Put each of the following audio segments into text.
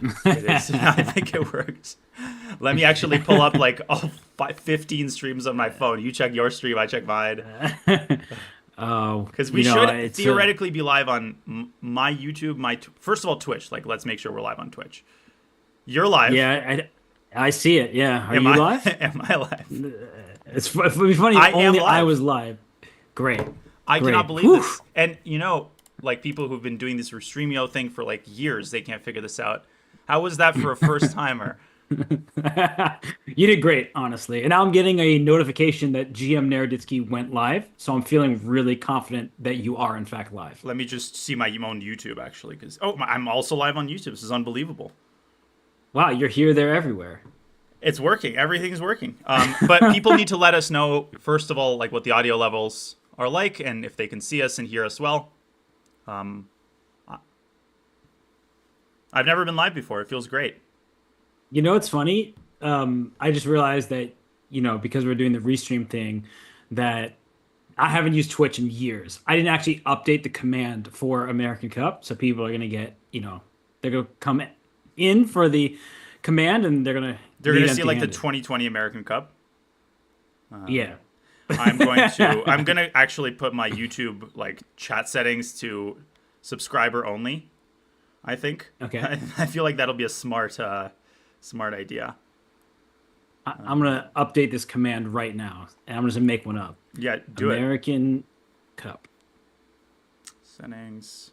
It is. I think it works. Let me actually pull up like all 15 streams on my phone. You check your stream, I check mine. Oh, Because we should it's a theoretically be live on my YouTube, first of all Twitch. Like, let's make sure we're live on Twitch. You're live. yeah. I see it. Yeah, are Am you I? live? Am I live? It'd be funny if I am only I live. was live. Great, I cannot great. believe Whew. this. And like people who've been doing this Streamio thing for like years, they can't figure this out. How was that for a first timer? You did great, honestly. And now I'm getting a notification that GM Naroditsky went live, so I'm feeling really confident that you are in fact live. Let me just see my own YouTube actually, because I'm also live on YouTube. This is unbelievable. Wow, you're here, there, everywhere. It's working. Everything's working. But people need to let us know first of all, like what the audio levels are like, and if they can see us and hear us well. Um, I've never been live before. It feels great. You know, it's funny. I just realized that, because we're doing the restream thing, that I haven't used Twitch in years. I didn't actually update the command for American Cup, so people are gonna get, they're gonna come in for the command and they're gonna They're leave gonna see like the empty-handed. 2020 American Cup. Yeah. I'm gonna actually put my YouTube like chat settings to subscriber only. I think. Okay. I feel like that'll be a smart idea. I'm gonna update this command right now, and I'm just gonna make one up. Yeah, do it. American Cup. Settings.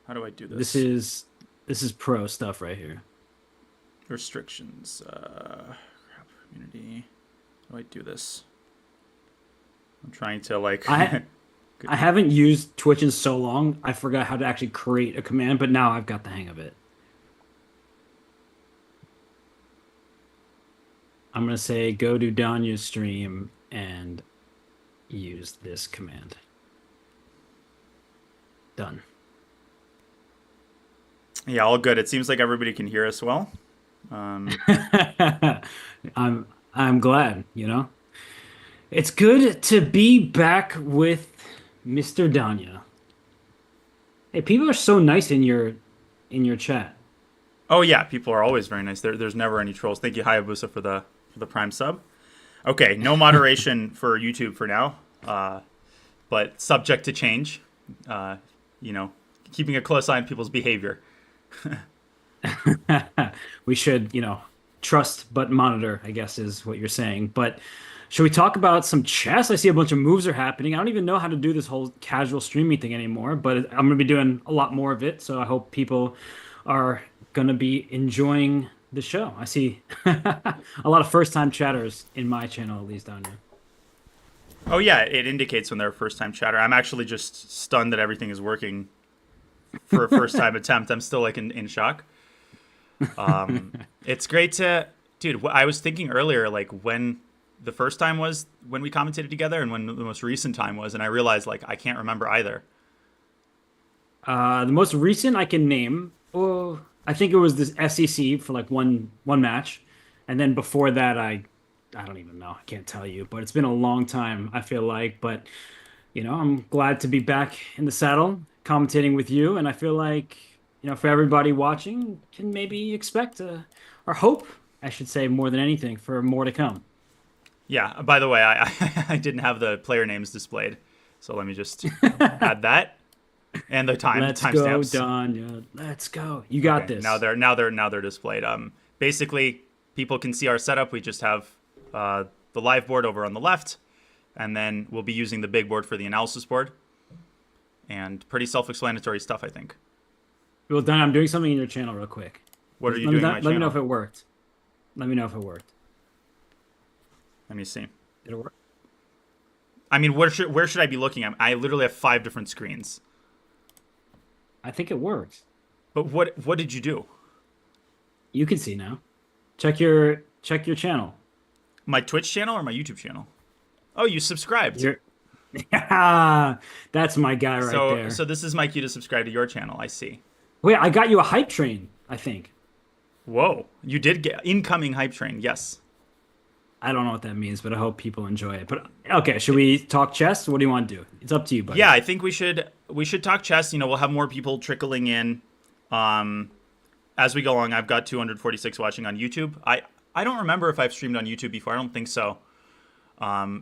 How do I do This this? is this is pro stuff right here. Restrictions. Crap. Community. How do I do this? I'm trying to like. I I haven't used Twitch in so long, I forgot how to actually create a command, but now I've got the hang of it. I'm gonna say go to Danya's stream and use this command. Done. Yeah, all good. It seems like everybody can hear us well. Um, I'm glad, It's good to be back with Mr. Danya. Hey, people are so nice in your chat. oh yeah, people are always very nice. There's never any trolls. Thank you, Hayabusa, for the prime sub. Okay, no moderation for YouTube for now, but subject to change. Uh, you know, keeping a close eye on people's behavior. We should, trust but monitor, I guess is what you're saying. But should we talk about some chess? I see a bunch of moves are happening. I don't even know how to do this whole casual streaming thing anymore, but I'm going to be doing a lot more of it. So I hope people are going to be enjoying the show. I see a lot of first-time chatters in my channel, at least down here. Oh yeah, it indicates when they're a first time chatter. I'm actually just stunned that everything is working for a first time attempt. I'm still like in shock. It's great to, dude. I was thinking earlier, like when the first time was when we commentated together, and when the most recent time was, and I realized like I can't remember either. The most recent I can name, oh, I think it was this SEC for like one match, and then before that, I don't even know. I can't tell you, but it's been a long time. I feel like, but I'm glad to be back in the saddle, commentating with you, and I feel like for everybody watching, can maybe expect or hope, I should say, more than anything, for more to come. Yeah. By the way, I didn't have the player names displayed, so let me just add that and the Let's go, timestamps. Danya. Let's go. You got Okay, this. now they're displayed. Basically, people can see our setup. We just have the live board over on the left, and then we'll be using the big board for the analysis board. And pretty self-explanatory stuff, I think. Well, Danya, I'm doing something in your channel real quick. What are you Let me doing in my let me know if channel? it worked. Let me know if it worked. Let me see. Did it work? I mean, where should I be looking at? I literally have 5 different screens. I think it worked. But what did you do? You can see now. Check your channel. My Twitch channel or my YouTube channel? Oh, you subscribed. You're That's my guy right So there. so this is my cue to subscribe to your channel. I see. Wait, I got you a hype train, I think. Whoa, you did get incoming hype train. Yes. I don't know what that means, but I hope people enjoy it. But okay, should we talk chess? What do you want to do? It's up to you, buddy. Yeah, I think we should talk chess. We'll have more people trickling in. as we go along, I've got 246 watching on YouTube. I don't remember if I've streamed on YouTube before. I don't think so.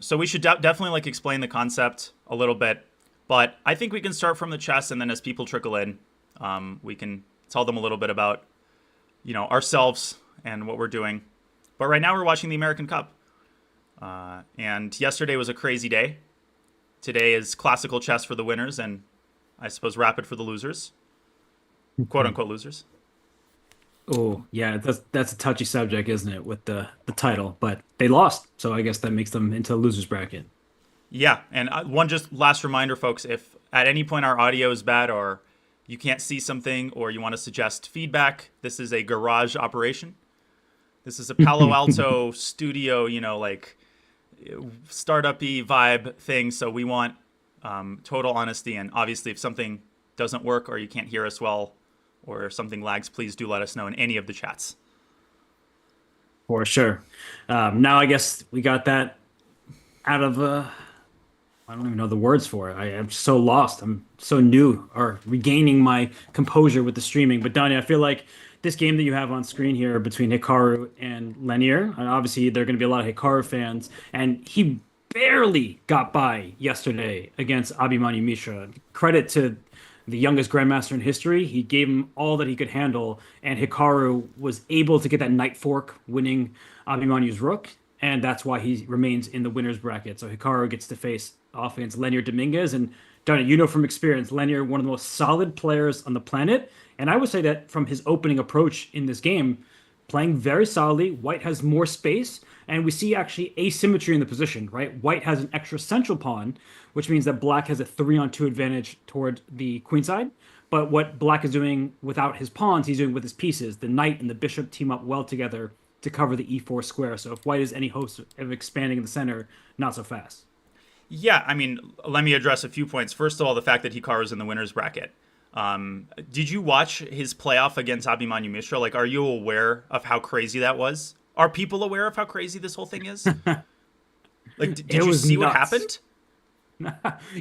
So we should definitely like explain the concept a little bit. But I think we can start from the chess, and then as people trickle in, we can tell them a little bit about, ourselves and what we're doing. But right now we're watching the American Cup. And yesterday was a crazy day. Today is classical chess for the winners, and I suppose rapid for the losers, quote unquote losers. Oh, yeah, that's a touchy subject, isn't it, with the title? But they lost, so I guess that makes them into the losers bracket. Yeah, and one just last reminder, folks, if at any point our audio is bad or you can't see something or you want to suggest feedback, this is a garage operation. This is a Palo Alto studio, like startup-y vibe thing. So we want total honesty. And obviously, if something doesn't work or you can't hear us well or something lags, please do let us know in any of the chats. For sure. Now I guess we got that out of I don't even know the words for it. I am so lost. I'm so new or regaining my composure with the streaming. But Donnie, I feel like this game that you have on screen here between Hikaru and Lenier, and obviously there are going to be a lot of Hikaru fans, and he barely got by yesterday against Abhimanyu Mishra. Credit to the youngest grandmaster in history. He gave him all that he could handle, and Hikaru was able to get that knight fork, winning Abhimanyu's rook, and that's why he remains in the winner's bracket. So Hikaru gets to face off against Lenier Dominguez, and Donnie, you know from experience, Lenier, one of the most solid players on the planet, and I would say that from his opening approach in this game, playing very solidly. White has more space, and we see actually asymmetry in the position, right? White has an extra central pawn, which means that Black has a 3-on-2 advantage toward the queenside. But what Black is doing without his pawns, he's doing with his pieces. The knight and the bishop team up well together to cover the e4 square. So if White has any hopes of expanding in the center, not so fast. Yeah, I mean, let me address a few points. First of all, the fact that Hikaru's in the winner's bracket. Did you watch his playoff against Abhimanyu Mishra? Like, are you aware of how crazy that was? Are people aware of how crazy this whole thing is? Like, did you see what happened?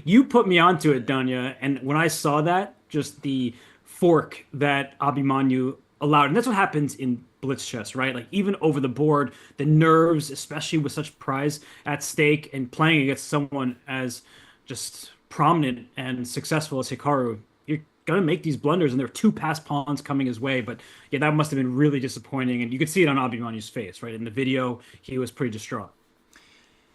You put me onto it, Danya, and when I saw that, just the fork that Abhimanyu allowed, and that's what happens in blitz chess, right? Like even over the board, the nerves, especially with such prize at stake, and playing against someone as just prominent and successful as Hikaru, you're gonna make these blunders, and there are two passed pawns coming his way. But yeah, that must have been really disappointing, and you could see it on Abhimanyu's face, right? In the video, he was pretty distraught.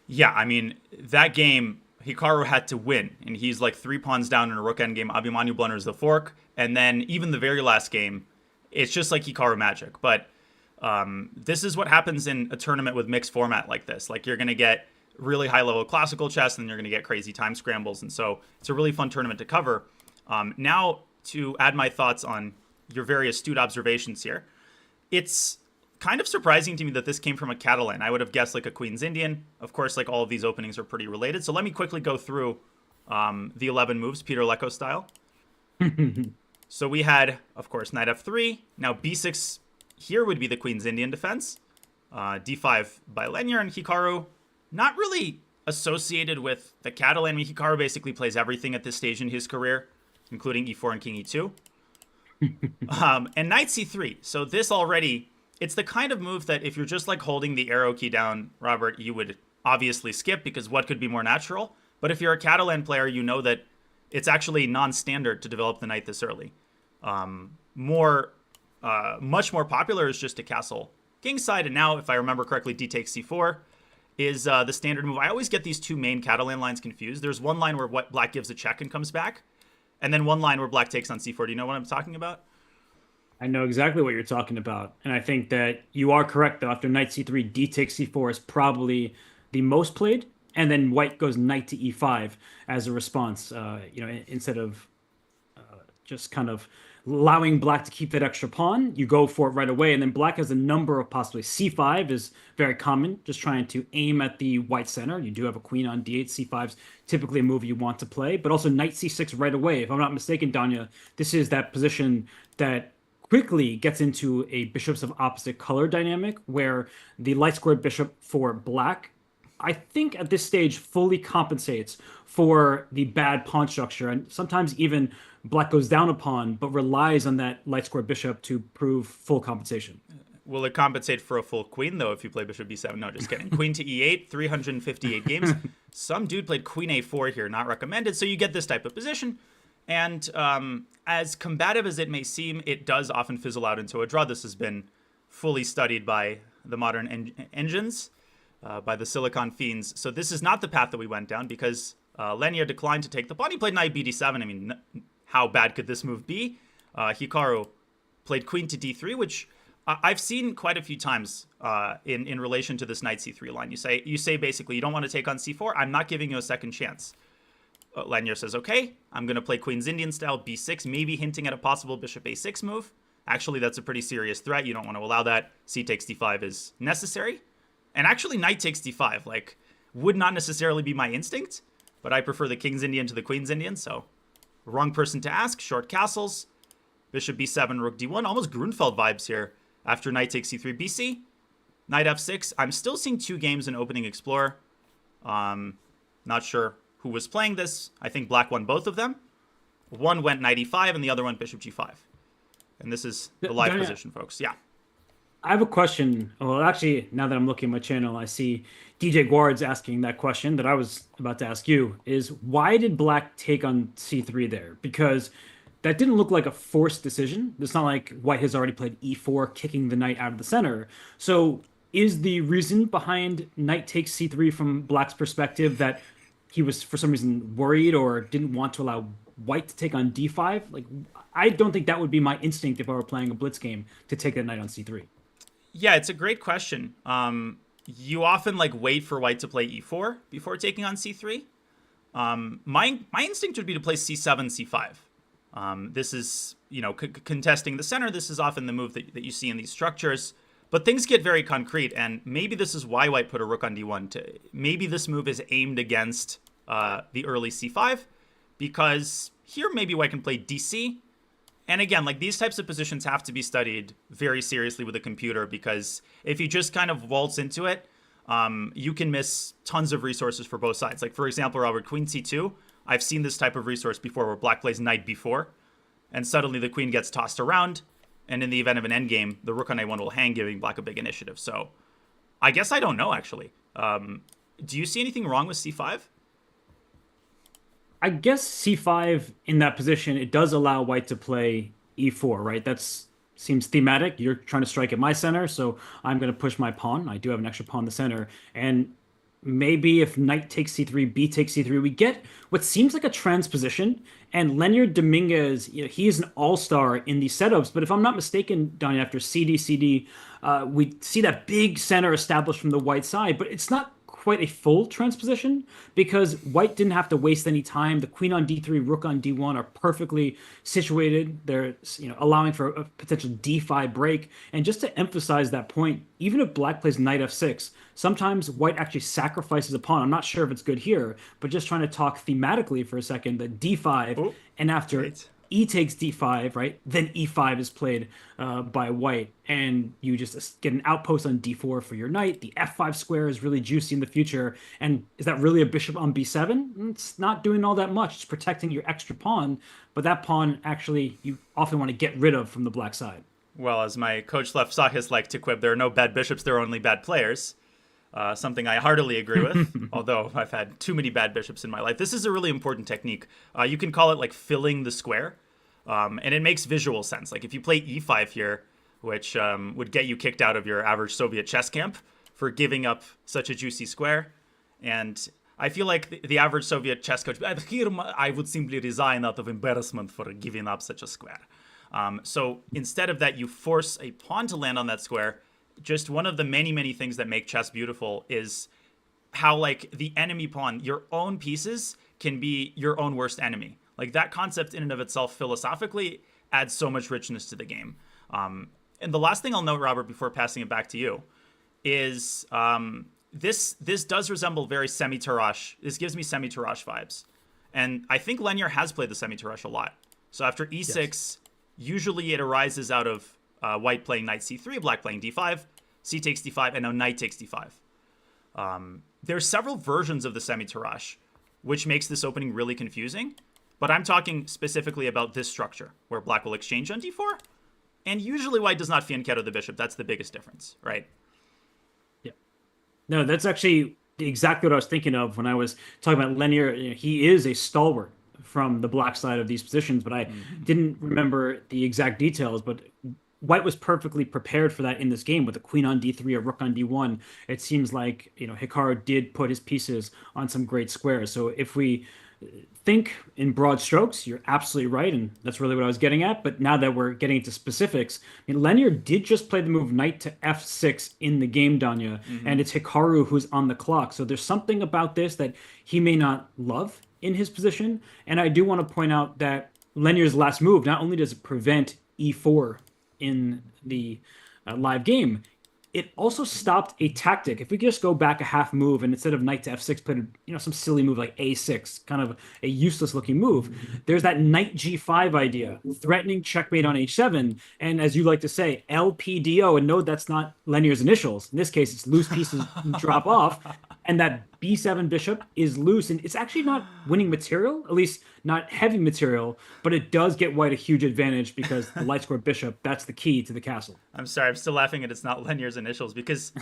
Yeah, I mean, that game, Hikaru had to win, and he's like 3 pawns down in a rook endgame. Abhimanyu blunders the fork, and then even the very last game, it's just like Hikaru magic. But this is what happens in a tournament with mixed format like this. Like, you're going to get really high-level classical chess, and you're going to get crazy time scrambles, and so it's a really fun tournament to cover. Now, to add my thoughts on your very astute observations here, it's kind of surprising to me that this came from a Catalan. I would have guessed like a Queen's Indian. Of course, like all of these openings are pretty related. So let me quickly go through the 11 moves, Peter Lecco style. So we had, of course, knight f3. Now b6 here would be the Queen's Indian defense. d5 by Lenier, and Hikaru not really associated with the Catalan. I mean, Hikaru basically plays everything at this stage in his career, including e4 and king e2. And knight c3. So this already, it's the kind of move that if you're just like holding the arrow key down, Robert, you would obviously skip, because what could be more natural? But if you're a Catalan player, you know that it's actually non-standard to develop the knight this early. Much more popular is just to castle kingside. And now, if I remember correctly, d takes c4 is the standard move. I always get these two main Catalan lines confused. There's one line where Black gives a check and comes back, and then one line where Black takes on c4. Do you know what I'm talking about? I know exactly what you're talking about. And I think that you are correct, though. After knight c3, d takes c4 is probably the most played. And then White goes knight to e5 as a response, instead of just kind of allowing Black to keep that extra pawn. You go for it right away. And then Black has a number of possibilities. c5 is very common, just trying to aim at the white center. You do have a queen on d8. c5 is typically a move you want to play. But also knight c6 right away. If I'm not mistaken, Danya, this is that position that quickly gets into a bishops of opposite color dynamic, where the light squared bishop for Black I think at this stage fully compensates for the bad pawn structure, and sometimes even black goes down a pawn, but relies on that light square bishop to prove full compensation. Will it compensate for a full queen, though, if you play bishop b7? No, just kidding. Queen to e8, 358 games. Some dude played queen a4 here, not recommended. So you get this type of position. And as combative as it may seem, it does often fizzle out into a draw. This has been fully studied by the modern engines, by the Silicon fiends. So this is not the path that we went down because Lenya declined to take the pawn. He played knight bd7. I mean, how bad could this move be? Hikaru played queen to d3, which I've seen quite a few times in relation to this knight c3 line. You say basically you don't want to take on c4. I'm not giving you a second chance. Lenya says, okay, I'm going to play Queen's Indian style b6, maybe hinting at a possible bishop a6 move. Actually, that's a pretty serious threat. You don't want to allow that. C takes d5 is necessary. And actually, knight takes d5, like, would not necessarily be my instinct, but I prefer the King's Indian to the Queen's Indian, so wrong person to ask. Short castles, bishop b7, rook d1, almost Grunfeld vibes here after knight takes c3, bc, knight f6. I'm still seeing 2 games in Opening Explorer. Not sure who was playing this. I think black won both of them. One went knight e5 and the other went bishop g5. And this is the live position, folks. Yeah. I have a question. Well, actually, now that I'm looking at my channel, I see DJ Guard's asking that question that I was about to ask you, is why did black take on c3 there? Because that didn't look like a forced decision. It's not like white has already played e4, kicking the knight out of the center. So is the reason behind knight takes c3 from black's perspective that he was for some reason worried or didn't want to allow white to take on d5? Like, I don't think that would be my instinct if I were playing a blitz game to take that knight on c3. Yeah, it's a great question. You often like wait for white to play e4 before taking on c3. My instinct would be to play c7, c5. This is, contesting the center. This is often the move that you see in these structures. But things get very concrete, and maybe this is why white put a rook on d1. Maybe this move is aimed against the early c5, because here maybe white can play dc. And again, like, these types of positions have to be studied very seriously with a computer, because if you just kind of waltz into it, you can miss tons of resources for both sides. Like, for example, Robert, queen c2. I've seen this type of resource before where black plays knight b4, and suddenly the queen gets tossed around, and in the event of an endgame, the rook on a1 will hang, giving black a big initiative. So I guess I don't know, actually. Do you see anything wrong with c5? I guess c5 in that position, it does allow white to play e4, right? That's seems thematic. You're trying to strike at my center, so I'm going to push my pawn. I do have an extra pawn in the center. And maybe if knight takes c3, b takes c3, we get what seems like a transposition. And Leonard Dominguez, he is an all-star in these setups. But if I'm not mistaken, Donnie, after CD, we see that big center established from the white side, but it's not quite a full transposition because white didn't have to waste any time. The queen on d3, rook on d1 are perfectly situated. They're allowing for a potential d5 break. And just to emphasize that point, even if black plays knight f6, sometimes white actually sacrifices a pawn. I'm not sure if it's good here, but just trying to talk thematically for a second, that d5 and after Right. e takes d5, right? Then e5 is played by white, and you just get an outpost on d4 for your knight. The f5 square is really juicy in the future. And is that really a bishop on b7? It's not doing all that much. It's protecting your extra pawn, but that pawn actually you often want to get rid of from the black side. Well, as my coach Lef Sahis liked to quip, there are no bad bishops, there are only bad players. Something I heartily agree with, although I've had too many bad bishops in my life. This is a really important technique. You can call it like filling the square, and it makes visual sense. Like if you play e5 here, which would get you kicked out of your average Soviet chess camp for giving up such a juicy square. And I feel like the average Soviet chess coach, here I would simply resign out of embarrassment for giving up such a square. So instead of that, you force a pawn to land on that square. Just one of the many, many things that make chess beautiful is how, like, the enemy pawn, your own pieces can be your own worst enemy. Like, that concept in and of itself philosophically adds so much richness to the game. And the last thing I'll note, Robert, before passing it back to you, is this does resemble very semi-Tarrasch. This gives me semi-Tarrasch vibes. And I think Lenya has played the semi-Tarrasch a lot. So after e6, yes, usually it arises out of white playing knight c3, black playing d5, c takes d5, and now knight takes d5. there's several versions of the semi-Tarrasch, which makes this opening really confusing. But I'm talking specifically about this structure, where black will exchange on d4, and usually white does not fianchetto the bishop. That's the biggest difference, right? Yeah. No, that's actually exactly what I was thinking of when I was talking about Lenier. You know, he is a stalwart from the black side of these positions, but I didn't remember the exact details. But White was perfectly prepared for that in this game with a queen on d3, a rook on d1. It seems like, you know, Hikaru did put his pieces on some great squares. So if we think in broad strokes, you're absolutely right, and that's really what I was getting at. But now that we're getting into specifics, I mean, Lenier did just play the move knight to f6 in the game, Danya, and it's Hikaru who's on the clock. So there's something about this that he may not love in his position. And I do want to point out that Lenier's last move, not only does it prevent e4 in the live game, it also stopped a tactic. If we just go back a half move and instead of knight to f6 put some silly move like a6, kind of a useless looking move, there's that knight g5 idea, threatening checkmate on h7, and as you like to say, LPDO, and no, that's not Lenier's initials. In this case, it's loose pieces drop off, and that b7 bishop is loose, and it's actually not winning material, at least not heavy material, but it does get white a huge advantage because the light square bishop, that's the key to the castle. I'm sorry, I'm still laughing at it's not Lenier's initials because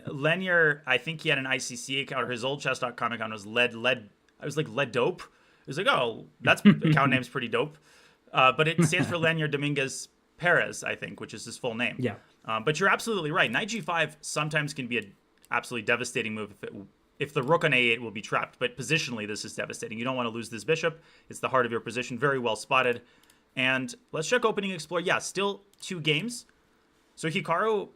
Lenier, I think he had an ICC account, or his old chess.com account was lead. I was like, lead dope. I was like, oh, that's account name's pretty dope. But it stands for Lenier Dominguez Perez, I think, which is his full name. Yeah. But you're absolutely right. Knight g5 sometimes can be a absolutely devastating move if the rook on a8 will be trapped. But positionally, this is devastating. You don't want to lose this bishop. It's the heart of your position. Very well spotted. And let's check opening explore. Yeah, still 2 games. So Hikaru,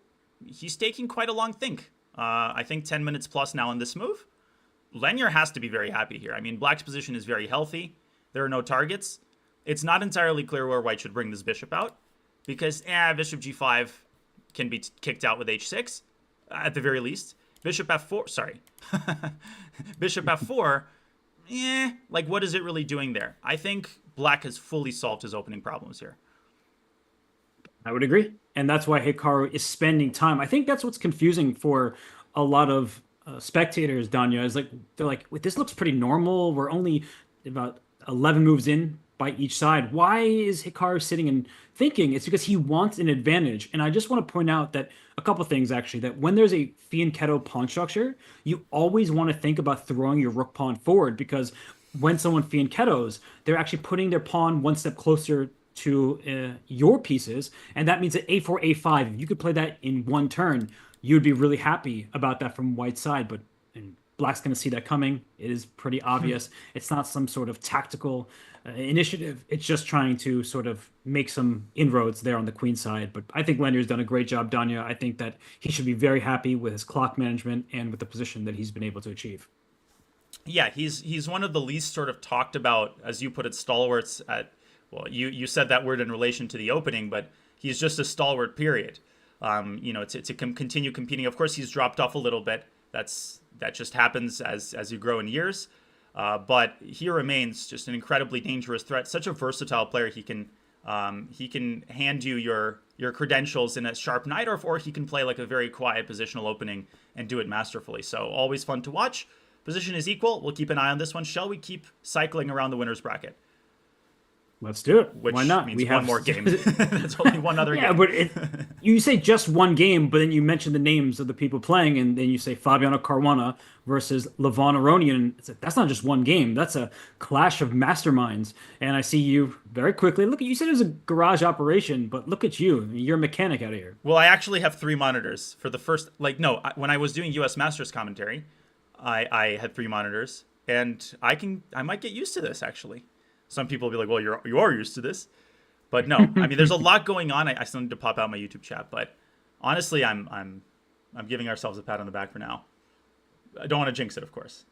he's taking quite a long think. I think 10 minutes plus now in this move. Lenier has to be very happy here. I mean, black's position is very healthy. There are no targets. It's not entirely clear where white should bring this bishop out because bishop g5 can be kicked out with h6 at the very least. Bishop f4, sorry. Bishop f4, like what is it really doing there? I think black has fully solved his opening problems here. I would agree. And that's why Hikaru is spending time. I think that's what's confusing for a lot of spectators, Danya, is like, they're like, wait, this looks pretty normal. We're only about 11 moves in by each side. Why is Hikaru sitting and thinking? It's because he wants an advantage. And I just want to point out that a couple things, actually, that when there's a fianchetto pawn structure, you always want to think about throwing your rook pawn forward, because when someone fianchettos, they're actually putting their pawn one step closer to your pieces, and that means that a4, a5, if you could play that in one turn, you'd be really happy about that from white's side. But and black's going to see that coming. It is pretty obvious. It's not some sort of tactical initiative. It's just trying to sort of make some inroads there on the queen side. But I think Lenier's done a great job, Danya. I think that he should be very happy with his clock management and with the position that he's been able to achieve. Yeah, he's one of the least sort of talked about, as you put it, stalwarts at. Well, you said that word in relation to the opening, but he's just a stalwart, period. To continue competing. Of course, he's dropped off a little bit. That just happens as you grow in years. But he remains just an incredibly dangerous threat. Such a versatile player. He can hand you your credentials in a sharp knight, or he can play like a very quiet positional opening and do it masterfully. So always fun to watch. Position is equal. We'll keep an eye on this one. Shall we keep cycling around the winner's bracket? Let's do it. Which Why not? Means we have one more game. That's only one other game. Yeah, but you say just one game, but then you mention the names of the people playing, and then you say Fabiano Caruana versus Levon Aronian. That's not just one game. That's a clash of masterminds. And I see you very quickly. Look, you said it was a garage operation, but look at you. You're a mechanic out of here. Well, I actually have 3 monitors for the first. When I was doing U.S. Masters commentary, I had 3 monitors, and I might get used to this actually. Some people will be like, well, you are used to this. But no, I mean, there's a lot going on. I still need to pop out my YouTube chat. But honestly, I'm giving ourselves a pat on the back for now. I don't want to jinx it, of course.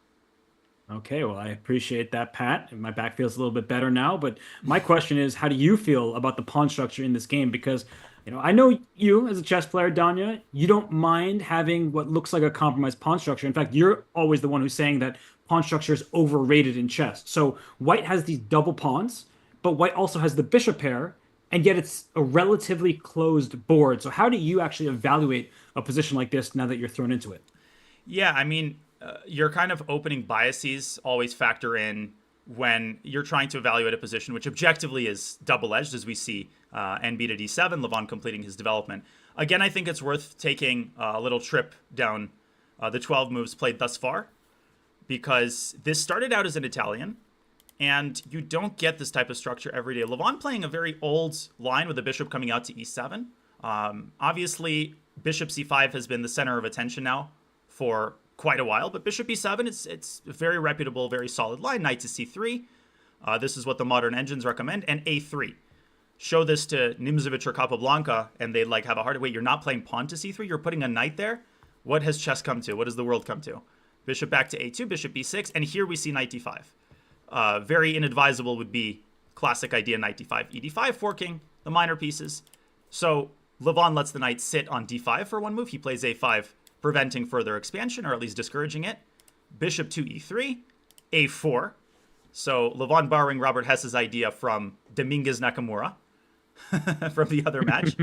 Okay, well, I appreciate that, Pat. My back feels a little bit better now. But my question is, how do you feel about the pawn structure in this game? Because, I know you as a chess player, Danya, you don't mind having what looks like a compromised pawn structure. In fact, you're always the one who's saying that pawn structure is overrated in chess. So white has these double pawns, but white also has the bishop pair, and yet it's a relatively closed board. So how do you actually evaluate a position like this now that you're thrown into it? Yeah, I mean, your kind of opening biases always factor in when you're trying to evaluate a position, which objectively is double-edged, as we see NB to D7, Levon completing his development. Again, I think it's worth taking a little trip down the 12 moves played thus far, because this started out as an Italian, and you don't get this type of structure every day. Levon playing a very old line with the bishop coming out to E7. Obviously, bishop C5 has been the center of attention now for quite a while, but bishop E7, it's a very reputable, very solid line. Knight to C3. This is what the modern engines recommend. And A3. Show this to Nimzovich or Capablanca, and they'd like have a hard... Wait, you're not playing pawn to C3? You're putting a knight there? What has chess come to? What has the world come to? Bishop back to A2, bishop B6, and here we see knight D5. Very inadvisable would be classic idea knight D5. E5, forking the minor pieces. So Levon lets the knight sit on D5 for one move. He plays A5, preventing further expansion, or at least discouraging it. Bishop to E3, A4. So Levon borrowing Robert Hess's idea from Dominguez Nakamura from the other match.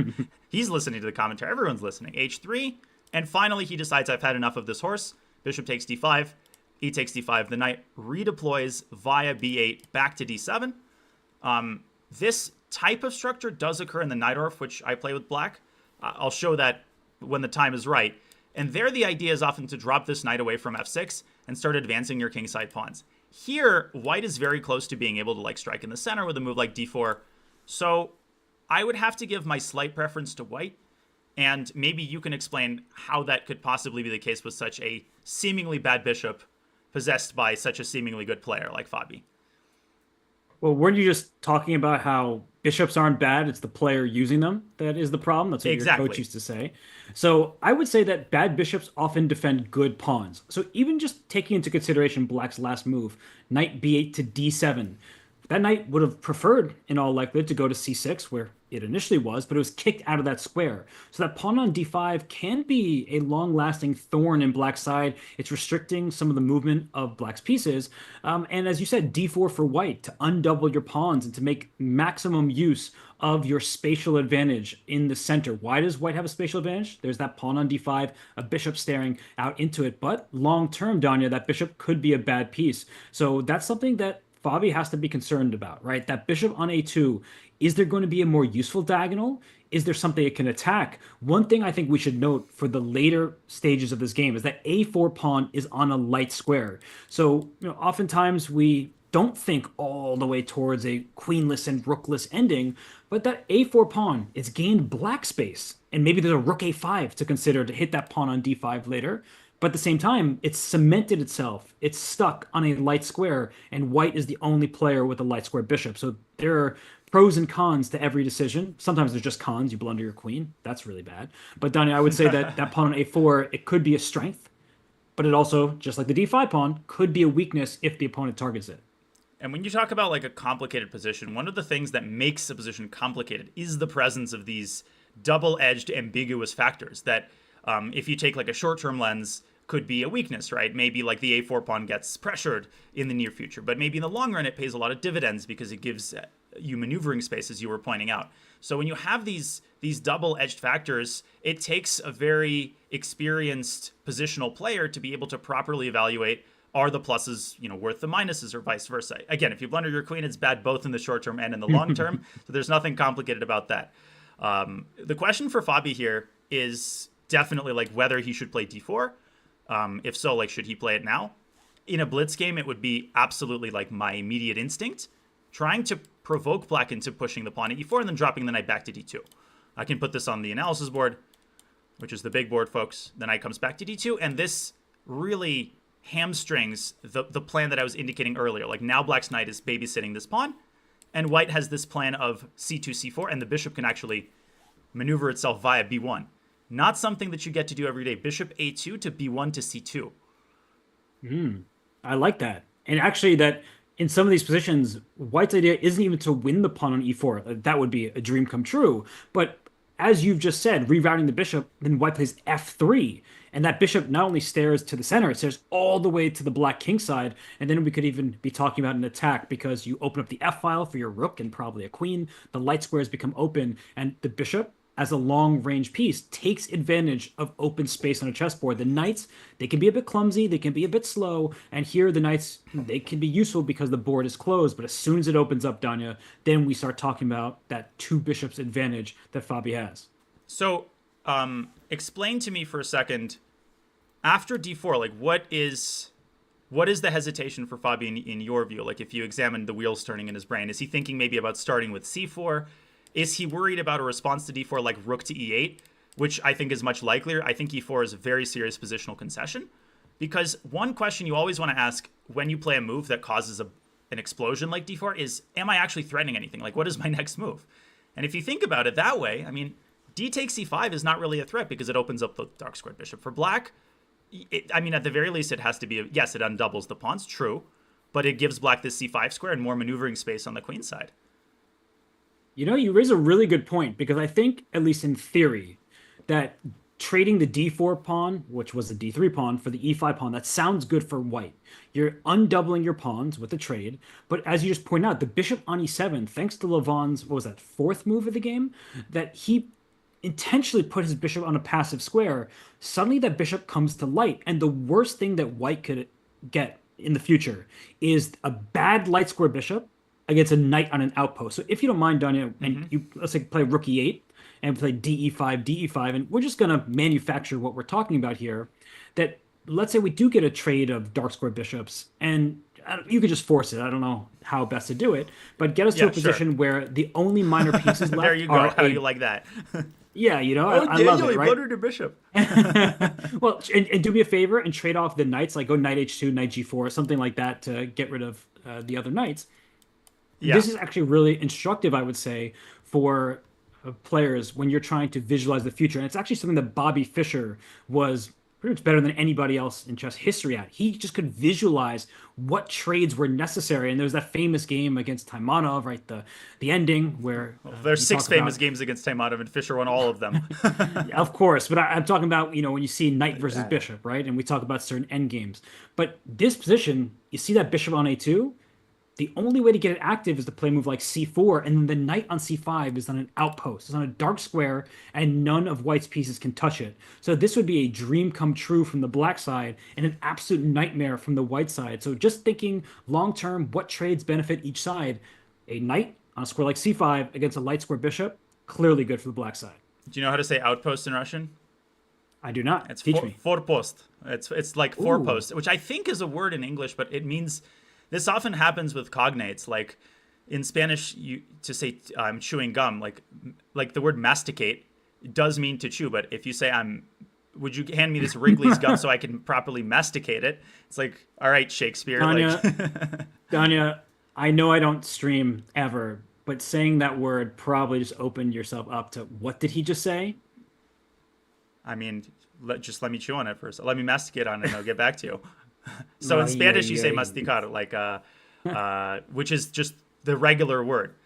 He's listening to the commentary. Everyone's listening. H3. And finally, he decides, I've had enough of this horse. Bishop takes D5. E takes D5. The knight redeploys via B8 back to D7. This type of structure does occur in the Najdorf, which I play with black. I'll show that when the time is right. And there, the idea is often to drop this knight away from F6 and start advancing your kingside pawns. Here, white is very close to being able to like strike in the center with a move like D4. So I would have to give my slight preference to white. And maybe you can explain how that could possibly be the case with such a seemingly bad bishop possessed by such a seemingly good player like Fabi. Well, weren't you just talking about how bishops aren't bad? It's the player using them that is the problem. That's what your coach used to say. So I would say that bad bishops often defend good pawns. So even just taking into consideration black's last move, knight b8 to d7, that knight would have preferred, in all likelihood, to go to c6, where it initially was, but it was kicked out of that square. So that pawn on d5 can be a long-lasting thorn in black's side. It's restricting some of the movement of black's pieces. And as you said, d4 for white, to undouble your pawns and to make maximum use of your spatial advantage in the center. Why does white have a spatial advantage? There's that pawn on d5, a bishop staring out into it. But long-term, Danya, that bishop could be a bad piece. So that's something that Fabi has to be concerned about, right? That bishop on a2, is there going to be a more useful diagonal? Is there something it can attack? One thing I think we should note for the later stages of this game is that a4 pawn is on a light square. So, oftentimes we don't think all the way towards a queenless and rookless ending, but that a4 pawn is gained black space. And maybe there's a rook a5 to consider to hit that pawn on d5 later. But at the same time, it's cemented itself. It's stuck on a light square, and white is the only player with a light square bishop. So there are pros and cons to every decision. Sometimes there's just cons. You blunder your queen. That's really bad. But Donnie, I would say that that pawn on a4, it could be a strength, but it also, just like the d5 pawn, could be a weakness if the opponent targets it. And when you talk about like a complicated position, one of the things that makes a position complicated is the presence of these double-edged, ambiguous factors that if you take like a short-term lens, could be a weakness, right? Maybe like the a4 pawn gets pressured in the near future, but maybe in the long run it pays a lot of dividends because it gives you maneuvering space, as you were pointing out. So when you have these double-edged factors, it takes a very experienced positional player to be able to properly evaluate, are the pluses, worth the minuses, or vice versa. Again, if you blunder your queen, it's bad both in the short term and in the long term. So there's nothing complicated about that. The question for Fabi here is definitely like whether he should play d4. If so, like, should he play it now? In a blitz game, it would be absolutely like my immediate instinct, trying to provoke black into pushing the pawn at e4 and then dropping the knight back to d2. I can put this on the analysis board, which is the big board, folks. The knight comes back to d2, and this really hamstrings the plan that I was indicating earlier. Like, now black's knight is babysitting this pawn, and white has this plan of c2, c4, and the bishop can actually maneuver itself via b1. Not something that you get to do every day. Bishop a2 to b1 to c2. I like that. And actually, that in some of these positions, white's idea isn't even to win the pawn on e4. That would be a dream come true. But as you've just said, rerouting the bishop, then white plays f3. And that bishop not only stares to the center, it stares all the way to the black king side. And then we could even be talking about an attack because you open up the f file for your rook and probably a queen. The light squares become open, and the bishop as a long range piece takes advantage of open space on a chessboard. The knights, they can be a bit clumsy, they can be a bit slow, and here the knights, they can be useful because the board is closed. But as soon as it opens up, Danya, then we start talking about that two bishops advantage that Fabi has. So, explain to me for a second, after d4, like what is the hesitation for Fabi in your view? Like if you examine the wheels turning in his brain, is he thinking maybe about starting with c4? Is he worried about a response to d4 like rook to e8, which I think is much likelier? I think e4 is a very serious positional concession, because one question you always want to ask when you play a move that causes an explosion like d4 is, am I actually threatening anything? Like, what is my next move? And if you think about it that way, I mean, d takes c5 is not really a threat because it opens up the dark squared bishop. For black, I mean, at the very least, it has to be, yes, it undoubles the pawns, true, but it gives black this c5 square and more maneuvering space on the queen side. You know, you raise a really good point because I think, at least in theory, that trading the d4 pawn, which was the d3 pawn, for the e5 pawn, that sounds good for white. You're undoubling your pawns with the trade, but as you just point out, the bishop on e7, thanks to Levon's, what was that, fourth move of the game, that he intentionally put his bishop on a passive square, suddenly that bishop comes to light. And the worst thing that white could get in the future is a bad light square bishop against a knight on an outpost. So if you don't mind, Danya, and you let's say play rook e8 and play de5, de5, and we're just gonna manufacture what we're talking about here. That let's say we do get a trade of dark square bishops, and you could just force it. I don't know how best to do it, but get us to a position where the only minor pieces left there you go. are How do you like that? yeah, you know, Oh, I Daniel, love it, you right? blundered your bishop. Well, and do me a favor and trade off the knights, like go knight h2, knight g4, something like that to get rid of the other knights. Yeah. This is actually really instructive, I would say, for players when you're trying to visualize the future. And it's actually something that Bobby Fischer was pretty much better than anybody else in chess history at. He just could visualize what trades were necessary. And there's that famous game against Taimanov, right? The ending where Well, there's you 6 talk famous about, games against Taimanov, and Fischer won all of them. of course, but I'm talking about, you know, when you see knight versus that. bishop, right? And we talk about certain end games. But this position, you see that bishop on a2, the only way to get it active is to play a move like c4, and then the knight on c5 is on an outpost. It's on a dark square, and none of white's pieces can touch it. So this would be a dream come true from the black side and an absolute nightmare from the white side. So just thinking long term, what trades benefit each side? A knight on a square like c5 against a light square bishop, clearly good for the black side. Do you know how to say outpost in Russian? I do not. It's Teach me. forpost. It's like Ooh. forepost, which I think is a word in English, but it means. This often happens with cognates, like in Spanish, to say I'm chewing gum, like the word masticate does mean to chew, but if you say would you hand me this Wrigley's gum so I can properly masticate it? It's like, all right, Shakespeare. Danya, Danya, I know I don't stream ever, but saying that word probably just opened yourself up to what did he just say? I mean, just let me chew on it first. Let me masticate on it, and I'll get back to you. So in Spanish, you say masticar, like, which is just the regular word.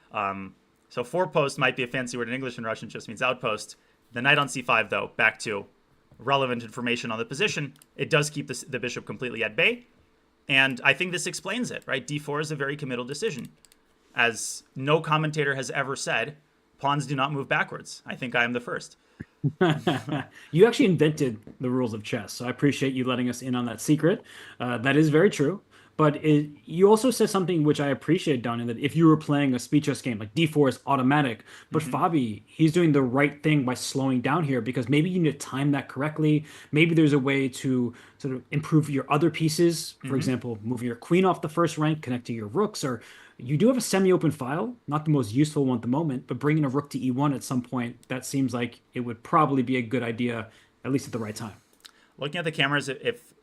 So forepost might be a fancy word in English, and Russian just means outpost. The knight on c5, though, back to relevant information on the position. It does keep the bishop completely at bay, and I think this explains it, right? d4 is a very committal decision. As no commentator has ever said, pawns do not move backwards. I think I am the first. You actually invented the rules of chess, so I appreciate you letting us in on that secret. That is very true. But you also said something which I appreciate, Donnie, that if you were playing a speed chess game, like d4 is automatic, but Fabi, he's doing the right thing by slowing down here because maybe you need to time that correctly. Maybe there's a way to sort of improve your other pieces. For example, moving your queen off the first rank, connecting your rooks, or you do have a semi-open file, not the most useful one at the moment, but bringing a rook to e1 at some point, that seems like it would probably be a good idea, at least at the right time. Looking at the cameras, if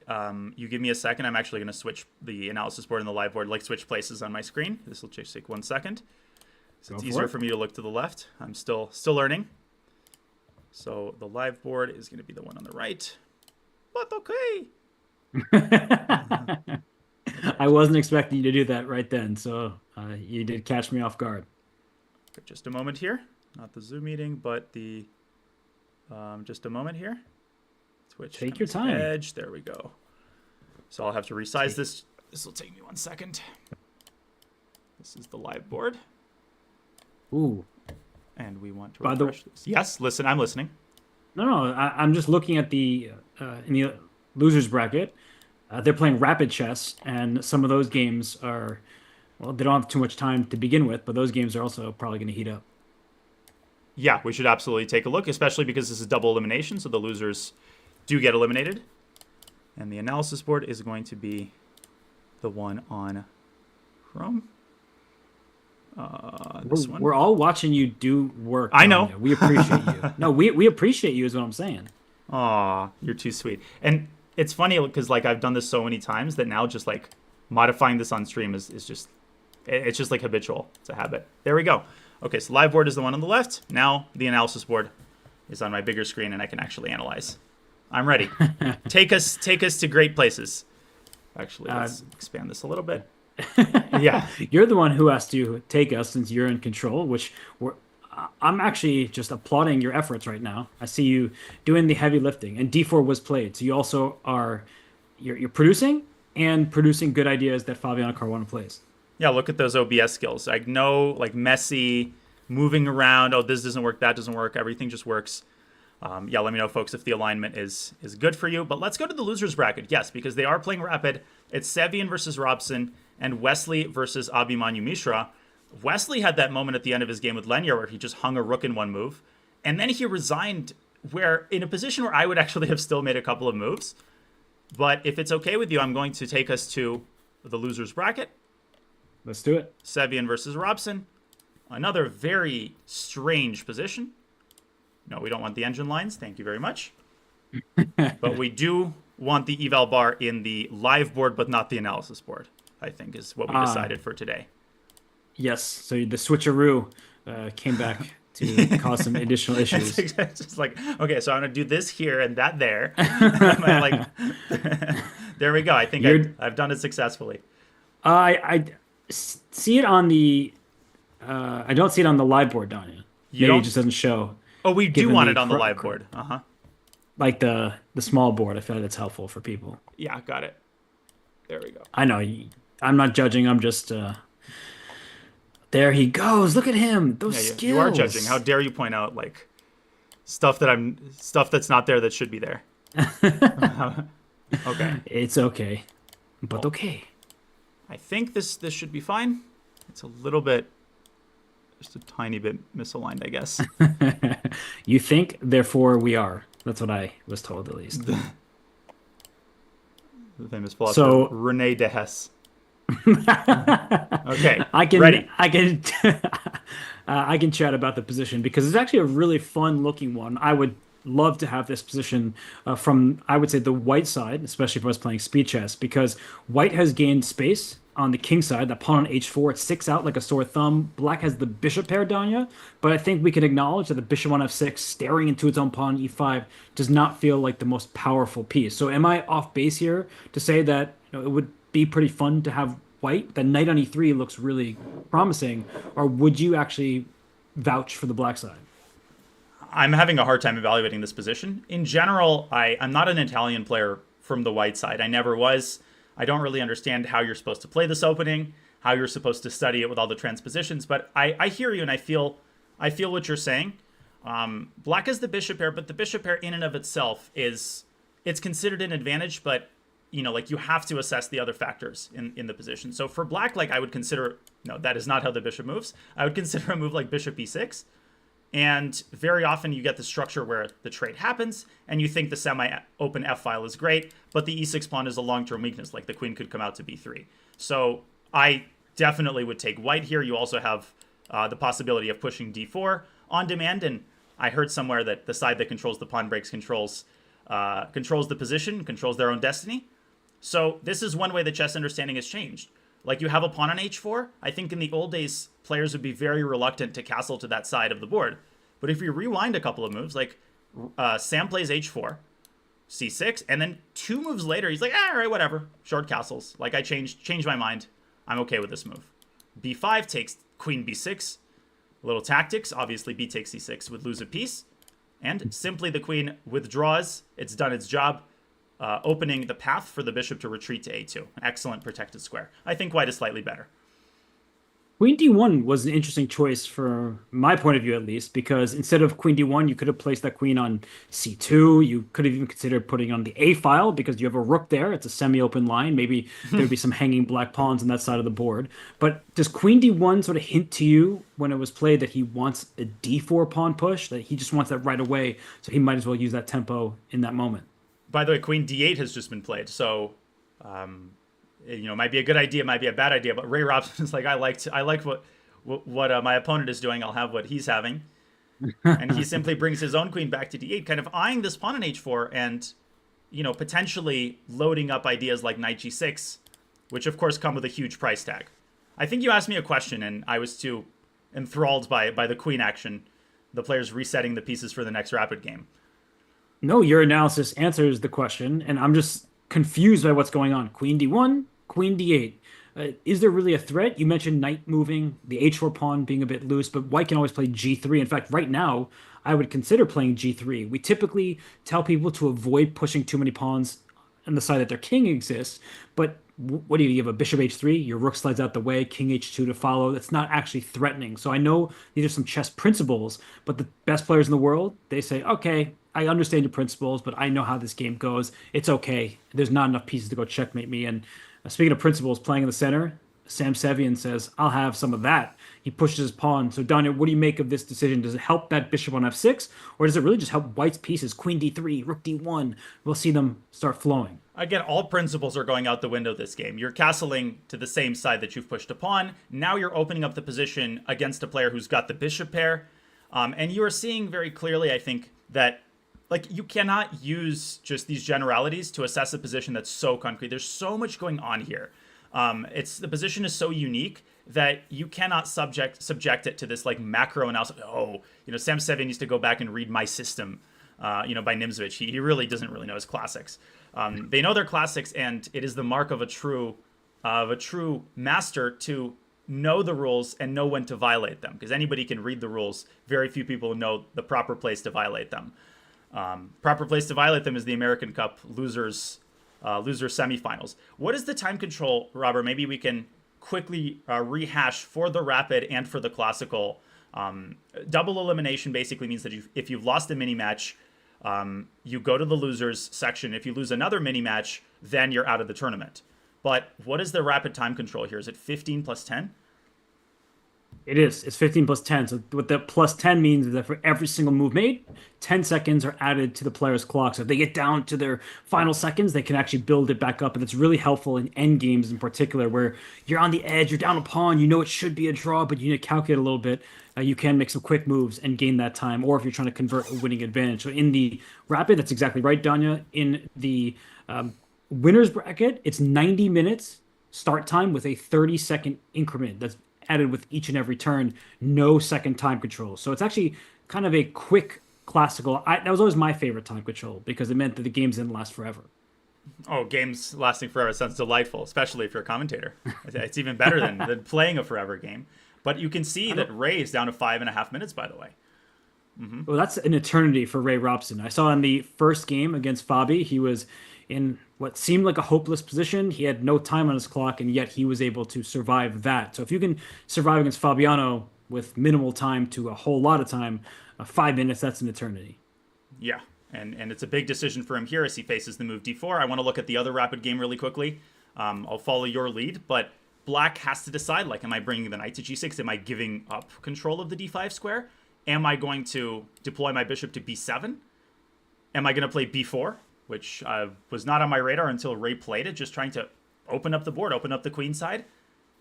you give me a second, I'm actually going to switch the analysis board and the live board, like switch places on my screen. This will just take 1 second. So it's easier for me to look to the left. I'm still learning. So the live board is going to be the one on the right. But okay. I wasn't expecting you to do that right then, so you did catch me off guard. Just a moment here. Not the Zoom meeting, but the just a moment here. Twitch. Take your time. Edge. There we go. So I'll have to resize this. This will take me 1 second. This is the live board. Ooh. And we want to By the refresh this. Yes, listen, I'm listening. no, I'm just looking at the in the losers bracket. They're playing rapid chess, and some of those games are, well, they don't have too much time to begin with, but those games are also probably going to heat up. Yeah, we should absolutely take a look, especially because this is double elimination, so the losers do get eliminated. And the analysis board is going to be the one on Chrome. This one. We're all watching you do work. I know. Danya. We appreciate you. No, we appreciate you is what I'm saying. Aw, you're too sweet. And it's funny because like I've done this so many times that now just like modifying this on stream is just, it's just like habitual. It's a habit. There we go. Okay, so live board is the one on the left. Now the analysis board is on my bigger screen and I can actually analyze. I'm ready. Take us to great places. Actually, let's expand this a little bit. Yeah. You're the one who has to take us since you're in control, I'm actually just applauding your efforts right now. I see you doing the heavy lifting, and D4 was played. So you also are, you're producing and producing good ideas that Fabiano Caruana plays. Yeah, look at those OBS skills. I know, like messy, moving around. Oh, this doesn't work, that doesn't work. Everything just works. Yeah, let me know, folks, if the alignment is good for you. But let's go to the losers bracket. Yes, because they are playing rapid. It's Sevian versus Robson and Wesley versus Abhimanyu Mishra. Wesley had that moment at the end of his game with Lenya where he just hung a rook in one move. And then he resigned where in a position where I would actually have still made a couple of moves. But if it's okay with you, I'm going to take us to the losers bracket. Let's do it. Sevian versus Robson. Another very strange position. No, we don't want the engine lines. Thank you very much. But we do want the eval bar in the live board, but not the analysis board, I think is what we decided for today. Yes. So the switcheroo came back to cause some additional issues. It's just like, okay, so I'm going to do this here and that there. Like, there we go. I think I've done it successfully. I see it on the... I don't see it on the live board, Danya. Maybe it just doesn't show. Oh, we do want it on the live board. Uh-huh. Like the small board. I feel like that's helpful for people. Yeah, got it. There we go. I know. I'm not judging. I'm just... There he goes. Look at him. Those skills. You are judging. How dare you point out like stuff that's not there that should be there. Okay. It's okay. But okay. I think this should be fine. It's a little bit, just a tiny bit misaligned, I guess. You think, therefore we are. That's what I was told, at least. The famous philosopher Rene de Hess. Okay, ready. I can chat about the position because it's actually a really fun looking one. I would love to have this position from, I would say, the white side, especially if I was playing speed chess, because white has gained space on the king side. The pawn on h4, it sticks out like a sore thumb. Black has the bishop pair, Danya, but I think we can acknowledge that the bishop on f6 staring into its own pawn on e5 does not feel like the most powerful piece. So am I off base here to say that it would be pretty fun to have white? The knight on e3 looks really promising, or would you actually vouch for the black side? I'm having a hard time evaluating this position. In general, I'm not an Italian player from the white side. I never was. I don't really understand how you're supposed to play this opening, how you're supposed to study it with all the transpositions, but I hear you and I feel what you're saying. Black has the bishop pair, but the bishop pair in and of itself it's considered an advantage, but like you have to assess the other factors in the position. So for black, like I would consider, no, that is not how the bishop moves. I would consider a move like bishop e6. And very often you get the structure where the trade happens and you think the semi-open f-file is great, but the e6 pawn is a long-term weakness, like the queen could come out to b3. So I definitely would take white here. You also have the possibility of pushing d4 on demand, and I heard somewhere that the side that controls the pawn breaks controls the position, controls their own destiny. So this is one way the chess understanding has changed. Like you have a pawn on h4. I think in the old days, players would be very reluctant to castle to that side of the board. But if you rewind a couple of moves, like Sam plays h4, c6, and then 2 moves later, he's like, all right, whatever, short castles. Like I changed my mind. I'm okay with this move. b5 takes queen b6. A little tactics. Obviously, b takes c6 would lose a piece. And simply the queen withdraws. It's done its job. Opening the path for the bishop to retreat to a2. An excellent protected square. I think white is slightly better. Queen D1 was an interesting choice for my point of view, at least, because instead of Queen D1, you could have placed that queen on C2. You could have even considered putting it on the A file because you have a rook there. It's a semi-open line. Maybe there'd be some hanging black pawns on that side of the board. But does Queen D1 sort of hint to you when it was played that he wants a D4 pawn push, that he just wants that right away, so he might as well use that tempo in that moment? By the way, Queen D8 has just been played, so it might be a good idea, might be a bad idea. But Ray Robson is like, I like what my opponent is doing. I'll have what he's having, and he simply brings his own queen back to D8, kind of eyeing this pawn on H4, and potentially loading up ideas like Knight G6, which of course come with a huge price tag. I think you asked me a question, and I was too enthralled by the queen action, the players resetting the pieces for the next rapid game. No, your analysis answers the question, and I'm just confused by what's going on. Queen D1, Queen D8. Is there really a threat? You mentioned knight moving, the H4 pawn being a bit loose, but white can always play G3. In fact, right now, I would consider playing G3. We typically tell people to avoid pushing too many pawns on the side that their king exists, but what do? You have a bishop H3, your rook slides out the way, king H2 to follow. That's not actually threatening. So I know these are some chess principles, but the best players in the world, they say, okay, I understand your principles, but I know how this game goes. It's okay. There's not enough pieces to go checkmate me. And speaking of principles, playing in the center, Sam Sevian says, I'll have some of that. He pushes his pawn. So, Danya, what do you make of this decision? Does it help that bishop on F6, or does it really just help white's pieces? Queen D3, rook D1. We'll see them start flowing. Again, all principles are going out the window this game. You're castling to the same side that you've pushed a pawn. Now you're opening up the position against a player who's got the bishop pair. And you are seeing very clearly, I think, that you cannot use just these generalities to assess a position that's so concrete. There's so much going on here. The position is so unique that you cannot subject it to this macro analysis. Sam Sevian needs to go back and read My System, by Nimzovich. He really doesn't really know his classics. They know their classics, and it is the mark of a true master to know the rules and know when to violate them. Because anybody can read the rules. Very few people know the proper place to violate them. Proper place to violate them is the American Cup losers semifinals. What is the time control, Robert? Maybe we can quickly rehash for the rapid and for the classical. Double elimination basically means that if you've lost a mini match, you go to the losers section. If you lose another mini match, then you're out of the tournament. But what is the rapid time control here? Is it 15 plus 10? It is. It's 15 plus 10. So what the plus 10 means is that for every single move made, 10 seconds are added to the player's clock. So if they get down to their final seconds, they can actually build it back up. And it's really helpful in end games in particular, where you're on the edge, you're down a pawn, you know it should be a draw, but you need to calculate a little bit. You can make some quick moves and gain that time, or if you're trying to convert a winning advantage. So in the rapid, that's exactly right, Danya. In the winner's bracket, it's 90 minutes start time with a 30-second increment. That's added with each and every turn, no second time control. So it's actually kind of a quick classical. That was always my favorite time control because it meant that the games didn't last forever. Oh, games lasting forever sounds delightful, especially if you're a commentator. It's even better than playing a forever game. But you can see that Ray is down to 5.5 minutes, by the way. Mm-hmm. Well, that's an eternity for Ray Robson. I saw in the first game against Fabi, he was in what seemed like a hopeless position. He had no time on his clock, and yet he was able to survive that. So if you can survive against Fabiano with minimal time to a whole lot of time, 5 minutes, that's an eternity. Yeah, and it's a big decision for him here as he faces the move d4. I want to look at the other rapid game really quickly. I'll follow your lead, but Black has to decide, am I bringing the knight to g6? Am I giving up control of the d5 square? Am I going to deploy my bishop to b7? Am I going to play b4? Which was not on my radar until Ray played it, just trying to open up the board, open up the queen side,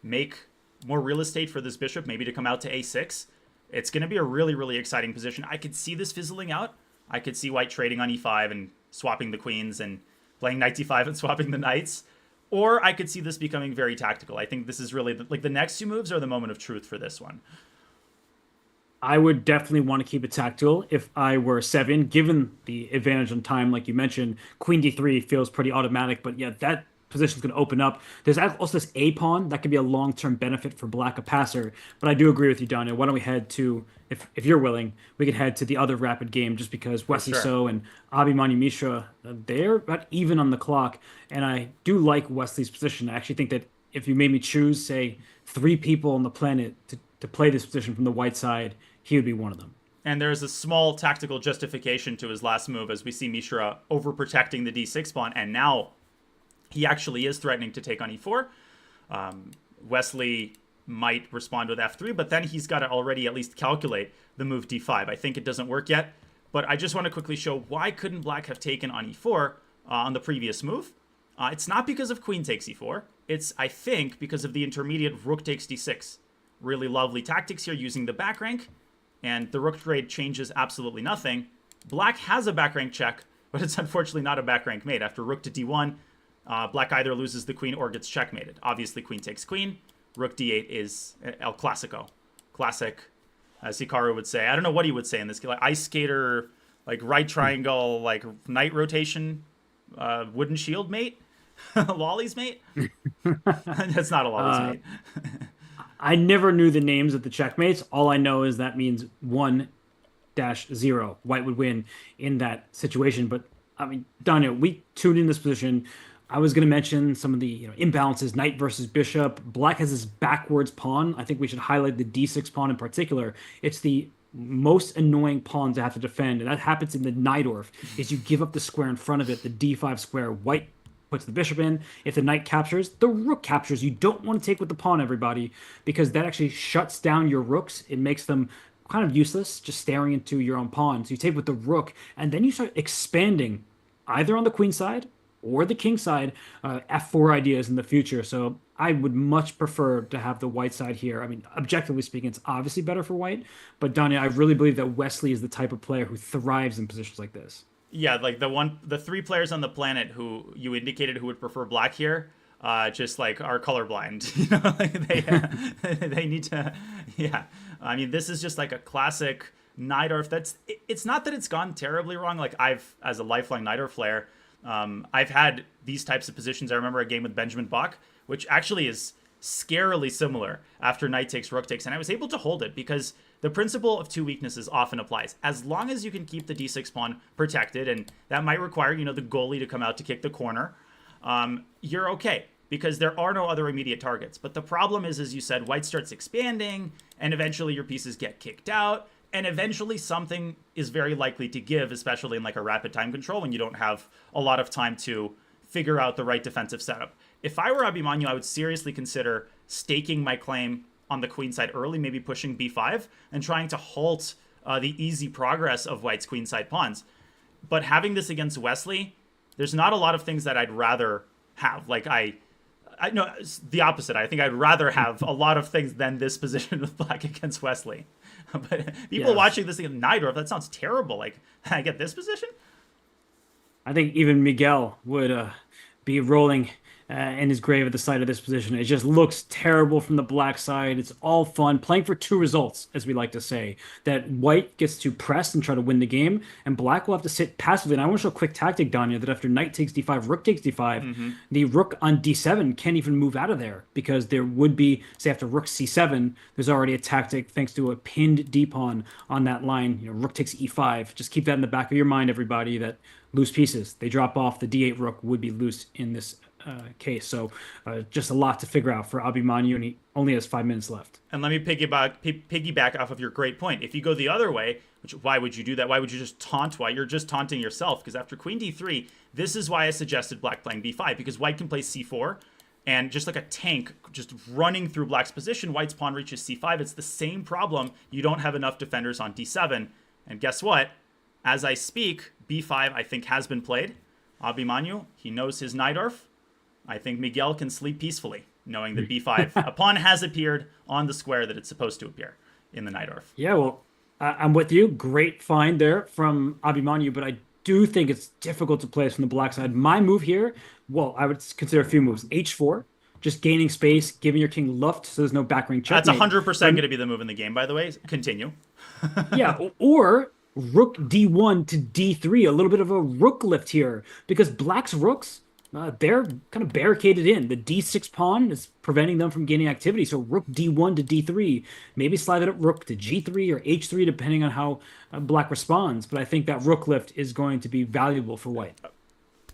make more real estate for this bishop, maybe to come out to a6. It's going to be a really, really exciting position. I could see this fizzling out. I could see white trading on e5 and swapping the queens and playing knight d5 and swapping the knights. Or I could see this becoming very tactical. I think this is really, the next two moves are the moment of truth for this one. I would definitely want to keep it tactical if I were Sevian, given the advantage on time, like you mentioned. Queen d3 feels pretty automatic, but yeah, that position's going to open up. There's also this a pawn that could be a long-term benefit for Black, a passer. But I do agree with you, Daniel. Why don't we head to, if you're willing, we could head to the other rapid game, just because Wesley So and Abhimanyu Mishra, they're about even on the clock. And I do like Wesley's position. I actually think that if you made me choose, say, three people on the planet to play this position from the white side, he would be one of them. And there's a small tactical justification to his last move as we see Mishra overprotecting the d6 pawn, and now he actually is threatening to take on e4. Wesley might respond with f3, but then he's got to already at least calculate the move d5. I think it doesn't work yet, but I just want to quickly show why couldn't black have taken on e4 on the previous move. It's not because of queen takes e4. It's, I think, because of the intermediate rook takes d6. Really lovely tactics here using the back rank, and the rook trade changes absolutely nothing. Black has a back rank check, but it's unfortunately not a back rank mate. After rook to d1, black either loses the queen or gets checkmated. Obviously, queen takes queen. Rook d8 is el clasico. Classic, as Hikaru would say. I don't know what he would say in this. Like ice skater, like right triangle, like knight rotation, wooden shield mate. Lolly's mate? That's not a Lolly's mate. I never knew the names of the checkmates. All I know is that means 1-0. White would win in that situation. But I mean, Daniel, we tuned in this position. I was going to mention some of the imbalances, knight versus bishop. Black has this backwards pawn. I think we should highlight the d6 pawn in particular. It's the most annoying pawn to have to defend, and that happens in the Najdorf, is you give up the square in front of it, the d5 square. White puts the bishop in. If the knight captures, the rook captures. You don't want to take with the pawn, everybody, because that actually shuts down your rooks. It makes them kind of useless, just staring into your own pawn. So you take with the rook, and then you start expanding either on the queen side or the king side, f4 ideas in the future. So I would much prefer to have the white side here. I mean, objectively speaking, it's obviously better for white, but Danya, I really believe that Wesley is the type of player who thrives in positions like this. Yeah, like the three players on the planet who you indicated who would prefer black here, just like are colorblind. They need to. Yeah, I mean, this is just like a classic Najdorf. It's not that it's gone terribly wrong. Like as a lifelong Najdorf player, I've had these types of positions. I remember a game with Benjamin Bach, which actually is scarily similar after knight takes, rook takes, and I was able to hold it because the principle of two weaknesses often applies. As long as you can keep the d6 pawn protected, and that might require, the goalie to come out to kick the corner, you're okay because there are no other immediate targets. But the problem is, as you said, white starts expanding, and eventually your pieces get kicked out, and eventually something is very likely to give, especially in like a rapid time control when you don't have a lot of time to figure out the right defensive setup. If I were Abhimanyu, I would seriously consider staking my claim on the queen side early, maybe pushing b5 and trying to halt the easy progress of white's queen side pawns. But having this against Wesley, there's not a lot of things that I'd rather have. Like I no, it's the opposite. I think I'd rather have a lot of things than this position with black against Wesley. But people watching this against Najdorf, that sounds terrible. Like, I get this position? I think even Miguel would be rolling in his grave at the sight of this position. It just looks terrible from the black side. It's all fun, playing for two results, as we like to say. That white gets to press and try to win the game, and black will have to sit passively. And I want to show a quick tactic, Danya, that after knight takes d5, rook takes d5, the rook on d7 can't even move out of there because there would be, say, after rook c7, there's already a tactic thanks to a pinned d-pawn on that line. Rook takes e5. Just keep that in the back of your mind, everybody, that loose pieces, they drop off. The d8 rook would be loose in this case. So just a lot to figure out for Abhimanyu, and he only has 5 minutes left. And let me piggyback off of your great point. If you go the other way, why would you do that? Why would you just taunt white? You're just taunting yourself, because after queen d3, this is why I suggested black playing b5, because white can play c4, and just like a tank, just running through black's position, white's pawn reaches c5. It's the same problem. You don't have enough defenders on d7. And guess what? As I speak, b5, I think, has been played. Abhimanyu, he knows his Najdorf. I think Miguel can sleep peacefully, knowing that b5, a pawn has appeared on the square that it's supposed to appear in the Najdorf. Yeah, well, I'm with you. Great find there from Abhimanyu, but I do think it's difficult to play this from the black side. My move here, well, I would consider a few moves. h4, just gaining space, giving your king luft so there's no back ring checkmate. That's 100% going to be the move in the game, by the way. Continue. Yeah, or rook d1 to d3, a little bit of a rook lift here, because black's rooks, they're kind of barricaded in. The d6 pawn is preventing them from gaining activity, so rook d1 to d3, maybe slide it up rook to g3 or h3, depending on how black responds, but I think that rook lift is going to be valuable for white.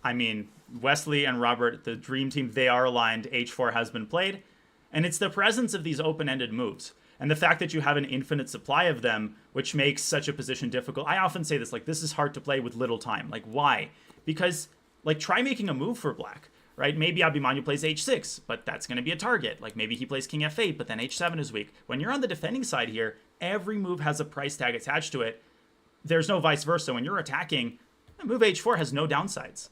I mean, Wesley and Robert, the dream team, they are aligned. h4 has been played. And it's the presence of these open-ended moves and the fact that you have an infinite supply of them, which makes such a position difficult. I often say this, like, this is hard to play with little time. Like, why? Because, like, try making a move for black, right? Maybe Abimanyu plays h6, but that's going to be a target. Like, maybe he plays king f8, but then h7 is weak. When you're on the defending side here, every move has a price tag attached to it. There's no vice versa. When you're attacking, move h4 has no downsides.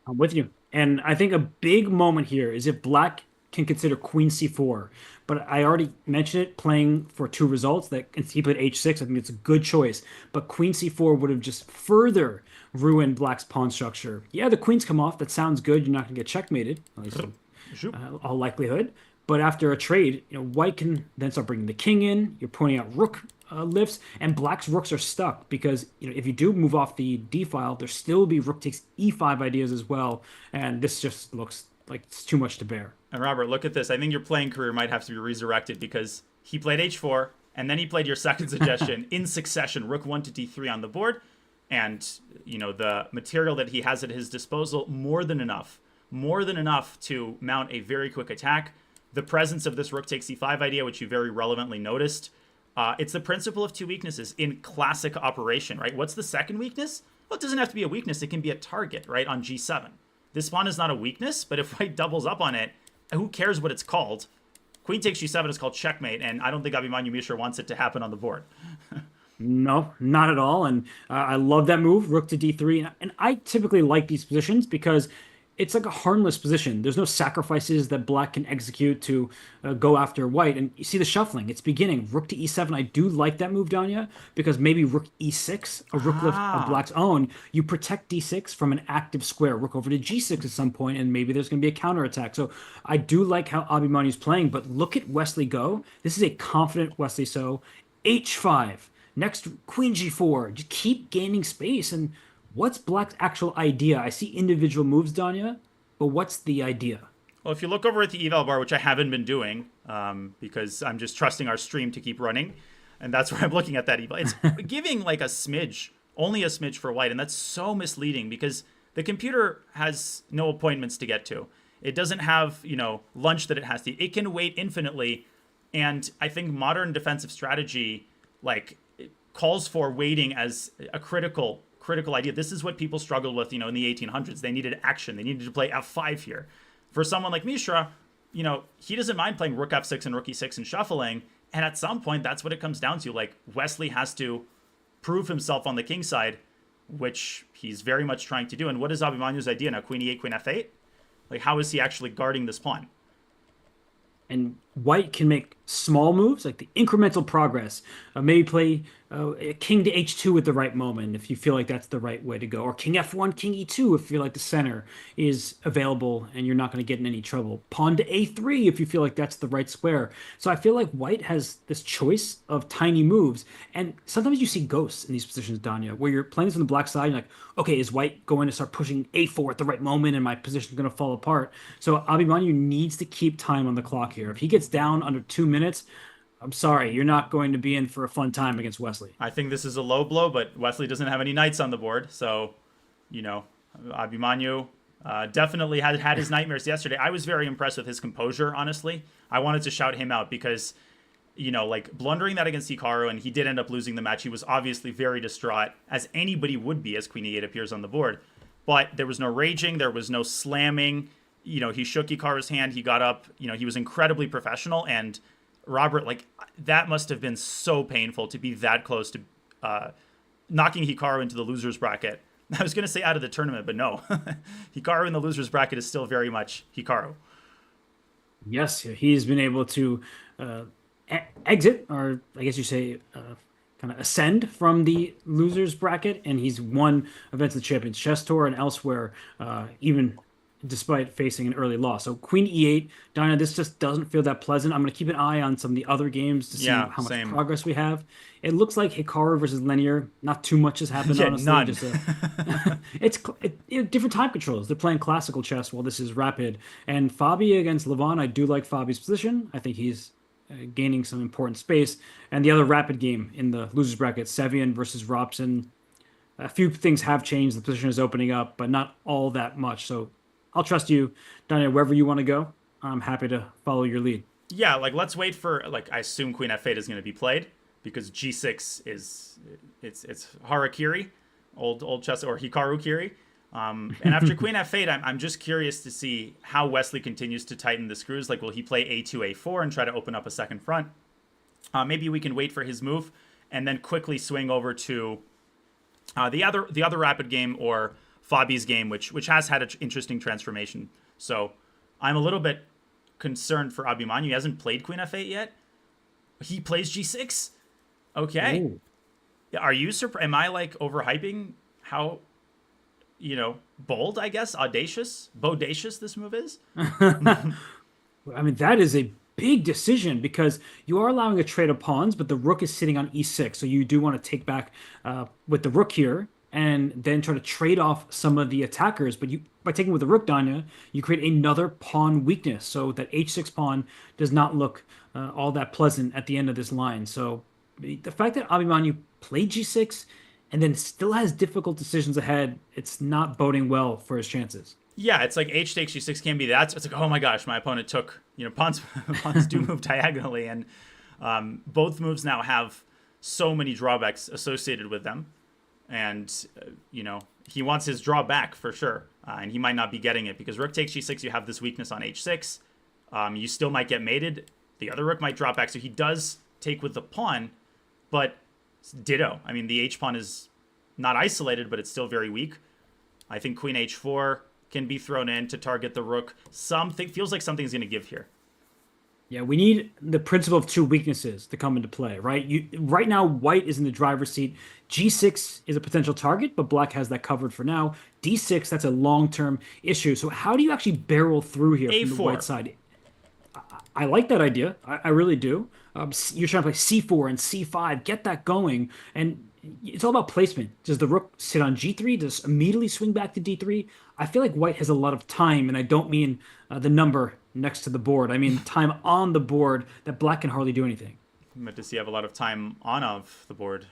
I'm with you. And I think a big moment here is if black can consider queen c4. But I already mentioned it, playing for two results. That he played h6. I think it's a good choice. But queen c4 would have just further ruined black's pawn structure. Yeah, the queen's come off. That sounds good. You're not going to get checkmated, at least all likelihood. But after a trade, white can then start bringing the king in. You're pointing out rook lifts, and black's rooks are stuck because if you do move off the d file, there still be rook takes e5 ideas as well, and this just looks like it's too much to bear. And Robert, look at this. I think your playing career might have to be resurrected because he played h4, and then he played your second suggestion in succession, rook 1 to d3 on the board, and the material that he has at his disposal, more than enough to mount a very quick attack. The presence of this rook takes e5 idea, which you very relevantly noticed. It's the principle of two weaknesses in classic operation, right? What's the second weakness? Well, it doesn't have to be a weakness. It can be a target, right, on g7. This pawn is not a weakness, but if white doubles up on it, who cares what it's called? Queen takes g7 is called checkmate, and I don't think Abimanyu Mishra wants it to happen on the board. No, not at all. And I love that move, rook to d3. And I typically like these positions because it's like a harmless position. There's no sacrifices that black can execute to go after white. And you see the shuffling. It's beginning. Rook to e7. I do like that move, Danya, because maybe rook e6, a rook lift of black's own. You protect d6 from an active square. Rook over to g6 at some point, and maybe there's going to be a counterattack. So I do like how Abimanyu's playing, but look at Wesley go. This is a confident Wesley So. h5. Next, queen g4. Just keep gaining space. And what's black's actual idea? I see individual moves, Danya, but what's the idea? Well, if you look over at the eval bar, which I haven't been doing because I'm just trusting our stream to keep running, and that's where I'm looking at that eval. It's giving like a smidge, only a smidge for white, and that's so misleading because the computer has no appointments to get to. It doesn't have, lunch that it has to eat. It can wait infinitely, and I think modern defensive strategy, calls for waiting as a critical idea. This is what people struggled with, in the 1800s. They needed action. They needed to play f5 here. For someone like Mishra, he doesn't mind playing rook f6 and rook e6 and shuffling. And at some point, that's what it comes down to. Wesley has to prove himself on the king side, which he's very much trying to do. And what is Abimanyu's idea now? Queen e8, queen f8? How is he actually guarding this pawn? And white can make small moves, like the incremental progress. Maybe play king to h2 at the right moment if you feel like that's the right way to go. Or king f1, king e2 if you feel like the center is available and you're not going to get in any trouble. Pawn to a3 if you feel like that's the right square. So I feel like white has this choice of tiny moves. And sometimes you see ghosts in these positions, Danya, where you're playing this on the black side. You're like, okay, is white going to start pushing a4 at the right moment and my position's going to fall apart? So Abimanyu needs to keep time on the clock here. If he gets down under 2 minutes, I'm sorry, you're not going to be in for a fun time against Wesley. I think this is a low blow, but Wesley doesn't have any knights on the board. So, Abimanyu definitely had his nightmares yesterday. I was very impressed with his composure, honestly. I wanted to shout him out because, blundering that against Hikaru, and he did end up losing the match. He was obviously very distraught, as anybody would be as Queen E8 appears on the board. But there was no raging. There was no slamming. He shook Hikaru's hand. He got up. He was incredibly professional. And Robert, that must have been so painful to be that close to knocking Hikaru into the loser's bracket. I was going to say out of the tournament, but no. Hikaru in the loser's bracket is still very much Hikaru. Yes, he's been able to exit, or I guess you say kind of ascend from the loser's bracket, and he's won events of the Champions Chess Tour and elsewhere, even despite facing an early loss. So Queen E8, Dinah, this just doesn't feel that pleasant. I'm going to keep an eye on some of the other games to see how much progress we have. It looks like Hikaru versus Linear, not too much has happened, honestly. None. Just it's different time controls. They're playing classical chess while this is rapid. And Fabi against Levon, I do like Fabi's position. I think he's gaining some important space. And the other rapid game in the losers bracket, Sevian versus Robson. A few things have changed. The position is opening up, but not all that much. So I'll trust you, Daniel, wherever you want to go. I'm happy to follow your lead. Yeah, like let's wait for like I assume Queen F8 is going to be played because G6 is it's Harakiri, old chess or Hikaru Kiri. And after Queen F8, I'm just curious to see how Wesley continues to tighten the screws. Like, will he play A2, A4 and try to open up a second front? Maybe we can wait for his move and then quickly swing over to the other rapid game or Fabi's game, which has had an interesting transformation. So I'm a little bit concerned for Abimanyu. He hasn't played Queen F8 yet. He plays G6. Okay. Ooh. Are you surprised? Am I like overhyping how bold, I guess, bodacious this move is? I mean, that is a big decision because you are allowing a trade of pawns, but the rook is sitting on e6. So you do want to take back with the rook here and then try to trade off some of the attackers. But by taking with the rook, Danya, you create another pawn weakness. So that h6 pawn does not look all that pleasant at the end of this line. So the fact that Abimanyu played g6 and then still has difficult decisions ahead, it's not boding well for his chances. Yeah, it's like h takes g6 can be that. It's like, oh my gosh, my opponent took, pawns do move diagonally, and both moves now have so many drawbacks associated with them. And, he wants his draw back for sure, and he might not be getting it because rook takes g6, you have this weakness on h6. You still might get mated. The other rook might drop back, so he does take with the pawn, but ditto. I mean, the h pawn is not isolated, but it's still very weak. I think queen h4 can be thrown in to target the rook. Something feels like something's going to give here. Yeah, we need the principle of two weaknesses to come into play, right? Right now, white is in the driver's seat. G6 is a potential target, but black has that covered for now. D6, that's a long-term issue. So how do you actually barrel through here A4. from the white side? I like that idea. I really do. You're trying to play c4 and c5, get that going, and it's all about placement. Does the rook sit on g3? Does immediately swing back to d3? I feel like white has a lot of time, and I don't mean the number next to the board. I mean time on the board that black can hardly do anything. I meant to see I have a lot of time on of the board.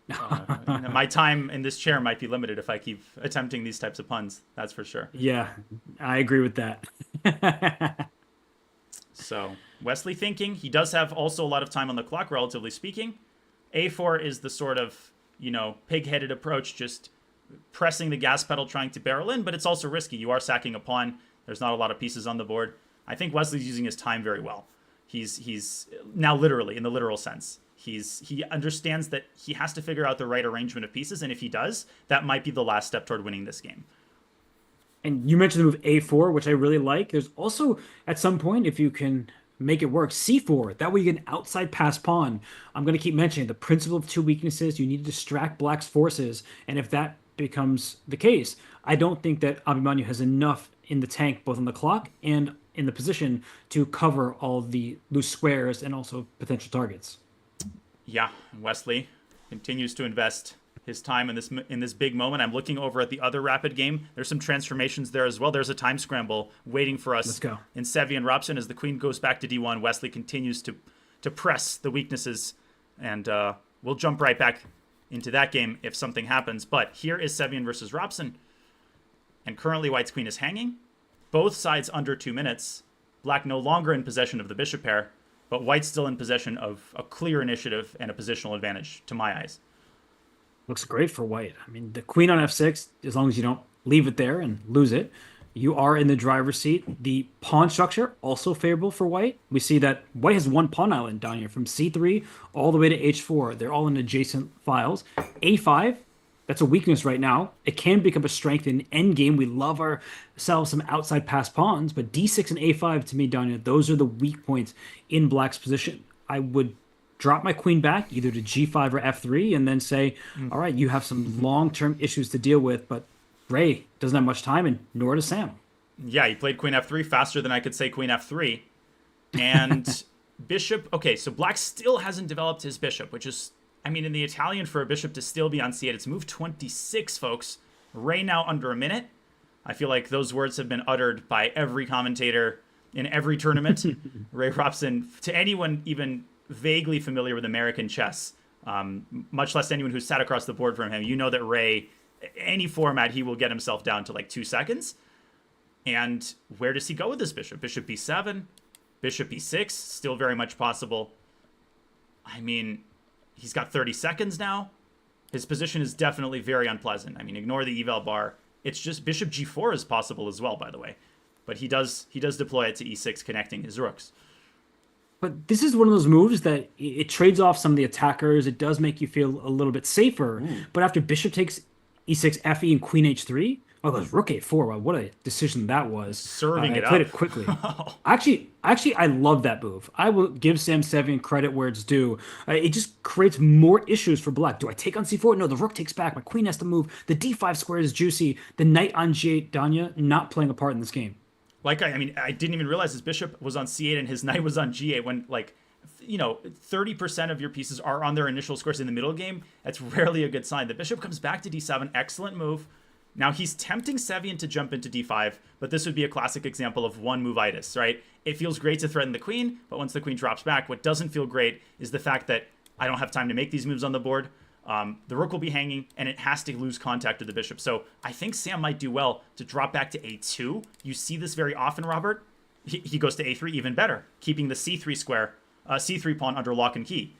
My time in this chair might be limited if I keep attempting these types of puns. That's for sure. Yeah, I agree with that. So Wesley thinking he does have also a lot of time on the clock, relatively speaking. A4 is the sort of, pig-headed approach, just pressing the gas pedal, trying to barrel in, but it's also risky. You are sacking a pawn. There's not a lot of pieces on the board. I think Wesley's using his time very well. He's now literally, in the literal sense. He understands that he has to figure out the right arrangement of pieces, and if he does, that might be the last step toward winning this game. And you mentioned the move a4, which I really like. There's also, at some point, if you can make it work, c4. That way you get an outside pass pawn. I'm going to keep mentioning the principle of two weaknesses. You need to distract black's forces. And if that becomes the case, I don't think that Abimanyu has enough in the tank, both on the clock and in the position, to cover all the loose squares and also potential targets. Yeah, Wesley continues to invest his time in this big moment. I'm looking over at the other rapid game. There's some transformations there as well. There's a time scramble waiting for us. Let's go. In Sevi and Robson as the queen goes back to d1. Wesley continues to press the weaknesses, and we'll jump right back into that game if something happens. But here is Sevian versus Robson, and currently white's queen is hanging. Both sides under 2 minutes. Black no longer in possession of the bishop pair, but white's still in possession of a clear initiative and a positional advantage to my eyes. Looks great for white. I mean, the queen on f6, as long as you don't leave it there and lose it, you are in the driver's seat. The pawn structure, also favorable for white. We see that white has one pawn island down here from c3 all the way to h4. They're all in adjacent files. a5, that's a weakness right now. It can become a strength in endgame. We love ourselves some outside pass pawns, but d6 and a5, to me, Danya, those are the weak points in black's position. I would drop my queen back either to g5 or f3 and then say, all right, you have some long-term issues to deal with, but Ray doesn't have much time, and nor does Sam. Yeah, he played queen f3 faster than I could say queen f3. And bishop, okay, so black still hasn't developed his bishop, which is, I mean, in the Italian for a bishop to still be on c8, it's move 26, folks. Ray now under a minute. I feel like those words have been uttered by every commentator in every tournament. Ray Robson, to anyone even vaguely familiar with American chess, much less anyone who's sat across the board from him, you know that Ray, any format, he will get himself down to like 2 seconds. And where does he go with this bishop? Bishop b7, bishop e6, still very much possible. I mean, he's got 30 seconds now. His position is definitely very unpleasant. I mean, ignore the eval bar. It's just bishop g4 is possible as well, by the way. But he does deploy it to e6, connecting his rooks. But this is one of those moves that it trades off some of the attackers. It does make you feel a little bit safer. But after bishop takes e6, fe, and queen h3, oh, goes rook a4. Wow, what a decision that was. Serving it I played up. it quickly. Actually, I love that move. I will give Sam Sevian credit where it's due. It just creates more issues for black. Do I take on c4? No, the rook takes back. My queen has to move. The d5 square is juicy. The knight on g8, Danya, not playing a part in this game. Like, I mean, I didn't even realize his bishop was on c8 and his knight was on g8 when, like, 30% of your pieces are on their initial squares in the middle game. That's rarely a good sign. The bishop comes back to d7. Excellent move. Now, he's tempting Sevian to jump into d5, but this would be a classic example of one move-itis, right? It feels great to threaten the queen, but once the queen drops back, what doesn't feel great is the fact that I don't have time to make these moves on the board. The rook will be hanging, and it has to lose contact with the bishop. So I think Sam might do well to drop back to a2. You see this very often, Robert. He goes to a3, even better, keeping the c3 square, c3 pawn under lock and key.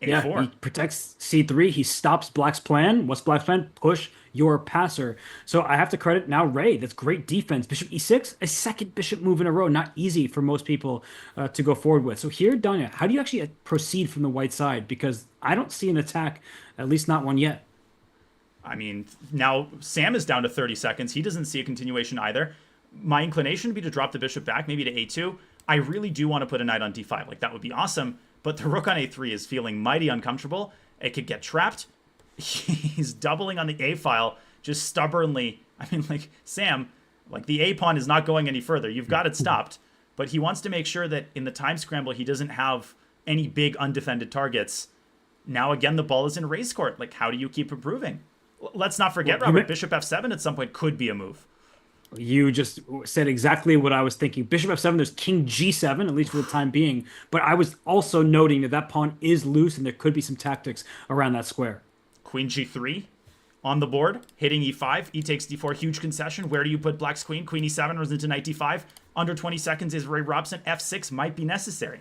A4. Yeah, he protects c3. He stops black's plan. What's black's plan? Push your passer. So I have to credit now Ray. That's great defense. Bishop e6, a second bishop move in a row. Not easy for most people to go forward with. So here, Danya, how do you actually proceed from the white side? Because I don't see an attack, at least not one yet. I mean, now Sam is down to 30 seconds. He doesn't see a continuation either. My inclination would be to drop the bishop back, maybe to a2. I really do want to put a knight on d5. Like, that would be awesome. But the rook on a3 is feeling mighty uncomfortable. It could get trapped. He's doubling on the a file, just stubbornly. I mean, like, Sam, like, the a pawn is not going any further. You've got it stopped. But he wants to make sure that in the time scramble, he doesn't have any big undefended targets. Now, again, the ball is in race court. Like, how do you keep improving? Let's not forget, Robert, bishop f7 at some point could be a move. You just said exactly what I was thinking. Bishop f7, there's king g7, at least for the time being. But I was also noting that that pawn is loose and there could be some tactics around that square. Queen g3 on the board, hitting e5. E takes d4, huge concession. Where do you put black's queen? Queen e7 runs into knight d5. Under 20 seconds is Ray Robson. f6 might be necessary.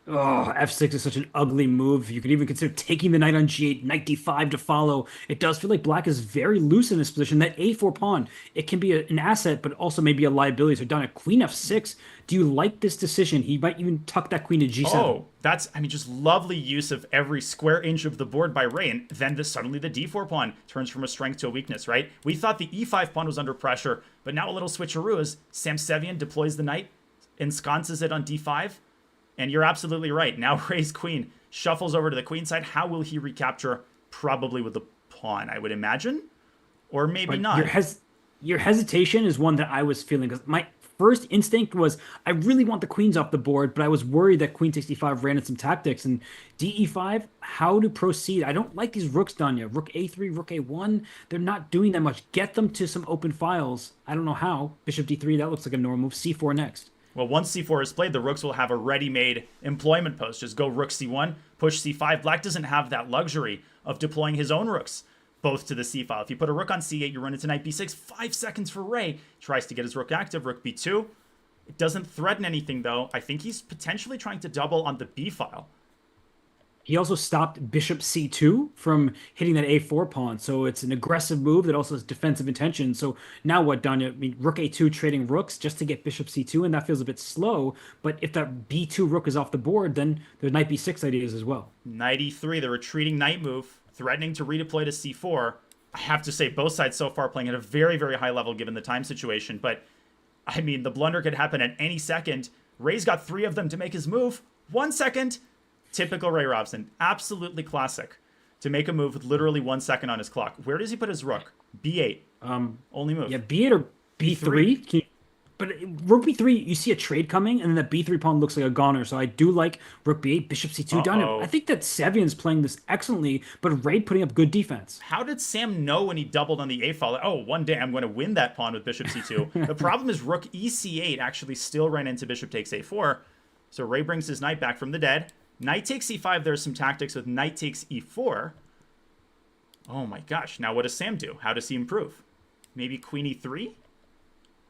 Oh, f6 is such an ugly move. You could even consider taking the knight on g8, knight d5 to follow. It does feel like black is very loose in this position. That a4 pawn, it can be an asset, but also maybe a liability. So down at queen f6, do you like this decision? He might even tuck that queen to g7. Oh, that's, I mean, just lovely use of every square inch of the board by Ray. And then suddenly the d4 pawn turns from a strength to a weakness, right? We thought the e5 pawn was under pressure, but now a little switcheroo as Sam Sevian deploys the knight, ensconces it on d5. And you're absolutely right. Now Ray's queen shuffles over to the queen side. How will he recapture? Probably with the pawn, I would imagine. Or maybe not. Your hesitation is one that I was feeling. Because my first instinct was, I really want the queens off the board, but I was worried that queen takes d5 ran in some tactics. And de5, how to proceed? I don't like these rooks, Danya. Rook a3, rook a1, they're not doing that much. Get them to some open files. I don't know how. Bishop d3, that looks like a normal move. c4 next. Well, once c4 is played, the rooks will have a ready-made employment post. Just go rook c1, push c5. Black doesn't have that luxury of deploying his own rooks both to the c file. If you put a rook on c8, you run into knight b6. 5 seconds for Ray. Tries to get his rook active, rook b2. It doesn't threaten anything, though. I think he's potentially trying to double on the b file. He also stopped bishop c2 from hitting that a4 pawn, so it's an aggressive move that also has defensive intention. So now what, Danya? I mean, rook a2 trading rooks just to get bishop c2, and that feels a bit slow. But if that b2 rook is off the board, then there's knight b6 ideas as well. Knight e3, the retreating knight move, threatening to redeploy to c4. I have to say, both sides so far playing at a very, very high level given the time situation. But, I mean, the blunder could happen at any second. Ray's got 3 of them to make his move. 1 second. Typical Ray Robson. Absolutely classic. To make a move with literally 1 second on his clock. Where does he put his rook? b8. Only move. Yeah, b8 or b3. But rook b3, you see a trade coming, and then that b3 pawn looks like a goner. So I do like rook b8, bishop c2 down. I think that Sevian's playing this excellently, but Ray putting up good defense. How did Sam know when he doubled on the a file? Oh, one day I'm going to win that pawn with bishop c2. The problem is rook ec8 actually still ran into bishop takes a4. So Ray brings his knight back from the dead. Knight takes e5, there's some tactics with knight takes e4. Oh my gosh, now what does Sam do? How does he improve? Maybe queen e3?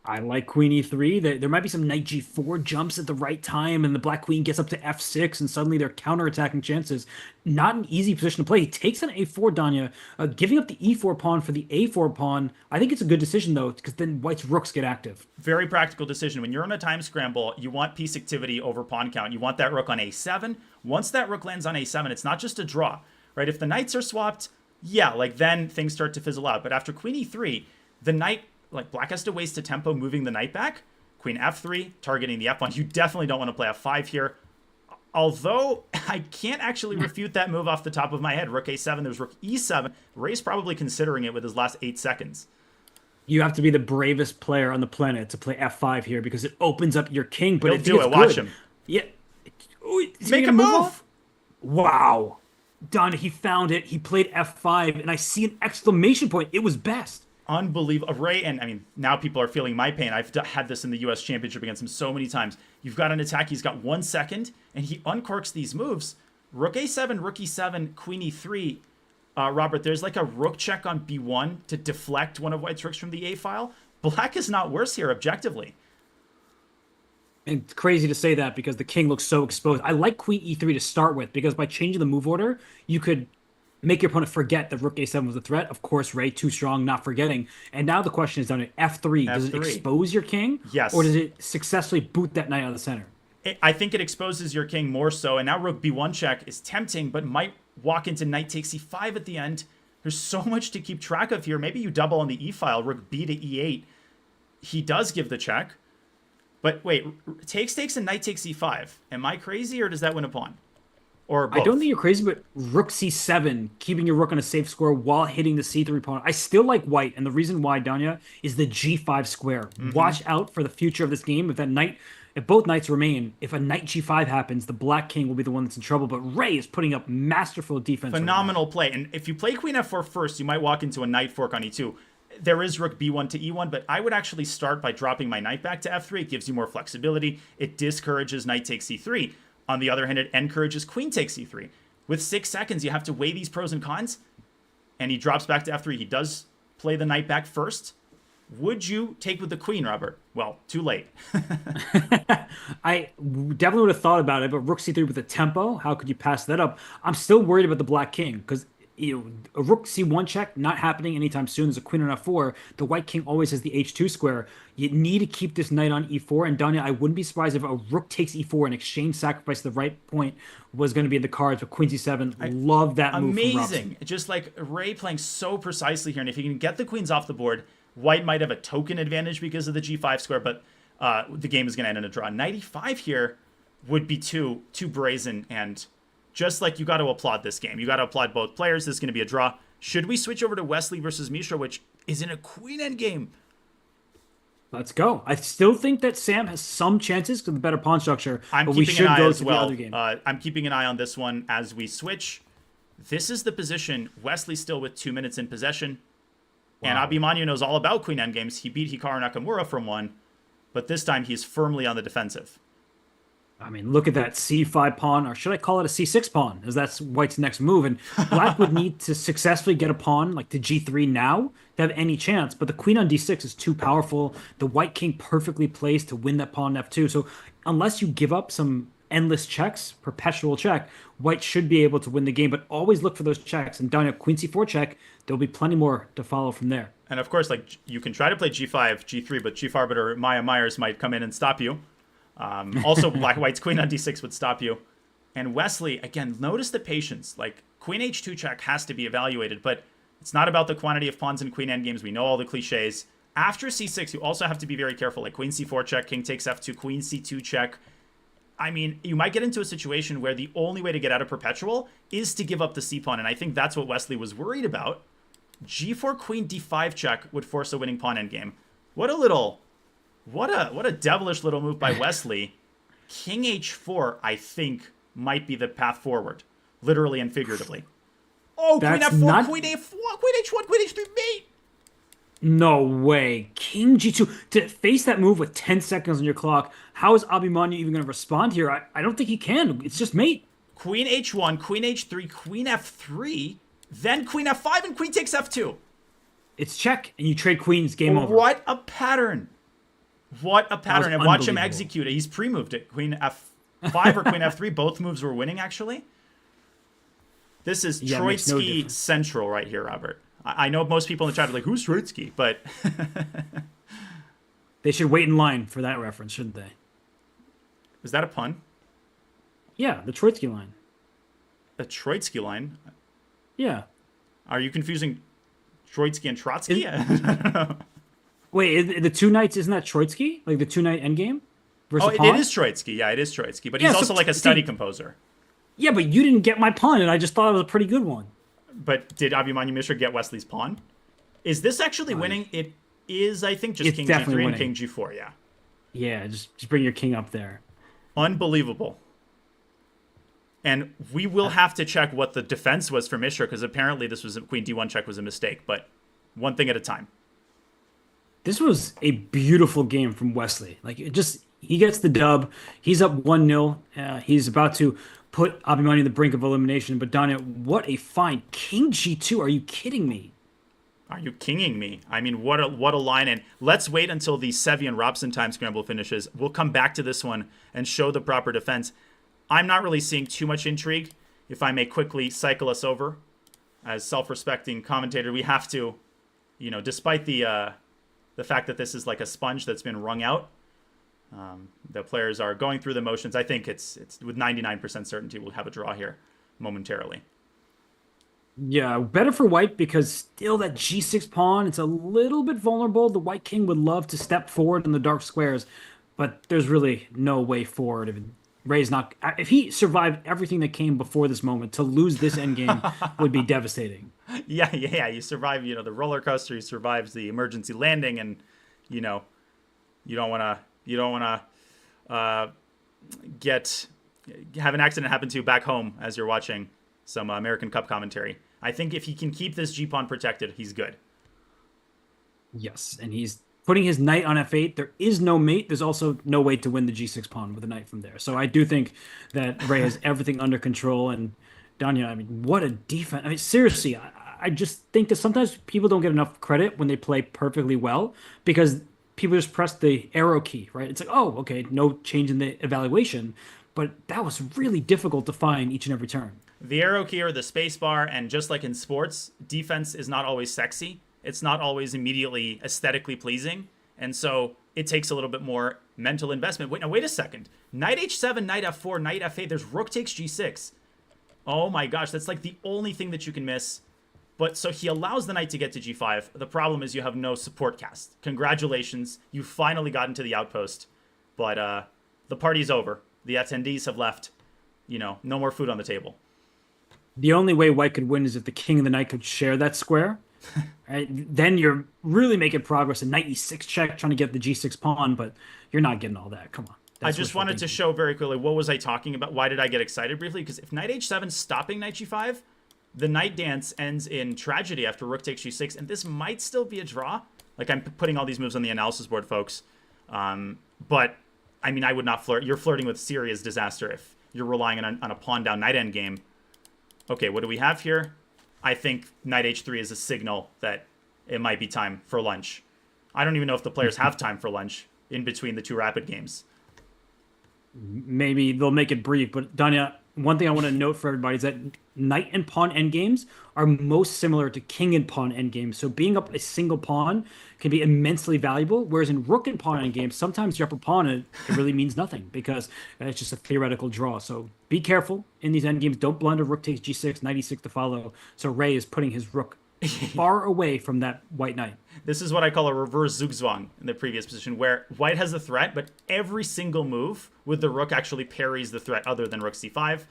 I like queen e3. There might be some knight g4 jumps at the right time, and the black queen gets up to f6, and suddenly they're counterattacking chances. Not an easy position to play. He takes an a4, Danya, giving up the e4 pawn for the a4 pawn. I think it's a good decision, though, because then white's rooks get active. Very practical decision. When you're on a time scramble, you want piece activity over pawn count. You want that rook on a7. Once that rook lands on a7, it's not just a draw, right? If the knights are swapped, yeah, like then things start to fizzle out. But after queen e3, the knight, like black has to waste a tempo moving the knight back. Queen f3, targeting the f1. You definitely don't want to play f5 here. Although I can't actually refute that move off the top of my head. Rook a7, there's rook e7. Ray's probably considering it with his last 8 seconds. You have to be the bravest player on the planet to play f5 here because it opens up your king. But He'll do it. Watch him. Yeah. Ooh, Make a move. Wow. Done. He found it. He played f5, and I see an exclamation point. It was best. Unbelievable. Ray, and I mean, now people are feeling my pain. I've had this in the US Championship against him so many times. You've got an attack, he's got 1 second, and he uncorks these moves. Rook a7, rook e7, queen e3. Robert, there's like a rook check on b1 to deflect one of white's rooks from the a file. Black is not worse here, objectively. And it's crazy to say that because the king looks so exposed. I like queen e3 to start with because by changing the move order, you could make your opponent forget that rook a7 was a threat. Of course, Ray, too strong, not forgetting. And now the question is down to f3. Does it expose your king? Yes. Or does it successfully boot that knight out of the center? I think it exposes your king more so. And now rook b1 check is tempting, but might walk into knight takes e5 at the end. There's so much to keep track of here. Maybe you double on the e-file, rook b to e8. He does give the check. But wait, takes and knight takes e5. Am I crazy or does that win a pawn? Or both? I don't think you're crazy, but rook c7, keeping your rook on a safe square while hitting the c3 pawn. I still like white, and the reason why, Danya, is the g5 square. Watch out for the future of this game. If both knights remain, if a knight g5 happens, the black king will be the one that's in trouble. But Ray is putting up masterful defense. Phenomenal play. And if you play queen f4 first, you might walk into a knight fork on e2. There is rook b1 to e1, but I would actually start by dropping my knight back to f3. It gives you more flexibility. It discourages knight takes e3. On the other hand, it encourages queen takes e3. With 6 seconds, you have to weigh these pros and cons. And he drops back to f3. He does play the knight back first. Would you take with the queen, Robert? Well, too late. I definitely would have thought about it, but rook c3 with the tempo, how could you pass that up? I'm still worried about the black king because a rook c1 check not happening anytime soon. There's a queen on f4. The white king always has the h2 square. You need to keep this knight on e4. And Danya, I wouldn't be surprised if a rook takes e4 and exchange sacrifice at the right point was going to be in the cards. But queen c7, love that move. Amazing. Just like Ray playing so precisely here. And if he can get the queens off the board, white might have a token advantage because of the g5 square, but the game is going to end in a draw. Knight e5 here would be too brazen, and just like you got to applaud this game. You got to applaud both players. This is going to be a draw. Should we switch over to Wesley versus Mishra, which is in a queen endgame? Let's go. I still think that Sam has some chances with the better pawn structure, but we should go to the other game. I'm keeping an eye on this one as we switch. This is the position. Wesley still with 2 minutes in possession. Wow. And Abimanyu knows all about queen endgames. He beat Hikaru Nakamura from one, but this time he's firmly on the defensive. I mean, look at that c5 pawn, or should I call it a c6 pawn, as that's white's next move. And black would need to successfully get a pawn like to g3 now to have any chance, but the queen on d6 is too powerful. The white king perfectly placed to win that pawn f2. So unless you give up some endless checks, perpetual check, white should be able to win the game, but always look for those checks. And down at queen c4 check, there'll be plenty more to follow from there. And of course, like you can try to play g5, g3, but chief arbiter Maya Myers might come in and stop you. Also, white's queen on d6 would stop you. And Wesley, again, notice the patience. Like, queen h2 check has to be evaluated, but it's not about the quantity of pawns in queen endgames. We know all the cliches. After c6, you also have to be very careful. Like, queen c4 check, king takes f2, queen c2 check. I mean, you might get into a situation where the only way to get out of perpetual is to give up the c-pawn, and I think that's what Wesley was worried about. g4, queen d5 check would force a winning pawn endgame. What a devilish little move by Wesley. King h4, I think, might be the path forward, literally and figuratively. Oh, that's queen f4, queen a4, queen h1, queen h3, mate. No way. King g2. To face that move with 10 seconds on your clock, how is Abimanyu even going to respond here? I don't think he can. It's just mate. Queen h1, queen h3, queen f3, then queen f5, and queen takes f2. It's check, and you trade queens, game over. What a pattern. What a That was pattern. And watch him unbelievable. execute it. He's pre-moved it. Queen F5 or Queen F3. Both moves were winning, actually. This is Yeah, it makes no Troitsky difference. Central right here, Robert. I know most people in the chat are like, who's Troitsky? But They should wait in line for that reference, shouldn't they? is that a pun? Yeah, the Troitsky line. A Troitsky line? Yeah. Are you confusing Troitsky and Trotsky? Wait, the two knights isn't that Troitsky? Like the two knight endgame versus Oh, it pawn? is Troitsky. Yeah, it is Troitsky. But Yeah, he's so also like a see- study composer. Yeah, but you didn't get my pun, and I just thought it was a pretty good one. But did Abhimanyu Mishra get Wesley's pawn? Is this actually winning? It is, I think, just It's King definitely G3 and winning. King G4, yeah. Yeah, just bring your king up there. Unbelievable. And we will have to check what the defense was for Mishra, because apparently this was Queen D1 check was a mistake, but one thing at a time. This was a beautiful game from Wesley. Like it just he gets the dub. He's up 1-0. He's about to put Abhimanyu on the brink of elimination. But Danya, what a fine King G2. Are you kidding me? Are you kinging me? I mean, what a line. And let's wait until the Sevi and Robson time scramble finishes. We'll come back to this one and show the proper defense. I'm not really seeing too much intrigue. If I may quickly cycle us over, as self-respecting commentator, we have to, despite the fact that this is like a sponge that's been wrung out, the players are going through the motions. I think it's with 99% certainty we'll have a draw here momentarily. Yeah, better for white because still that G6 pawn, it's a little bit vulnerable. The white king would love to step forward in the dark squares, but there's really no way forward. If he survived everything that came before this moment, to lose this endgame would be devastating. Yeah. You survive, the roller coaster. You survive the emergency landing, and you don't want to have an accident happen to you back home as you're watching some American Cup commentary. I think if he can keep this G pawn protected, he's good. Yes, and he's putting his knight on f8. There is no mate. There's also no way to win the g6 pawn with a knight from there. So I do think that Ray has everything under control. And Danya, I mean, what a defense. I mean, seriously, I just think that sometimes people don't get enough credit when they play perfectly well because people just press the arrow key, right? It's like, oh, okay, no change in the evaluation. But that was really difficult to find each and every turn. The arrow key or the space bar, and just like in sports, defense is not always sexy. It's not always immediately aesthetically pleasing. And so it takes a little bit more mental investment. Wait a second. Knight h7, knight f4, knight f8. There's rook takes g6. Oh my gosh, that's like the only thing that you can miss. But so he allows the knight to get to g5. The problem is you have no support cast. Congratulations. You finally got into the outpost. But the party's over. The attendees have left. No more food on the table. The only way white could win is if the king and the knight could share that square. Right? Then you're really making progress. A knight e6 check, trying to get the g6 pawn, but you're not getting all that. Come on. I just wanted to show very quickly, what was I talking about? Why did I get excited briefly? Because if knight h7 stopping knight g5, the knight dance ends in tragedy after rook takes g6, and this might still be a draw. Like, I'm putting all these moves on the analysis board, folks. But, I mean, I would not flirt. You're flirting with serious disaster if you're relying on a pawn down knight endgame. Okay, what do we have here? I think knight h3 is a signal that it might be time for lunch. I don't even know if the players have time for lunch in between the two rapid games. Maybe they'll make it brief, but Danya, one thing I want to note for everybody is that knight and pawn endgames are most similar to king and pawn endgames. So being up a single pawn can be immensely valuable, whereas in rook and pawn endgames, sometimes you're up a pawn and it really means nothing because it's just a theoretical draw. So be careful in these endgames. Don't blunder rook takes g6, knight e6 to follow. So Ray is putting his rook far away from that white knight. This is what I call a reverse zugzwang in the previous position, where white has the threat, but every single move with the rook actually parries the threat other than rook c5.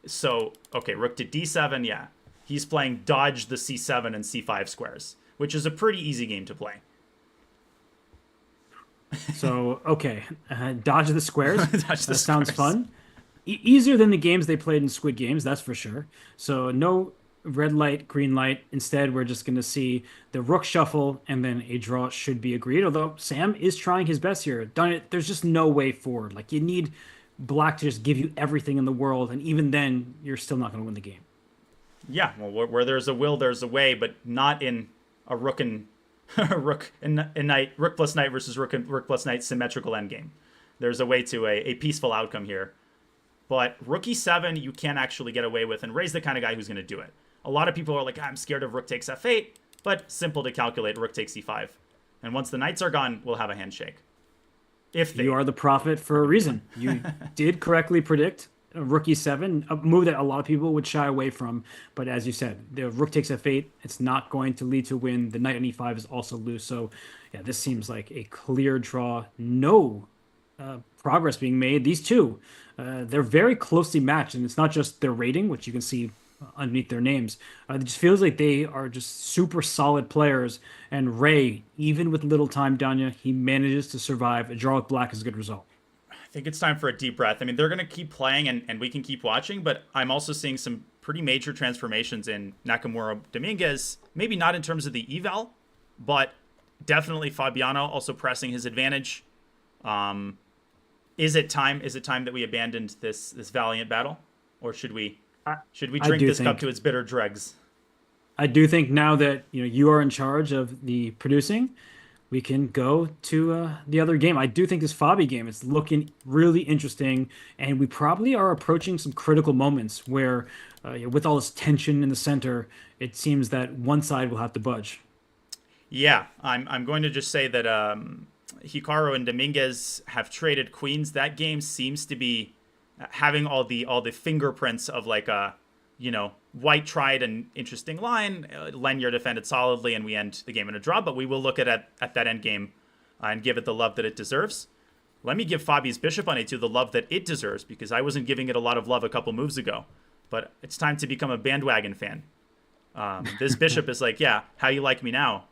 So, okay, rook to d7, yeah. He's playing dodge the c7 and c5 squares, which is a pretty easy game to play. So, okay, dodge the squares. Dodge the That sounds squares. fun. Easier than the games they played in Squid Games, that's for sure. So, no red light, green light. Instead, we're just going to see the rook shuffle, and then a draw should be agreed. Although Sam is trying his best here. There's just no way forward. Like, you need black to just give you everything in the world, and even then, you're still not going to win the game. Yeah, well, where there's a will, there's a way, but not in a rook and rook and knight, rook plus knight versus rook plus knight symmetrical endgame. There's a way to a peaceful outcome here. But rook e7, you can't actually get away with, and Ray's the kind of guy who's going to do it. A lot of people are like, I'm scared of rook takes f8, but simple to calculate, rook takes e5. And once the knights are gone, we'll have a handshake. If they... You are the prophet for a reason. You did correctly predict rook e7, a move that a lot of people would shy away from. But as you said, the rook takes f8. It's not going to lead to a win. The knight on e5 is also loose. So, yeah, this seems like a clear draw. No progress being made. These two, they're very closely matched. And it's not just their rating, which you can see underneath their names. It just feels like they are just super solid players. And Ray, even with little time, Danya, he manages to survive. A draw with black is a good result. I think it's time for a deep breath. I mean, they're going to keep playing and we can keep watching, but I'm also seeing some pretty major transformations in Nakamura Dominguez. Maybe not in terms of the eval, but definitely Fabiano also pressing his advantage. Is it time that we abandoned this valiant battle? Or should we drink this cup to its bitter dregs? I do think now that you are in charge of the producing, we can go to the other game. I do think this Fabi game is looking really interesting, and we probably are approaching some critical moments where, with all this tension in the center, it seems that one side will have to budge. Yeah, I'm going to just say that Hikaru and Dominguez have traded queens. That game seems to be having all the fingerprints of like a white tried an interesting line. Lenya defended solidly, and we end the game in a draw. But we will look at that end game and give it the love that it deserves. Let me give Fabi's bishop on a2 the love that it deserves, because I wasn't giving it a lot of love a couple moves ago. But it's time to become a bandwagon fan. This bishop is like, yeah, how you like me now?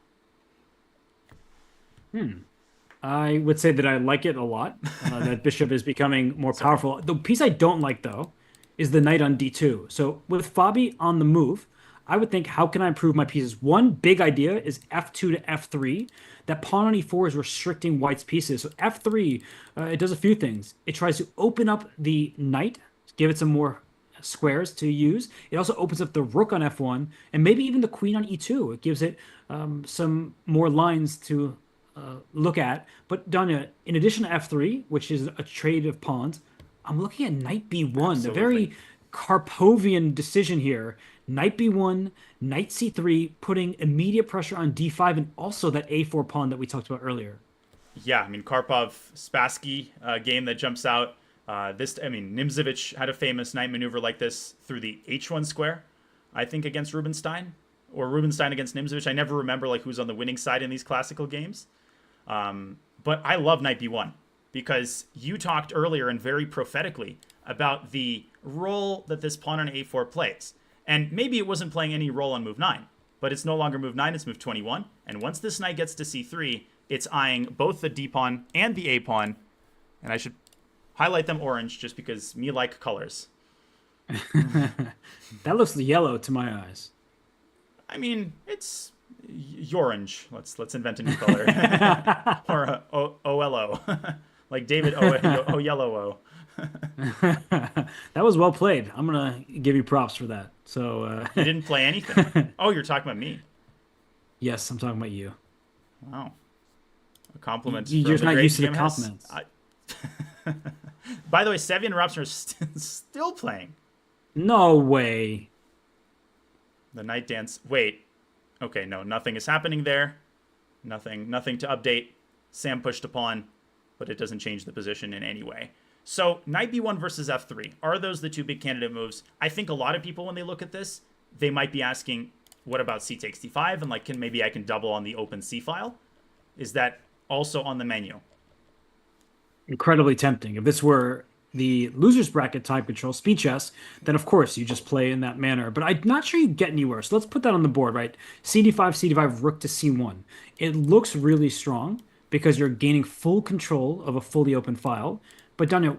I would say that I like it a lot. That bishop is becoming more powerful. The piece I don't like, though, is the knight on d2. So with Fabi on the move, I would think, how can I improve my pieces? One big idea is f2 to f3. That pawn on e4 is restricting white's pieces. So f3, it does a few things. It tries to open up the knight, give it some more squares to use. It also opens up the rook on f1, and maybe even the queen on e2. It gives it some more lines to look at. But Danya, in addition to f3, which is a trade of pawns, I'm looking at knight b1, Absolutely. the very Karpovian decision here. Knight b1, knight c3, putting immediate pressure on d5, and also that a4 pawn that we talked about earlier. Yeah, I mean, Karpov-Spassky game that jumps out. Nimzovich had a famous knight maneuver like this through the h1 square, I think, against Rubinstein, or Rubinstein against Nimzovich. I never remember who's on the winning side in these classical games. But I love knight b1, because you talked earlier and very prophetically about the role that this pawn on a4 plays. And maybe it wasn't playing any role on move 9, but it's no longer move 9, it's move 21. And once this knight gets to c3, it's eyeing both the d pawn and the a pawn. And I should highlight them orange just because me like colors. That looks yellow to my eyes. I mean, it's orange. Let's invent a new color. Or a OLO. Like David O Yellow O. That was well played. I'm gonna give you props for that. So You didn't play anything. Oh, you're talking about me. Yes, I'm talking about you. Wow. A compliment. You're from just the not great used to the GM Hess. compliments. By the way, Sevi and Robson are still playing. No way. The night dance. Wait. Okay, no, nothing is happening there. Nothing to update. Sam pushed a pawn, but it doesn't change the position in any way. So knight b1 versus f3. Are those the two big candidate moves? I think a lot of people, when they look at this, they might be asking, what about c takes d5? And maybe I can double on the open c file? Is that also on the menu? Incredibly tempting. If this were the loser's bracket type control speed chess, then of course you just play in that manner. But I'm not sure you get anywhere. So let's put that on the board, right? CD5, CD5, rook to c1. It looks really strong because you're gaining full control of a fully open file. But Daniel,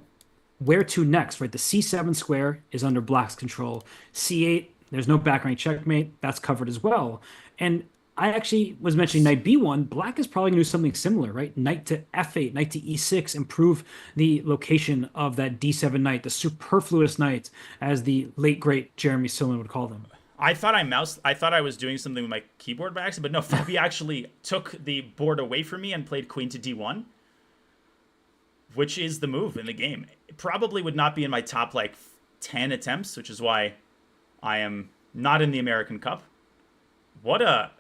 where to next, right? The c7 square is under black's control. c8, there's no back rank checkmate. That's covered as well. And I actually was mentioning knight b1. Black is probably going to do something similar, right? Knight to f8, knight to e6, improve the location of that d7 knight, the superfluous knights, as the late, great Jeremy Silman would call them. I thought I was doing something with my keyboard by accident, but no, Fabi actually took the board away from me and played queen to d1, which is the move in the game. It probably would not be in my top like 10 attempts, which is why I am not in the American Cup. What a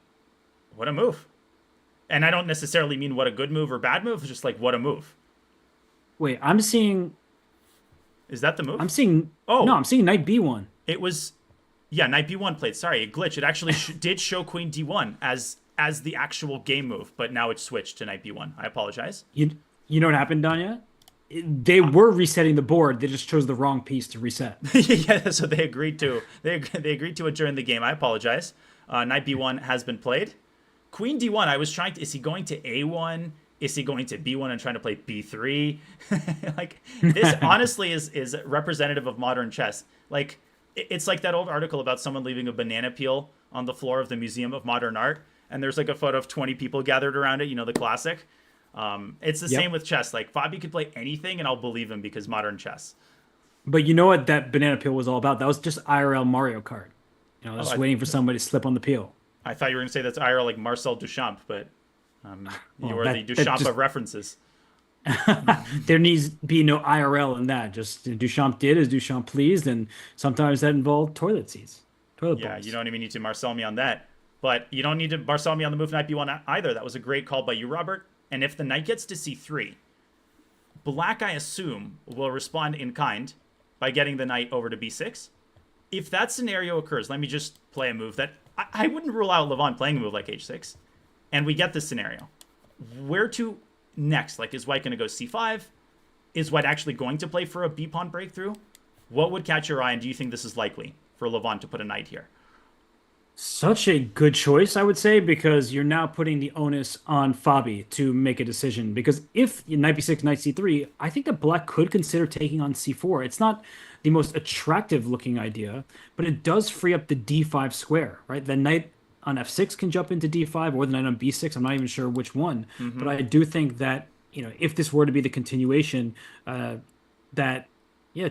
move. And I don't necessarily mean what a good move or bad move, just like what a move. Wait, I'm seeing. Is that the move? I'm seeing. Oh. No, I'm seeing knight b1. It was, yeah, knight b1 played. Sorry, it glitched. It actually did show queen d1 as the actual game move, but now it's switched to knight b1. I apologize. You know what happened, Danya? They were resetting the board. They just chose the wrong piece to reset. Yeah, so they agreed to agreed to it during the game. I apologize. Knight b1 has been played. Queen d1. I was trying to. Is he going to a1? Is he going to b1 and trying to play b3? Like this, honestly, is representative of modern chess. Like it's like that old article about someone leaving a banana peel on the floor of the Museum of Modern Art, and there's like a photo of 20 people gathered around it. You know, the classic. It's the same with chess. Like Fabi could play anything, and I'll believe him because modern chess. But you know what that banana peel was all about? That was just IRL Mario Kart. You know, just waiting for somebody to slip on the peel. I thought you were going to say that's IRL like Marcel Duchamp, but you are the Duchamp just, of references. there needs to be no IRL in that. Just Duchamp did as Duchamp pleased, and sometimes that involved toilet seats. Toilet Yeah, bowls. you don't even need to Marcel me on that. But you don't need to Marcel me on the move knight b1 either. That was a great call by you, Robert. And if the knight gets to c3, black, I assume, will respond in kind by getting the knight over to b6. If that scenario occurs, let me just play a move that I wouldn't rule out Levon playing a move like h6. And we get this scenario. Where to next? Like, is white going to go c5? Is white actually going to play for a b-pawn breakthrough? What would catch your eye, and do you think this is likely for Levon to put a knight here? Such a good choice, I would say, because you're now putting the onus on Fabi to make a decision. Because if knight b6, knight c3, I think that black could consider taking on c4. It's not the most attractive looking idea, but it does free up the d5 square, right? The knight on f6 can jump into d5, or the knight on b6. I'm not even sure which one, but I do think that, you know, if this were to be the continuation, that yeah,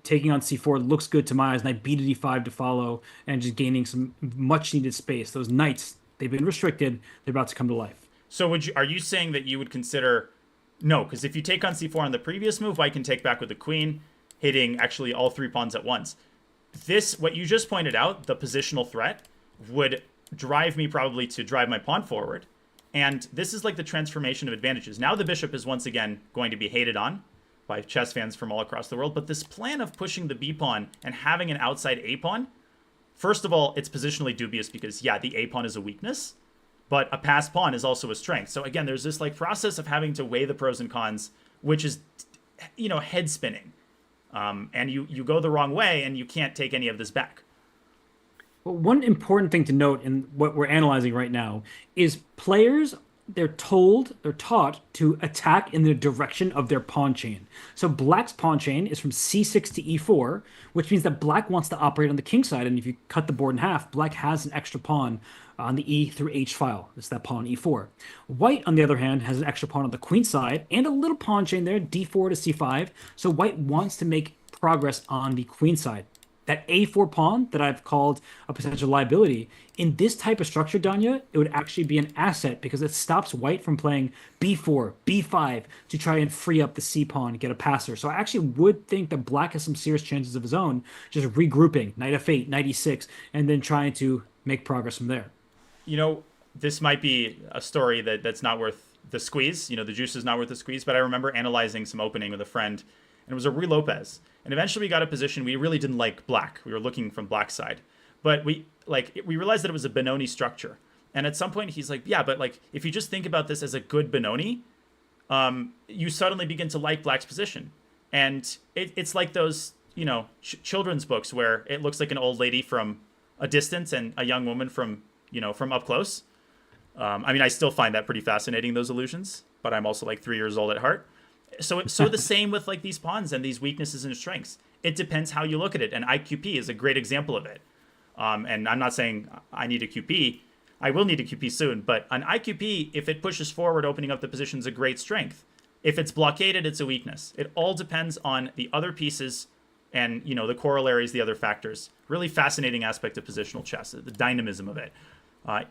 taking on c4 looks good to my eyes. Knight b to d5 to follow, and just gaining some much needed space. Those knights, they've been restricted. They're about to come to life. So are you saying that you would consider no? Because if you take on c4 on the previous move, white can take back with the queen, hitting actually all three pawns at once. This, what you just pointed out, the positional threat, would drive me probably to drive my pawn forward. And this is like the transformation of advantages. Now the bishop is once again going to be hated on by chess fans from all across the world. But this plan of pushing the b-pawn and having an outside a-pawn, first of all, it's positionally dubious because, yeah, the a-pawn is a weakness, but a passed pawn is also a strength. So again, there's this like process of having to weigh the pros and cons, which is, you know, head spinning. And you go the wrong way and you can't take any of this back. Well, one important thing to note in what we're analyzing right now is players, they're taught to attack in the direction of their pawn chain. So black's pawn chain is from c6 to e4, which means that black wants to operate on the king side. And if you cut the board in half, black has an extra pawn on the e through h file. It's that pawn e4. White, on the other hand, has an extra pawn on the queen side and a little pawn chain there, d4 to c5. So white wants to make progress on the queen side. That a4 pawn that I've called a potential liability, in this type of structure, Danya, it would actually be an asset because it stops white from playing b4, b5 to try and free up the c pawn and get a passer. So I actually would think that black has some serious chances of his own, just regrouping, knight f8, knight e6, and then trying to make progress from there. You know, this might be a story that's not worth the squeeze. You know, the juice is not worth the squeeze, but I remember analyzing some opening with a friend, and it was a Ruy Lopez. And eventually we got a position we really didn't like black. We were looking from black side. But we realized that it was a Benoni structure. And at some point he's like, yeah, but like if you just think about this as a good Benoni, you suddenly begin to like black's position. And it's like those, you know, children's books where it looks like an old lady from a distance and a young woman from, you know, from up close. I mean, I still find that pretty fascinating, those illusions, but I'm also like 3 years old at heart. So the same with like these pawns and these weaknesses and strengths. It depends how you look at it. And IQP is a great example of it. And I'm not saying I need a QP. I will need a QP soon. But an IQP, if it pushes forward, opening up the position is a great strength. If it's blockaded, it's a weakness. It all depends on the other pieces and, you know, the corollaries, the other factors really fascinating aspect of positional chess, the dynamism of it.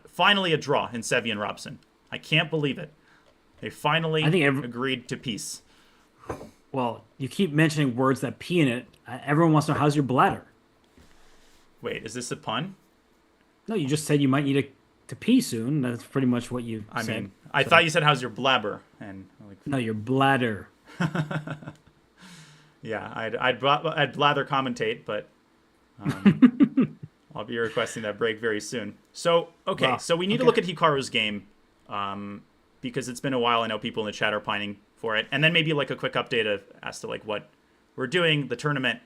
Finally, a draw in Sevi and Robson. I can't believe it. They finally I think agreed to peace. well, you keep mentioning words that pee in it. Everyone wants to know how's your bladder. Wait, is this a pun? No, you just said you might need to pee soon. That's pretty much what you I said. mean, I thought you said how's your blabber, and like, No, your bladder. yeah, I'd blather commentate, but I'll be requesting that break very soon. So okay, Wow. so we need to Okay. look at Hikaru's game, because it's been a while. I know people in the chat are pining for it, and then maybe like a quick update as to like what we're doing, the tournament.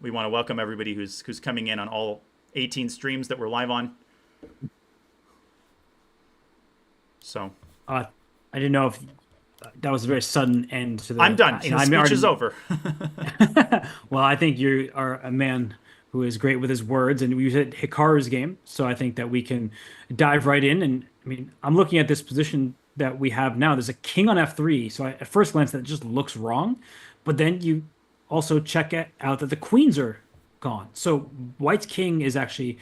We want to welcome everybody who's coming in on all 18 streams that we're live on. So I didn't know if that was a very sudden end to the. I'm done. You know, The I'm speech already, is over. well, I think you are a man who is great with his words, and we hit Hikaru's game, so I think that we can dive right in. And I mean, I'm looking at this position that we have now. There's a king on f3, so at first glance that just looks wrong, but then you also check out that the queens are gone. So White's king is actually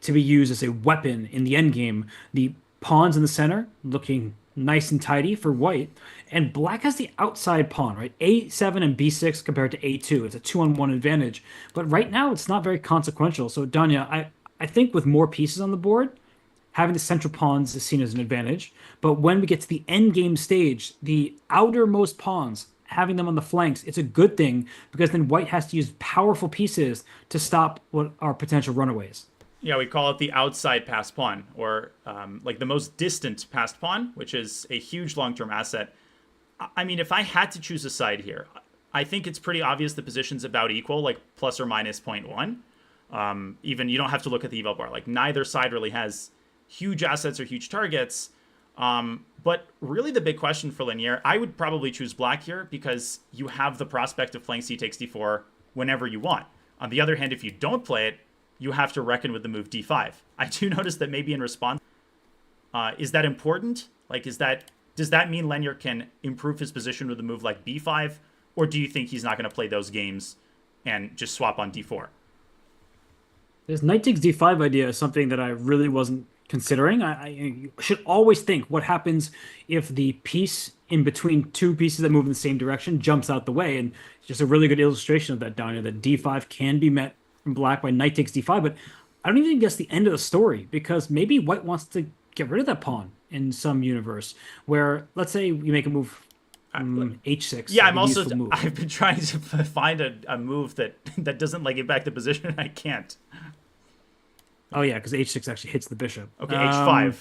to be used as a weapon in the endgame. The pawns in the center looking nice and tidy for White, and Black has the outside pawn, right? A7 and B6 compared to A2. It's a 2-on-1 advantage, but right now it's not very consequential. So Danya, I think with more pieces on the board, having the central pawns is seen as an advantage. But when we get to the end game stage, the outermost pawns, having them on the flanks, it's a good thing because then White has to use powerful pieces to stop what are potential runaways. Yeah, we call it the outside passed pawn, or like the most distant passed pawn, which is a huge long-term asset. I mean, if I had to choose a side here, I think it's pretty obvious the position's about equal, like plus or minus zero point 0.1. Even you don't have to look at the eval bar. Like neither side really has huge assets or huge targets. But really the big question for Linear, I would probably choose Black here because you have the prospect of playing c takes d4 whenever you want. On the other hand, if you don't play it, you have to reckon with the move d5. I do notice that maybe in response, is that important? Like, does that mean Lenier can improve his position with a move like b5? Or do you think he's not going to play those games and just swap on d4? This knight takes d5 idea is something that I really wasn't considering. I should always think what happens if the piece in between two pieces that move in the same direction jumps out the way. And it's just a really good illustration of that down here, that d5 can be met from Black by knight takes d5. But I don't even think that's the end of the story, because maybe White wants to get rid of that pawn in some universe where, let's say you make a move h6. Yeah, I've been trying to find a move that doesn't like get back the position, and I can't. Oh yeah, because h6 actually hits the bishop. Okay, h5.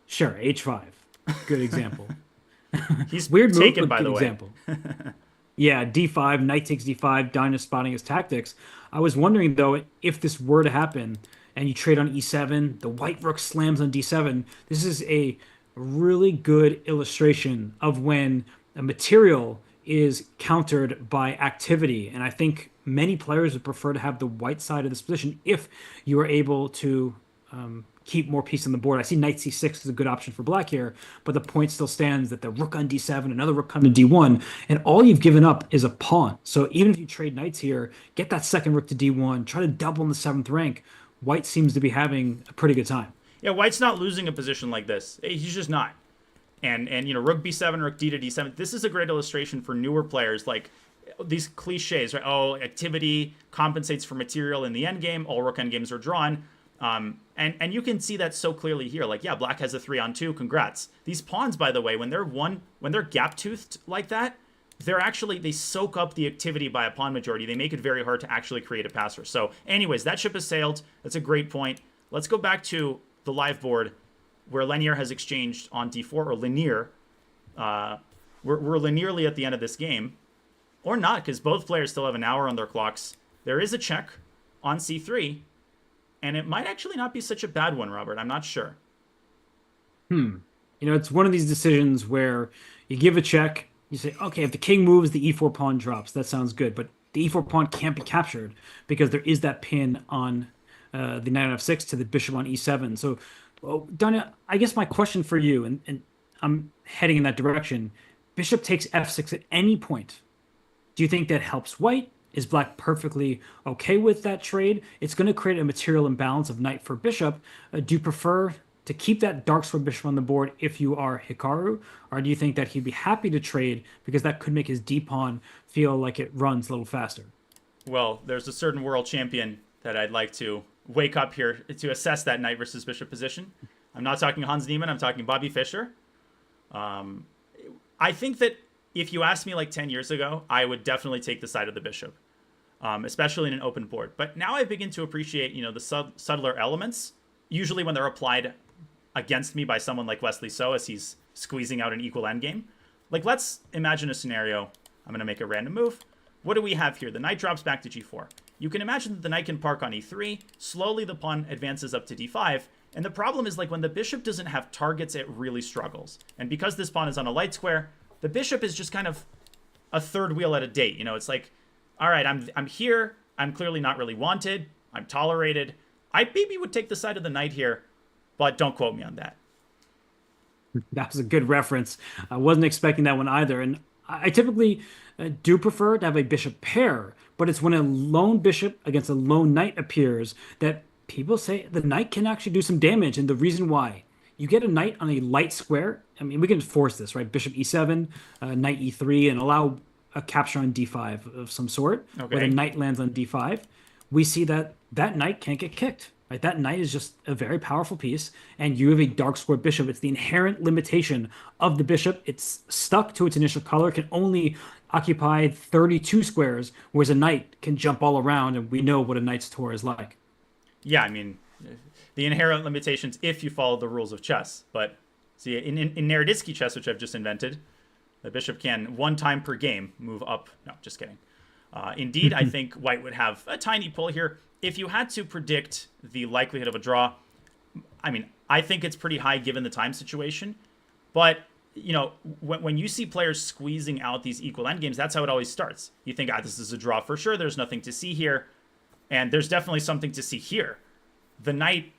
Sure, h5. Good example. He's Weird move, taken, but by good the way. example. Yeah, d5, knight takes d5, Dinah spotting his tactics. I was wondering, though, if this were to happen and you trade on e7, the white rook slams on d7, this is a really good illustration of when a material is countered by activity. And I think many players would prefer to have the white side of this position if you are able to keep more pieces on the board. I see knight c6 is a good option for Black here, but the point still stands that the rook on d7, another rook coming to d1, and all you've given up is a pawn. So even if you trade knights here, get that second rook to d1, try to double in the 7th rank, White seems to be having a pretty good time. Yeah, White's not losing a position like this. He's just not. And you know, rook b7, rook d to d7. This is a great illustration for newer players, like these cliches, right? Oh, activity compensates for material in the endgame. All rook endgames are drawn. And you can see that so clearly here. Like, yeah, Black has a 3-on-2. Congrats. These pawns, by the way, when they're gap-toothed like that, they soak up the activity by a pawn majority. They make it very hard to actually create a passer. So anyways, that ship has sailed. That's a great point. Let's go back to the live board where Lenier has exchanged on d4, or Lenier. We're linearly at the end of this game. Or not, because both players still have an hour on their clocks. There is a check on c3, and it might actually not be such a bad one, Robert. I'm not sure. You know, it's one of these decisions where you give a check, you say, okay, if the king moves, the e4 pawn drops. That sounds good. But the e4 pawn can't be captured because there is that pin on the knight on f6 to the bishop on e7. So, well, Danya, I guess my question for you, and I'm heading in that direction, bishop takes f6 at any point. Do you think that helps White? Is black perfectly okay with that trade? It's going to create a material imbalance of knight for bishop. Do you prefer to keep that dark square bishop on the board if you are Hikaru, or do you think that he'd be happy to trade because that could make his d pawn feel like it runs a little faster? Well, there's a certain world champion that I'd like to wake up here to assess that knight versus bishop position. I'm not talking Hans Niemann. I'm talking Bobby Fischer. I think that if you asked me like 10 years ago, I would definitely take the side of the bishop, especially in an open board. But now I begin to appreciate, the subtler elements, usually when they're applied against me by someone like Wesley So as he's squeezing out an equal endgame. Like, let's imagine a scenario. I'm going to make a random move. What do we have here? The knight drops back to g4. You can imagine that the knight can park on e3. Slowly, the pawn advances up to d5. And the problem is, like, when the bishop doesn't have targets, it really struggles. And because this pawn is on a light square, the bishop is just kind of a third wheel at a date. It's like, all right, I'm here. I'm clearly not really wanted. I'm tolerated. I maybe would take the side of the knight here, but don't quote me on that. That was a good reference. I wasn't expecting that one either. And I typically do prefer to have a bishop pair, but it's when a lone bishop against a lone knight appears that people say the knight can actually do some damage. And the reason why, you get a knight on a light square. I mean, we can force this, right? Bishop e7, knight e3, and allow a capture on d5 of some sort, Okay. where the knight lands on d5. We see that that knight can't get kicked. Right? That knight is just a very powerful piece, and you have a dark square bishop. It's the inherent limitation of the bishop. It's stuck to its initial color, can only occupy 32 squares, whereas a knight can jump all around, and we know what a knight's tour is like. Yeah, I mean, the inherent limitations if you follow the rules of chess. But see, in Naroditsky chess, which I've just invented, the bishop can one time per game move up. No, just kidding. Indeed, I think white would have a tiny pull here. If you had to predict the likelihood of a draw, I mean, I think it's pretty high given the time situation. But, when you see players squeezing out these equal endgames, that's how it always starts. You think, this is a draw for sure. There's nothing to see here. And there's definitely something to see here. The knight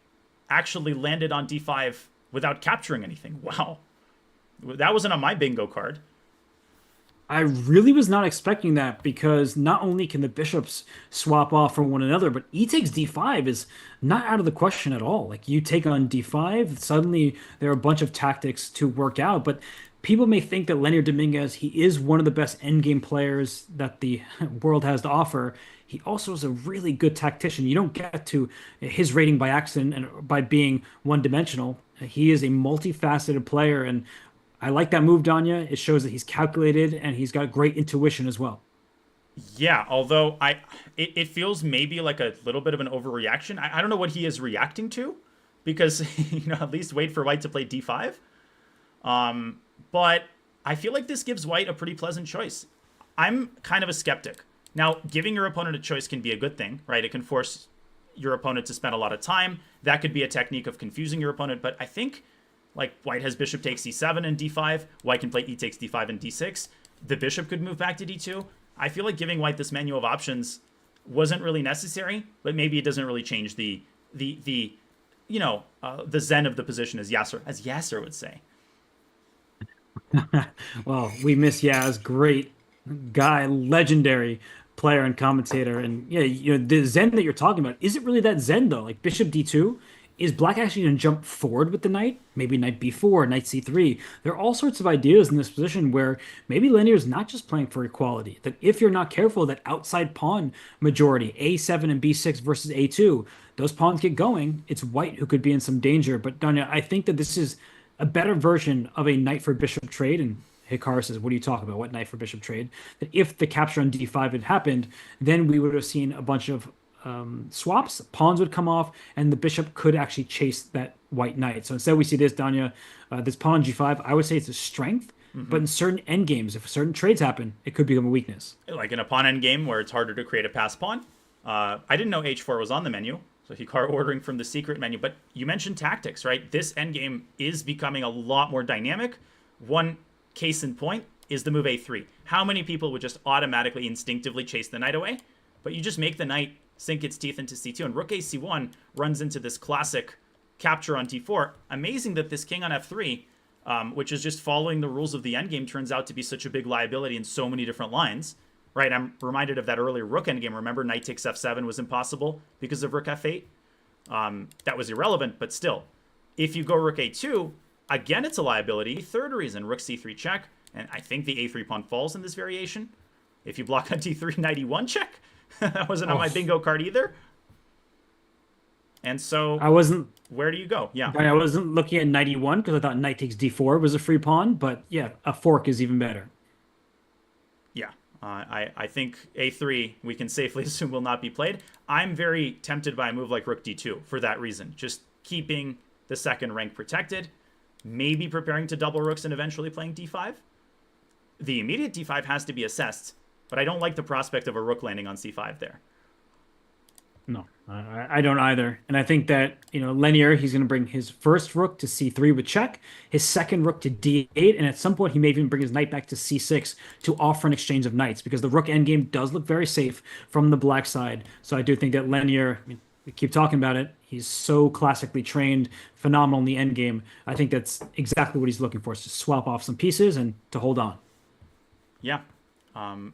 actually landed on d5 without capturing anything. Wow. That wasn't on my bingo card. I really was not expecting that because not only can the bishops swap off from one another, but e takes d5 is not out of the question at all. Like you take on d5, suddenly there are a bunch of tactics to work out. But people may think that Leonard Dominguez, he is one of the best endgame players that the world has to offer. He also is a really good tactician. You don't get to his rating by accident and by being one-dimensional. He is a multifaceted player, and I like that move, Danya. It shows that he's calculated and he's got great intuition as well. Yeah, although it feels maybe like a little bit of an overreaction. I don't know what he is reacting to, because at least wait for white to play d5. But I feel like this gives white a pretty pleasant choice. I'm kind of a skeptic. Now, giving your opponent a choice can be a good thing, right? It can force your opponent to spend a lot of time. That could be a technique of confusing your opponent. But I think, like, white has bishop takes e7 and d5. White can play e takes d5 and d6. The bishop could move back to d2. I feel like giving white this menu of options wasn't really necessary, but maybe it doesn't really change the zen of the position, as Yasser would say. Well, we miss Yaz, great guy, legendary player and commentator. And yeah, the Zen that you're talking about, is it really that Zen though? Like Bishop D2, is black actually going to jump forward with the knight? Maybe knight B4, knight C3. There are all sorts of ideas in this position where maybe linear is not just playing for equality. That if you're not careful, that outside pawn majority, A7 and B6 versus A2, those pawns get going. It's white who could be in some danger. But Danya, I think that this is a better version of a knight for bishop trade. And Hikaru says, what are you talking about? What knight for bishop trade? That if the capture on d5 had happened, then we would have seen a bunch of swaps, pawns would come off, and the bishop could actually chase that white knight. So instead we see this, Danya, this pawn g5, I would say it's a strength, but in certain endgames, if certain trades happen, it could become a weakness. Like in a pawn endgame where it's harder to create a pass pawn. I didn't know h4 was on the menu, so Hikaru ordering from the secret menu. But you mentioned tactics, right? This endgame is becoming a lot more dynamic. One case in point is the move a3. How many people would just automatically, instinctively chase the knight away? But you just make the knight sink its teeth into c2, and rook a c1 runs into this classic capture on t4. Amazing that this king on f3, which is just following the rules of the endgame, turns out to be such a big liability in so many different lines. right? I'm reminded of that earlier rook endgame. Remember, knight takes f7 was impossible because of rook f8? That was irrelevant, but still. If you go rook a2, again, it's a liability. Third reason, rook c3 check, and I think the a3 pawn falls in this variation. If you block on d3, knight e1 check. That wasn't on my bingo card either. And so I wasn't. where do you go? Yeah. I wasn't looking at knight e1 because I thought knight takes d4 was a free pawn. But yeah, a fork is even better. Yeah. I think a3 we can safely assume will not be played. I'm very tempted by a move like rook d2 for that reason. Just keeping the second rank protected. Maybe preparing to double rooks and eventually playing d5. The immediate d5 has to be assessed, but I don't like the prospect of a rook landing on c5 there. No, I don't either. And I think that, Lenier, he's going to bring his first rook to c3 with check, his second rook to d8, and at some point he may even bring his knight back to c6 to offer an exchange of knights, because the rook endgame does look very safe from the black side. So I do think that Lenier, we keep talking about it, he's so classically trained, phenomenal in the endgame. I think that's exactly what he's looking for, is to swap off some pieces and to hold on. Yeah.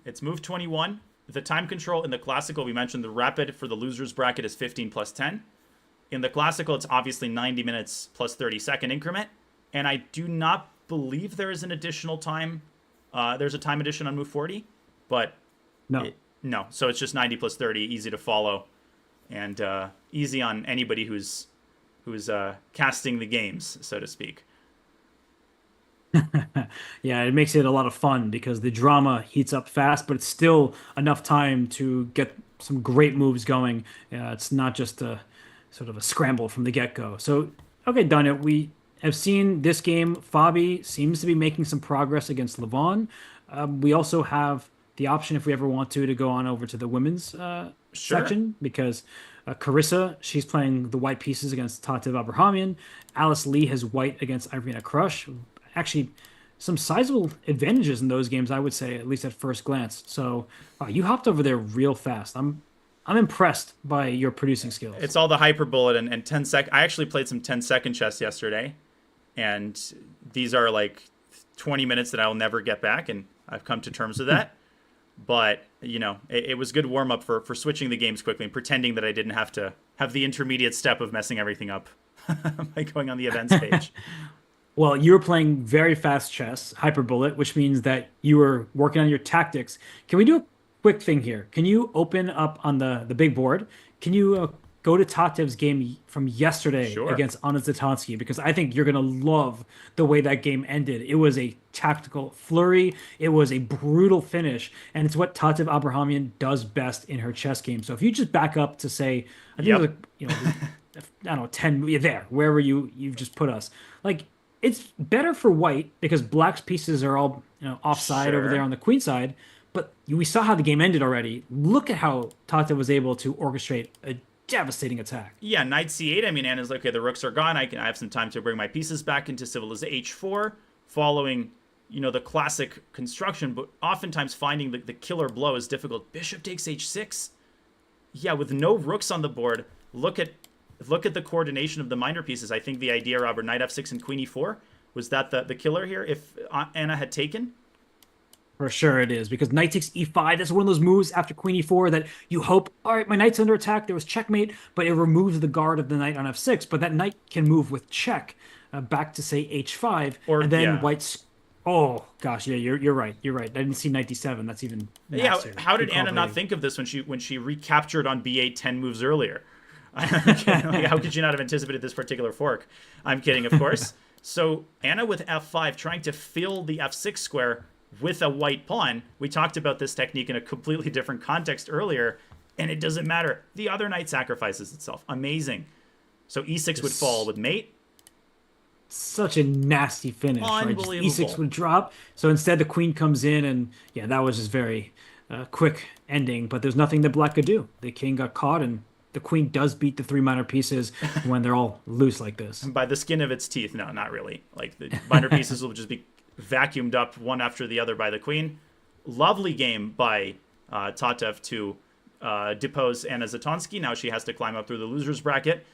It's move 21. The time control in the classical, we mentioned the rapid for the losers bracket is 15 plus 10. In the classical, it's obviously 90 minutes plus 30-second increment. And I do not believe there is an additional time. There's a time addition on move 40, but No. no. So it's just 90 plus 30, easy to follow, and easy on anybody who's casting the games, so to speak. Yeah, it makes it a lot of fun because the drama heats up fast, but it's still enough time to get some great moves going. It's not just a sort of a scramble from the get-go. So, okay, Danya, we have seen this game. Fabi seems to be making some progress against Levon. We also have the option, if we ever want to go on over to the women's section, because Carissa, she's playing the white pieces against Tatev Abrahamian. Alice Lee has white against Irina Crush. Actually, some sizable advantages in those games, I would say, at least at first glance. So you hopped over there real fast. I'm impressed by your producing skills. It's all the hyperbullet and 10 sec. I actually played some 10-second chess yesterday, and these are like 20 minutes that I will never get back, and I've come to terms with that. But, it was good warm-up for switching the games quickly and pretending that I didn't have to have the intermediate step of messing everything up by going on the events page. Well, you were playing very fast chess, hyperbullet, which means that you were working on your tactics. Can we do a quick thing here? Can you open up on the big board? Can you go to Tatev's game from yesterday against Anna Zatansky? Because I think you're going to love the way that game ended. It was a tactical flurry. It was a brutal finish. And it's what Tatev Abrahamian does best in her chess game. So if you just back up to say, I think it was, I don't know, 10, there, wherever you've just put us. Like, it's better for white because black's pieces are all offside over there on the queen side. But we saw how the game ended already. Look at how Tate was able to orchestrate a devastating attack. Yeah, knight c8. I mean, Anna's like, okay, the rooks are gone. I have some time to bring my pieces back into civilization. h4, following the classic construction, but oftentimes finding the killer blow is difficult. Bishop takes h6. Yeah, with no rooks on the board, look at the coordination of the minor pieces. I think the idea, Robert, knight f6 and queen e4, was that the killer here if Anna had taken? For sure it is, because knight takes e5. That's one of those moves after queen e4 that you hope, all right, my knight's under attack. There was checkmate, but it removes the guard of the knight on f6. But that knight can move with check back to, say, h5. And then white's... Oh, gosh, yeah, you're right. You're right. I didn't see knight d7. That's even... Yeah, how did Anna not think of this when she recaptured on b8 10 moves earlier? How could you not have anticipated this particular fork? I'm kidding, of course. So Anna with f5 trying to fill the f6 square with a white pawn. We talked about this technique in a completely different context earlier, and it doesn't matter. The other knight sacrifices itself. Amazing. So e6 would fall with mate. Such a nasty finish. Unbelievable. Right? E6 would drop. So instead the queen comes in, and yeah, that was just very quick ending. But there's nothing that black could do. The king got caught, and the queen does beat the three minor pieces when they're all loose like this. By the skin of its teeth. No, not really. Like, the minor pieces will just be vacuumed up one after the other by the queen. Lovely game by Tatev to depose Anna Zatonsky. Now she has to climb up through the losers bracket.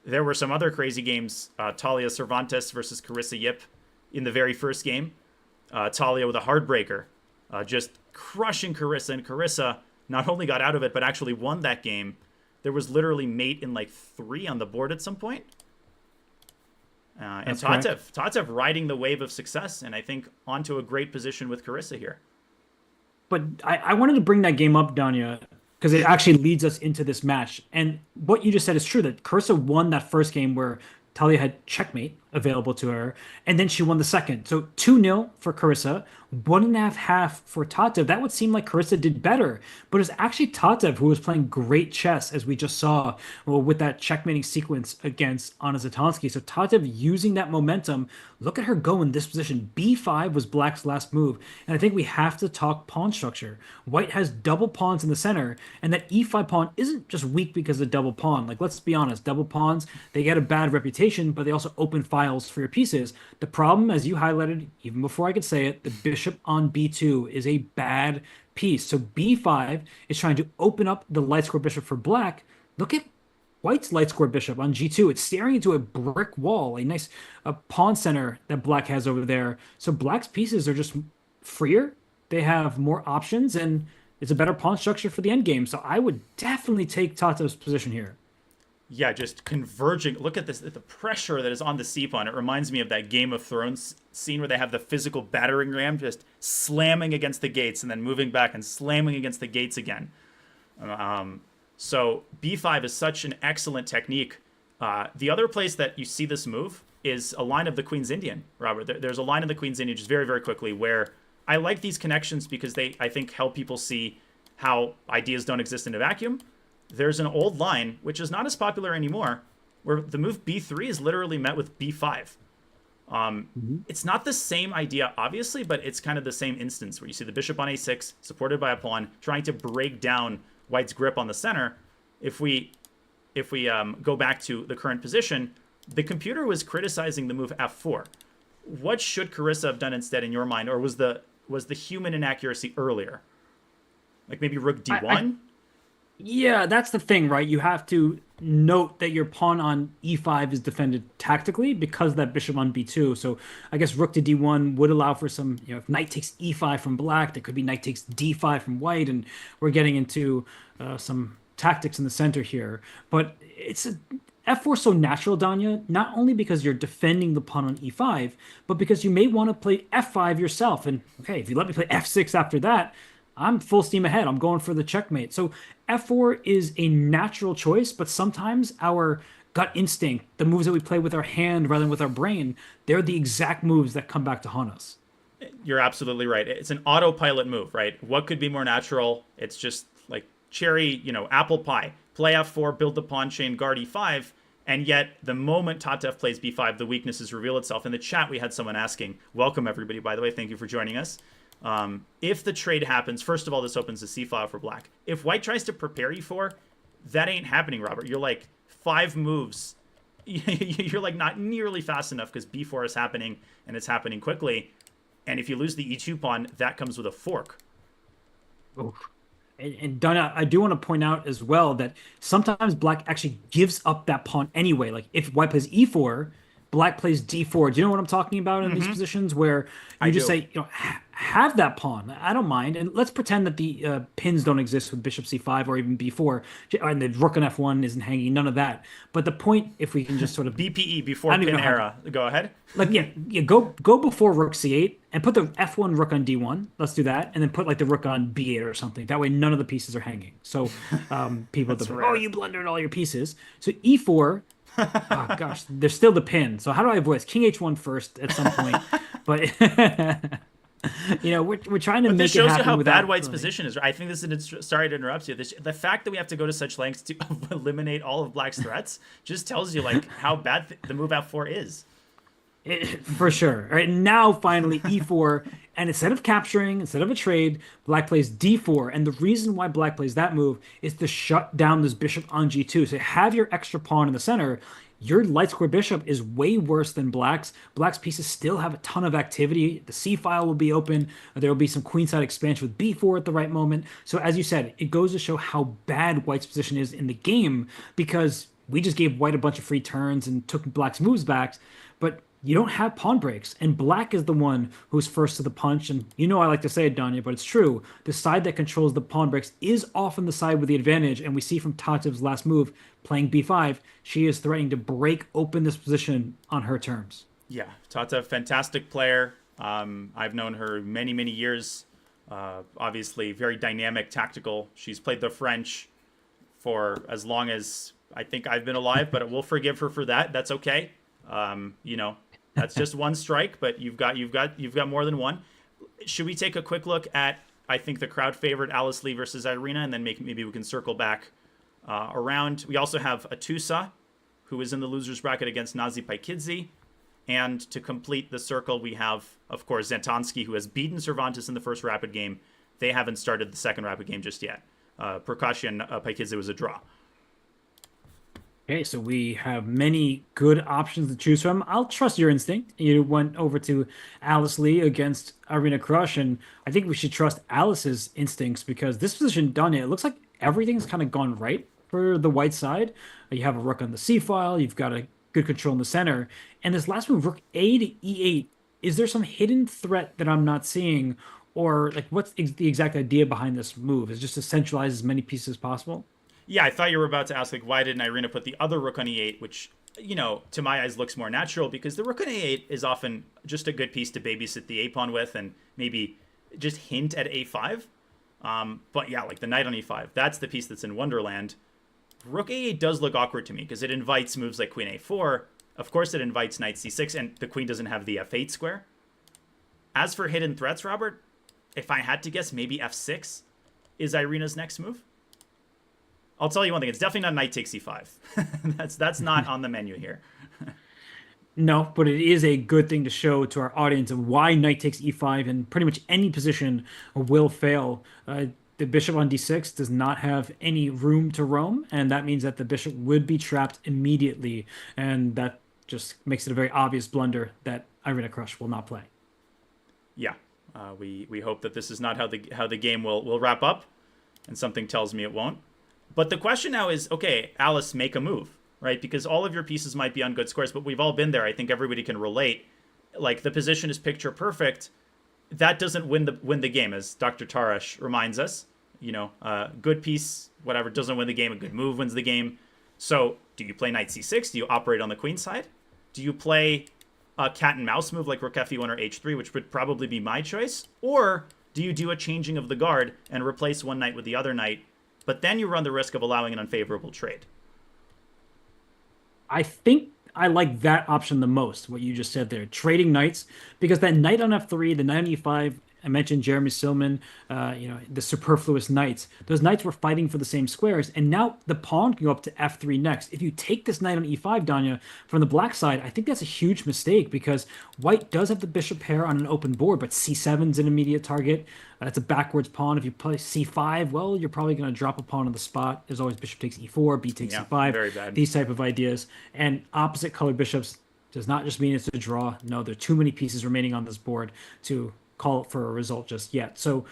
There were some other crazy games. Talia Cervantes versus Carissa Yip in the very first game. Talia with a heartbreaker. Just crushing Carissa, and Carissa not only got out of it, but actually won that game. There was literally mate in like 3 on the board at some point. And Tatev riding the wave of success, and I think onto a great position with Carissa here. But I wanted to bring that game up, Danya, because it actually leads us into this match. And what you just said is true, that Carissa won that first game where Talia had checkmate available to her, and then she won the second. So 2-0 for Carissa, 1.5 for Tatev. That would seem like Carissa did better, but it's actually Tatev who was playing great chess, as we just saw, well, with that checkmating sequence against Anna Zatonski. So Tatev using that momentum. Look at her go in this position. B5 was Black's last move, and I think we have to talk pawn structure. White has double pawns in the center, and that E5 pawn isn't just weak because of double pawn. Like, let's be honest, double pawns, they get a bad reputation, but they also open files for your pieces. The problem, as you highlighted, even before I could say it, the bishop on B2 is a bad piece. So B5 is trying to open up the light square bishop for Black. Look at White's light square bishop on G2. It's staring into a brick wall, a nice pawn center that Black has over there. So Black's pieces are just freer. They have more options, and it's a better pawn structure for the endgame. So I would definitely take Tatev's position here. Yeah, just converging. Look at this, the pressure that is on the C pawn. It reminds me of that Game of Thrones scene where they have the physical battering ram just slamming against the gates and then moving back and slamming against the gates again. So B5 is such an excellent technique. The other place that you see this move is a line of the Queen's Indian, Robert. There's a line of the Queen's Indian just very, very quickly where I like these connections because they, I think, help people see how ideas don't exist in a vacuum. There's an old line, which is not as popular anymore, where the move B3 is literally met with B5. It's not the same idea, obviously, but it's kind of the same instance where you see the bishop on A6, supported by a pawn, trying to break down White's grip on the center. If we go back to the current position, the computer was criticizing the move F4. What should Carissa have done instead in your mind, or was the human inaccuracy earlier? Like maybe rook D1? Yeah, that's the thing, right? You have to note that your pawn on E5 is defended tactically because of that bishop on B2. So I guess rook to D1 would allow for some, if knight takes E5 from Black, there could be knight takes D5 from White, and we're getting into some tactics in the center here. But it's F4 so natural, Danya, not only because you're defending the pawn on E5, but because you may want to play F5 yourself. And okay, if you let me play F6 after that, I'm full steam ahead. I'm going for the checkmate. So F4 is a natural choice, but sometimes our gut instinct, the moves that we play with our hand rather than with our brain, they're the exact moves that come back to haunt us. You're absolutely right. It's an autopilot move, right? What could be more natural? It's just like cherry, apple pie. Play F4, build the pawn chain, guard E5, and yet the moment Tatev plays B5, the weaknesses reveal itself. In the chat, we had someone asking, welcome everybody, by the way, thank you for joining us. If the trade happens, first of all, this opens the C file for Black. If White tries to prepare E4, that ain't happening, Robert. You're like 5 moves. You're like not nearly fast enough because B4 is happening and it's happening quickly. And if you lose the E2 pawn, that comes with a fork. Oh. And Donna, I do want to point out as well that sometimes Black actually gives up that pawn anyway. Like if White plays E4, Black plays D4. Do you know what I'm talking about in these positions where you just say, have that pawn. I don't mind. And let's pretend that the pins don't exist with bishop C5 or even B4. And the rook on F1 isn't hanging. None of that. But the point, if we can just sort of... BPE, before pin era. Go ahead. Like, go before rook C8 and put the F1 rook on D1. Let's do that. And then put like the rook on B8 or something. That way none of the pieces are hanging. So people don't think, you blundered all your pieces. So E4... oh gosh, there's still the pin. So how do I avoid this? King H1 first at some point, but we're trying to make it happen. This shows you how bad White's position is. I think this is. Sorry to interrupt you. The fact that we have to go to such lengths to eliminate all of Black's threats just tells you like how bad the move F4 is. For sure. All right, now finally E4, and instead of a trade, Black plays D4, and the reason why Black plays that move is to shut down this bishop on G2. So have your extra pawn in the center. Your light square bishop is way worse than Black's. Black's pieces still have a ton of activity. The C file will be open. There will be some queenside expansion with B4 at the right moment. So as you said, it goes to show how bad White's position is in the game because we just gave White a bunch of free turns and took Black's moves back. But you don't have pawn breaks, and black is the one who's first to the punch. And you know I like to say it, Danya, but it's true. The side that controls the pawn breaks is often the side with the advantage, and we see from Tatev's last move, playing b5, she is threatening to break open this position on her terms. Yeah, Tata, fantastic player. I've known her many, many years. Obviously, very dynamic, tactical. She's played the French for as long as I think I've been alive, but we'll forgive her for that. That's okay. You know, that's just one strike, but you've got more than one. Should we take a quick look at, I think, the crowd favorite Alice Lee versus Irina, and then maybe we can circle back around. We also have Atusa, who is in the losers bracket against Nazi Paikidze. And to complete the circle, we have, of course, Zantansky, who has beaten Cervantes in the first rapid game. They haven't started the second rapid game just yet. Prakash and Paikidze was a draw. Okay, so we have many good options to choose from. I'll trust your instinct. You went over to Alice Lee against Irina Krush, and I think we should trust Alice's instincts because this position done it looks like everything's kind of gone right for the white side. You have a rook on the c file, you've got a good control in the center, and this last move, rook a to e8, is there some hidden threat that I'm not seeing, or like what's the exact idea behind this move? Is it just to centralize as many pieces as possible? Yeah, I thought you were about to ask, like, why didn't Irina put the other rook on e8, which, you know, to my eyes looks more natural because the rook on e8 is often just a good piece to babysit the a-pawn with and maybe just hint at a5. But yeah, like the knight on e5, that's the piece that's in Wonderland. Rook a8 does look awkward to me because it invites moves like queen a4. Of course, it invites knight c6, and the queen doesn't have the f8 square. As for hidden threats, Robert, if I had to guess, maybe f6 is Irina's next move. I'll tell you one thing. It's definitely not knight takes e5. That's not on the menu here. No, but it is a good thing to show to our audience of why knight takes e5 in pretty much any position will fail. The bishop on d6 does not have any room to roam, and that means that the bishop would be trapped immediately, and that just makes it a very obvious blunder that Irina Krush will not play. Yeah, we hope that this is not how the game will wrap up, and something tells me it won't. But the question now is, okay, Alice, make a move, right? Because all of your pieces might be on good squares, but we've all been there. I think everybody can relate. Like, the position is picture perfect. That doesn't win the game, as Dr. Tarash reminds us. You know, good piece, whatever, doesn't win the game. A good move wins the game. So do you play knight c6? Do you operate on the queen side? Do you play a cat and mouse move like rook fe1 or h3, which would probably be my choice? Or do you do a changing of the guard and replace one knight with the other knight? But then you run the risk of allowing an unfavorable trade. I think I like that option the most, what you just said there, trading knights, because that knight on f3, the knight on e5, I mentioned Jeremy Silman, the superfluous knights. Those knights were fighting for the same squares, and now the pawn can go up to f3 next. If you take this knight on e5, Danya, from the black side, I think that's a huge mistake because white does have the bishop pair on an open board, but c7's an immediate target. That's a backwards pawn. If you play c5, well, you're probably going to drop a pawn on the spot. There's always bishop takes e4, b takes c5, very bad. These type of ideas. And opposite colored bishops does not just mean it's a draw. No, there are too many pieces remaining on this board to call for a result just yet. So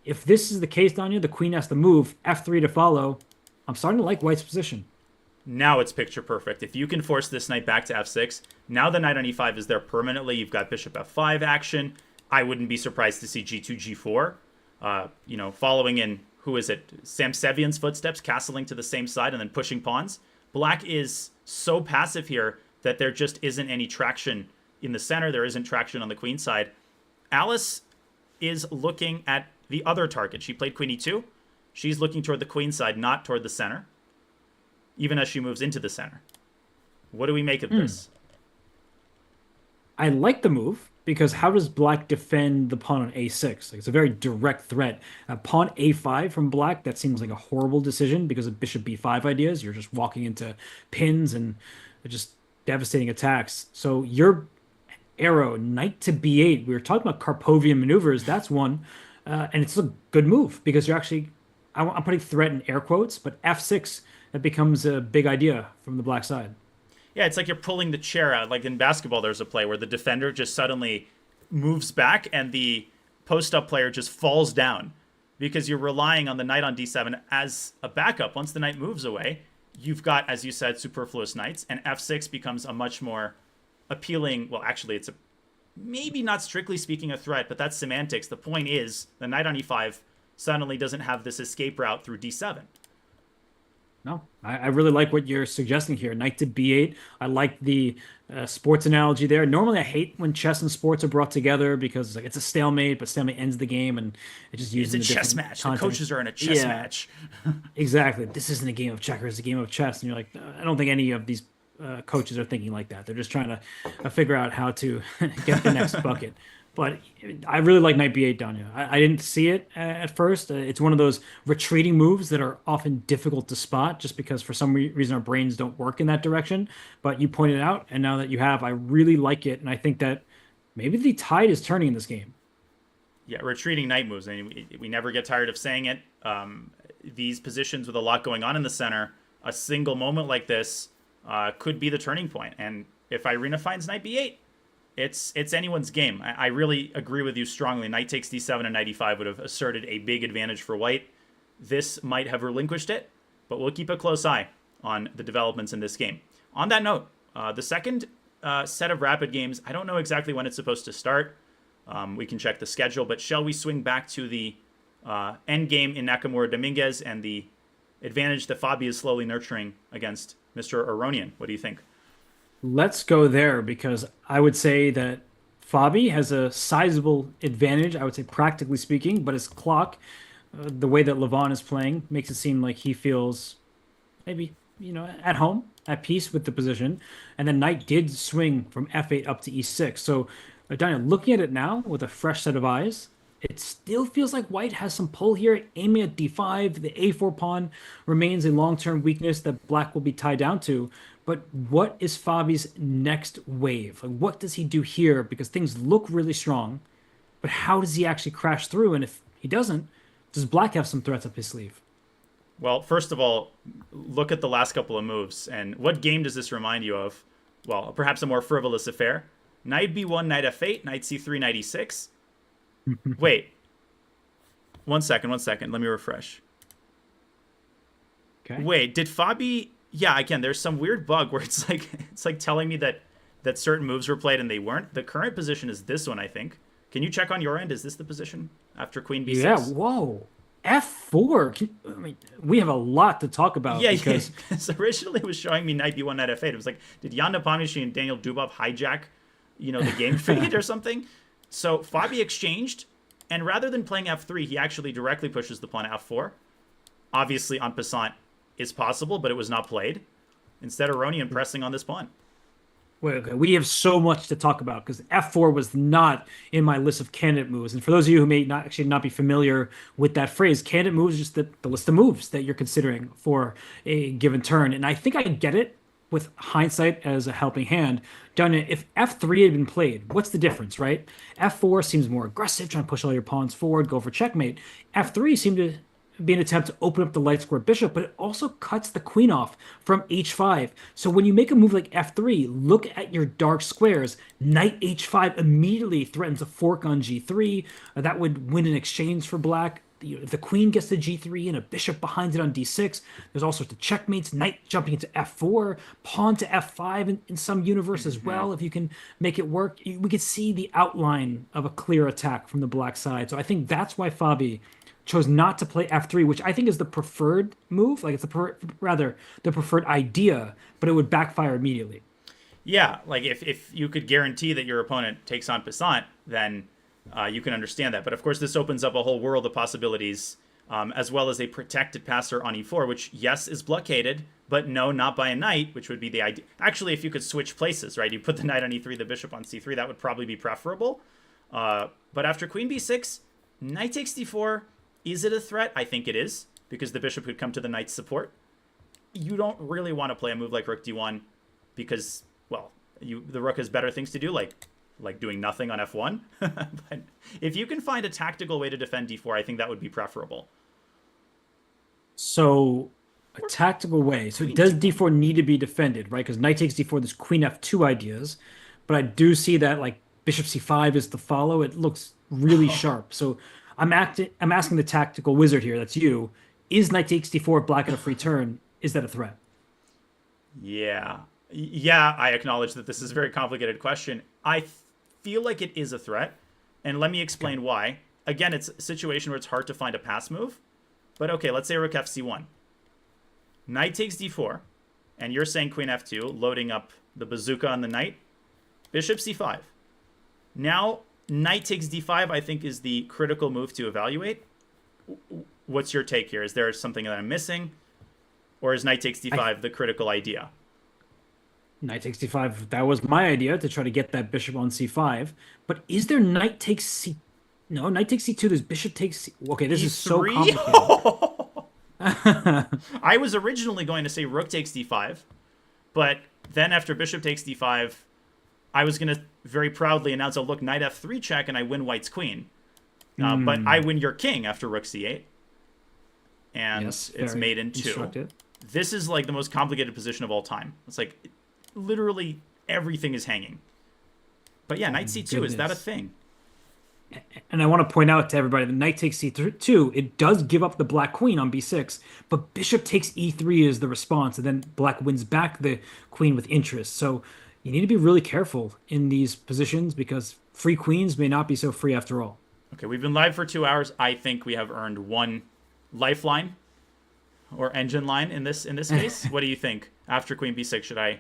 if this is the case, Danya, the queen has to move, f3 to follow. I'm starting to like white's position. Now it's picture perfect. If you can force this knight back to f6, now the knight on e5 is there permanently. You've got bishop f5 action. I wouldn't be surprised to see g2, g4. Following in, who is it? Sam Sevian's footsteps, castling to the same side and then pushing pawns. Black is so passive here that there just isn't any traction in the center. There isn't traction on the queen side. Alice is looking at the other target. She played queen e2. She's looking toward the queen side, not toward the center, even as she moves into the center. What do we make of this? I like the move because how does black defend the pawn on a6? Like, it's a very direct threat. Pawn a5 from black, that seems like a horrible decision because of bishop b5 ideas. You're just walking into pins and just devastating attacks. So you're arrow, knight to b8. We were talking about Karpovian maneuvers. That's one. And it's a good move because you're actually, I'm putting threat in air quotes, but f6, that becomes a big idea from the black side. Yeah, it's like you're pulling the chair out. Like in basketball, there's a play where the defender just suddenly moves back and the post-up player just falls down because you're relying on the knight on d7 as a backup. Once the knight moves away, you've got, as you said, superfluous knights, and f6 becomes a much more appealing. Well, actually, it's a maybe not strictly speaking a threat, but that's semantics. The point is the knight on e5 suddenly doesn't have this escape route through d7. No, I really like what you're suggesting here. Knight to b8. I like the sports analogy there. Normally, I hate when chess and sports are brought together because like it's a stalemate, but stalemate ends the game, and it just It's used a in a chess different match. The context. coaches are in a chess Yeah, match. exactly. This isn't a game of checkers; it's a game of chess. And you're like, I don't think any of these coaches are thinking like that. They're just trying to figure out how to get the next bucket. But I really like knight b8, Danya. I didn't see it at first. It's one of those retreating moves that are often difficult to spot just because for some reason our brains don't work in that direction. But you pointed it out, and now that you have, I really like it. And I think that maybe the tide is turning in this game. Yeah, retreating knight moves. I mean, we never get tired of saying it. These positions with a lot going on in the center, a single moment like this could be the turning point. And if Irina finds knight b8, it's anyone's game. I really agree with you strongly. Knight takes d7 and knight e5 would have asserted a big advantage for white. This might have relinquished it, but we'll keep a close eye on the developments in this game. On that note, the second set of rapid games, I don't know exactly when it's supposed to start. We can check the schedule, but shall we swing back to the end game in Nakamura Dominguez and the advantage that Fabi is slowly nurturing against Mr. Aronian? What do you think? Let's go there because I would say that Fabi has a sizable advantage, I would say practically speaking, but his clock, the way that Levon is playing, makes it seem like he feels maybe, at home, at peace with the position. And then knight did swing from f8 up to e6. So, Daniel, looking at it now with a fresh set of eyes, it still feels like white has some pull here, aiming at d5. The a4 pawn remains a long-term weakness that black will be tied down to. But what is Fabi's next wave? Like, what does he do here? Because things look really strong, but how does he actually crash through? And if he doesn't, does black have some threats up his sleeve? Well, first of all, look at the last couple of moves. And what game does this remind you of? Well, perhaps a more frivolous affair. Knight b1, knight f8, knight c3, knight e6. Wait. One second. Let me refresh. Okay. Wait, did Fabi... Yeah, again, there's some weird bug where it's like telling me that certain moves were played and they weren't. The current position is this one, I think. Can you check on your end? Is this the position after queen b6? Yeah, whoa. F4. We have a lot to talk about because So originally it was showing me knight b1, knight f8. It was like, did Jan Nepomniachtchi and Daniel Dubov hijack, the game feed or something? So Fabi exchanged, and rather than playing f3, he actually directly pushes the pawn f4. Obviously, en passant is possible, but it was not played. Instead, Aronian pressing on this pawn. Wait, okay. We have so much to talk about because f4 was not in my list of candidate moves. And for those of you who may not be familiar with that phrase, candidate moves is just the list of moves that you're considering for a given turn. And I think I get it with hindsight as a helping hand. Done. If f3 had been played, what's the difference, right? f4 seems more aggressive, trying to push all your pawns forward, go for checkmate. f3 seemed to be an attempt to open up the light square bishop, but it also cuts the queen off from h5. So when you make a move like f3, look at your dark squares. Knight h5 immediately threatens a fork on g3. That would win an exchange for black. If the queen gets to g3 and a bishop behind it on d6, there's all sorts of checkmates. Knight jumping into f4, pawn to f5 in some universe as well, if you can make it work. We could see the outline of a clear attack from the black side. So I think that's why Fabi chose not to play f3, which I think is the preferred move. Like it's the preferred idea, but it would backfire immediately. Yeah, like if you could guarantee that your opponent takes en passant, then you can understand that. But of course, this opens up a whole world of possibilities, as well as a protected passer on e4, which, yes, is blockaded, but no, not by a knight, which would be the idea. Actually, if you could switch places, right? You put the knight on e3, the bishop on c3, that would probably be preferable. But after queen b6, knight takes d4. Is it a threat? I think it is, because the bishop could come to the knight's support. You don't really want to play a move like rook d1 because, well, the rook has better things to do, like doing nothing on f1. But if you can find a tactical way to defend d4, I think that would be preferable. So a tactical way. So does d4 need to be defended, right? Because knight takes d4, there's queen f2 ideas. But I do see that like bishop c5 is the follow. It looks really sharp. So I'm asking the tactical wizard here, that's you. Is knight takes d4 black at a free turn? Is that a threat? Yeah. Yeah, I acknowledge that this is a very complicated question. Feel like it is a threat, and let me explain why. Again, it's a situation where it's hard to find a pass move. But okay, let's say rook fc1. Knight takes d4, and you're saying queen f2, loading up the bazooka on the knight. Bishop c5. Now, knight takes d5, I think, is the critical move to evaluate. What's your take here? Is there something that I'm missing? Or is knight takes d5 the critical idea? Knight takes d5. That was my idea to try to get that bishop on c5. But is there knight takes c? No, knight takes c2. There's bishop takes c. Okay, this is so complicated. I was originally going to say rook takes d5, but then after bishop takes d5, I was going to very proudly announce, oh, look, knight f3 check, and I win white's queen. But I win your king after rook c8. And yes, it's mate in 2. This is like the most complicated position of all time. It's like literally everything is hanging. But yeah, knight c2, is that a thing? And I want to point out to everybody that knight takes c2, it does give up the black queen on b6, but bishop takes e3 is the response, and then black wins back the queen with interest. So you need to be really careful in these positions because free queens may not be so free after all. Okay, we've been live for 2 hours. I think we have earned 1 lifeline or engine line in this case. What do you think? After queen b6,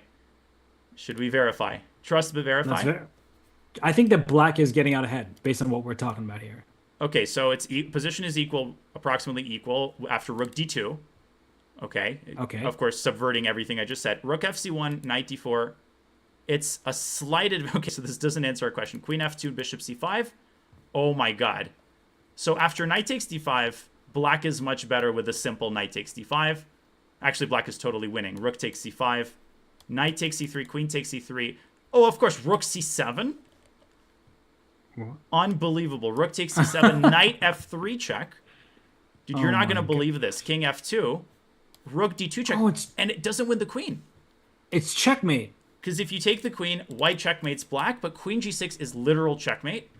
should we verify? Trust but verify? I think that black is getting out ahead based on what we're talking about here. Okay, so its position is approximately equal after rook d2. Okay. Of course, subverting everything I just said. Rook fc1, knight d4. It's a slighted. Okay, so this doesn't answer our question. Queen f2, bishop c5. Oh my god. So after knight takes d5, black is much better with a simple knight takes d5. Actually, black is totally winning. Rook takes c5. Knight takes c3, queen takes c3. Oh, of course, rook c7. What? Unbelievable. Rook takes c7, knight f3 check. Dude, you're not going to believe this. King f2, rook d2 check, and it doesn't win the queen. It's checkmate. Because if you take the queen, white checkmates black, but queen g6 is literal checkmate.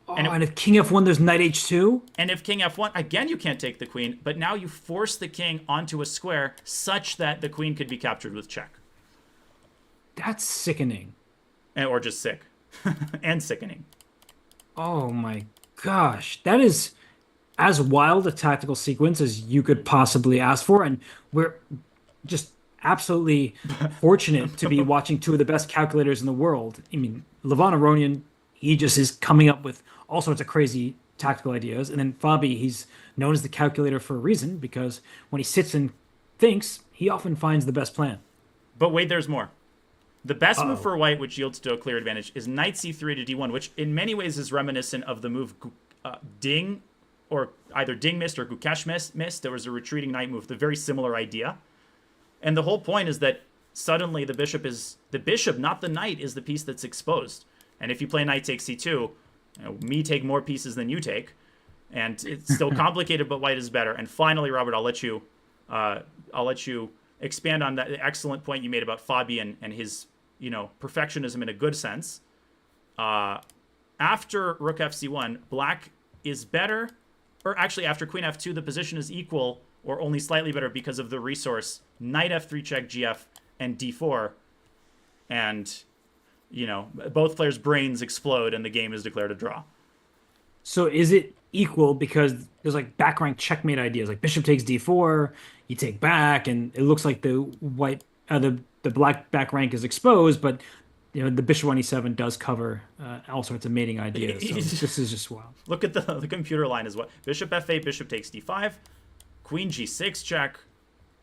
And if king f1, there's knight h2? And if king f1, again, you can't take the queen, but now you force the king onto a square such that the queen could be captured with check. That's sickening. Or just sick. And sickening. Oh my gosh. That is as wild a tactical sequence as you could possibly ask for. And we're just absolutely fortunate to be watching 2 of the best calculators in the world. I mean, Levon Aronian, he just is coming up with all sorts of crazy tactical ideas. And then Fabi, he's known as the calculator for a reason because when he sits and thinks, he often finds the best plan. But wait, there's more. The best move for white, which yields to a clear advantage, is knight c3 to d1, which in many ways is reminiscent of the move ding, or either ding missed or Gukesh missed. There was a retreating knight move, the very similar idea. And the whole point is that suddenly the bishop, not the knight, is the piece that's exposed. And if you play knight takes c2, me take more pieces than you take. And it's still complicated, but white is better. And finally, Robert, I'll let you expand on that excellent point you made about Fabi and his, perfectionism in a good sense. After rook fc1, black is better, or actually after queen f2, the position is equal or only slightly better because of the resource knight f3 check, gf, and d4. And, both players' brains explode and the game is declared a draw. So is it equal because there's like back rank checkmate ideas, like bishop takes d4, you take back, and it looks like the black back rank is exposed, but the bishop on e7 does cover all sorts of mating ideas. So this is just wild. Look at the computer line as well. Bishop f8, bishop takes d5, queen g6 check,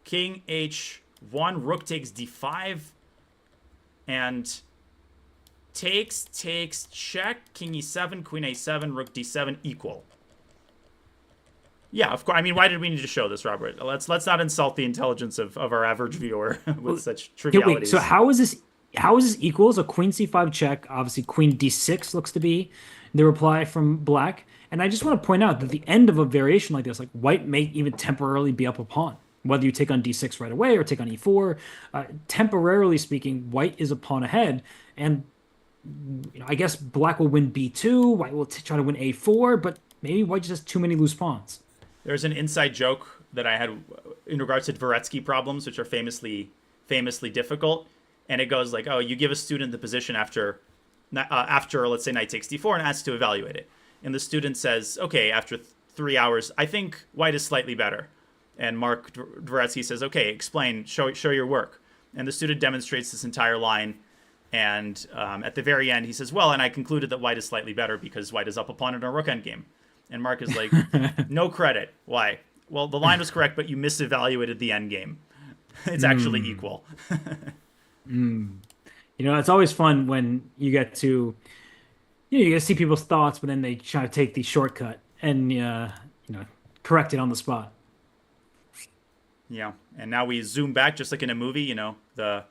king h1, rook takes d5, and takes, check, king e7, queen a7, rook d7, equal. Yeah, of course. I mean, why did we need to show this, Robert? Let's not insult the intelligence of our average viewer with such trivialities. So how is this equal? So queen c5 check, obviously queen d6 looks to be the reply from black. And I just want to point out that the end of a variation like this, like white may even temporarily be up a pawn. Whether you take on d6 right away or take on e4, temporarily speaking, white is a pawn ahead. And I guess black will win b2, white will try to win a4, but maybe white just has too many loose pawns. There's an inside joke that I had in regards to Dvoretsky problems, which are famously difficult. and it goes like, oh, you give a student the position after let's say knight takes d4 and asks to evaluate it, and the student says, okay, after 3 hours, I think white is slightly better, and Mark Dvoretsky says, okay, explain, show your work, and the student demonstrates this entire line, and at the very end he says, well, and I concluded that white is slightly better because white is up a pawn in a rook endgame, and Mark is like, no credit. Why? Well, the line was correct, but you misevaluated the endgame. It's actually equal. You know, it's always fun when you get to, you know, you get to see people's thoughts, but then they try to take the shortcut and, correct it on the spot. Yeah, and now we zoom back just like in a movie. You know, the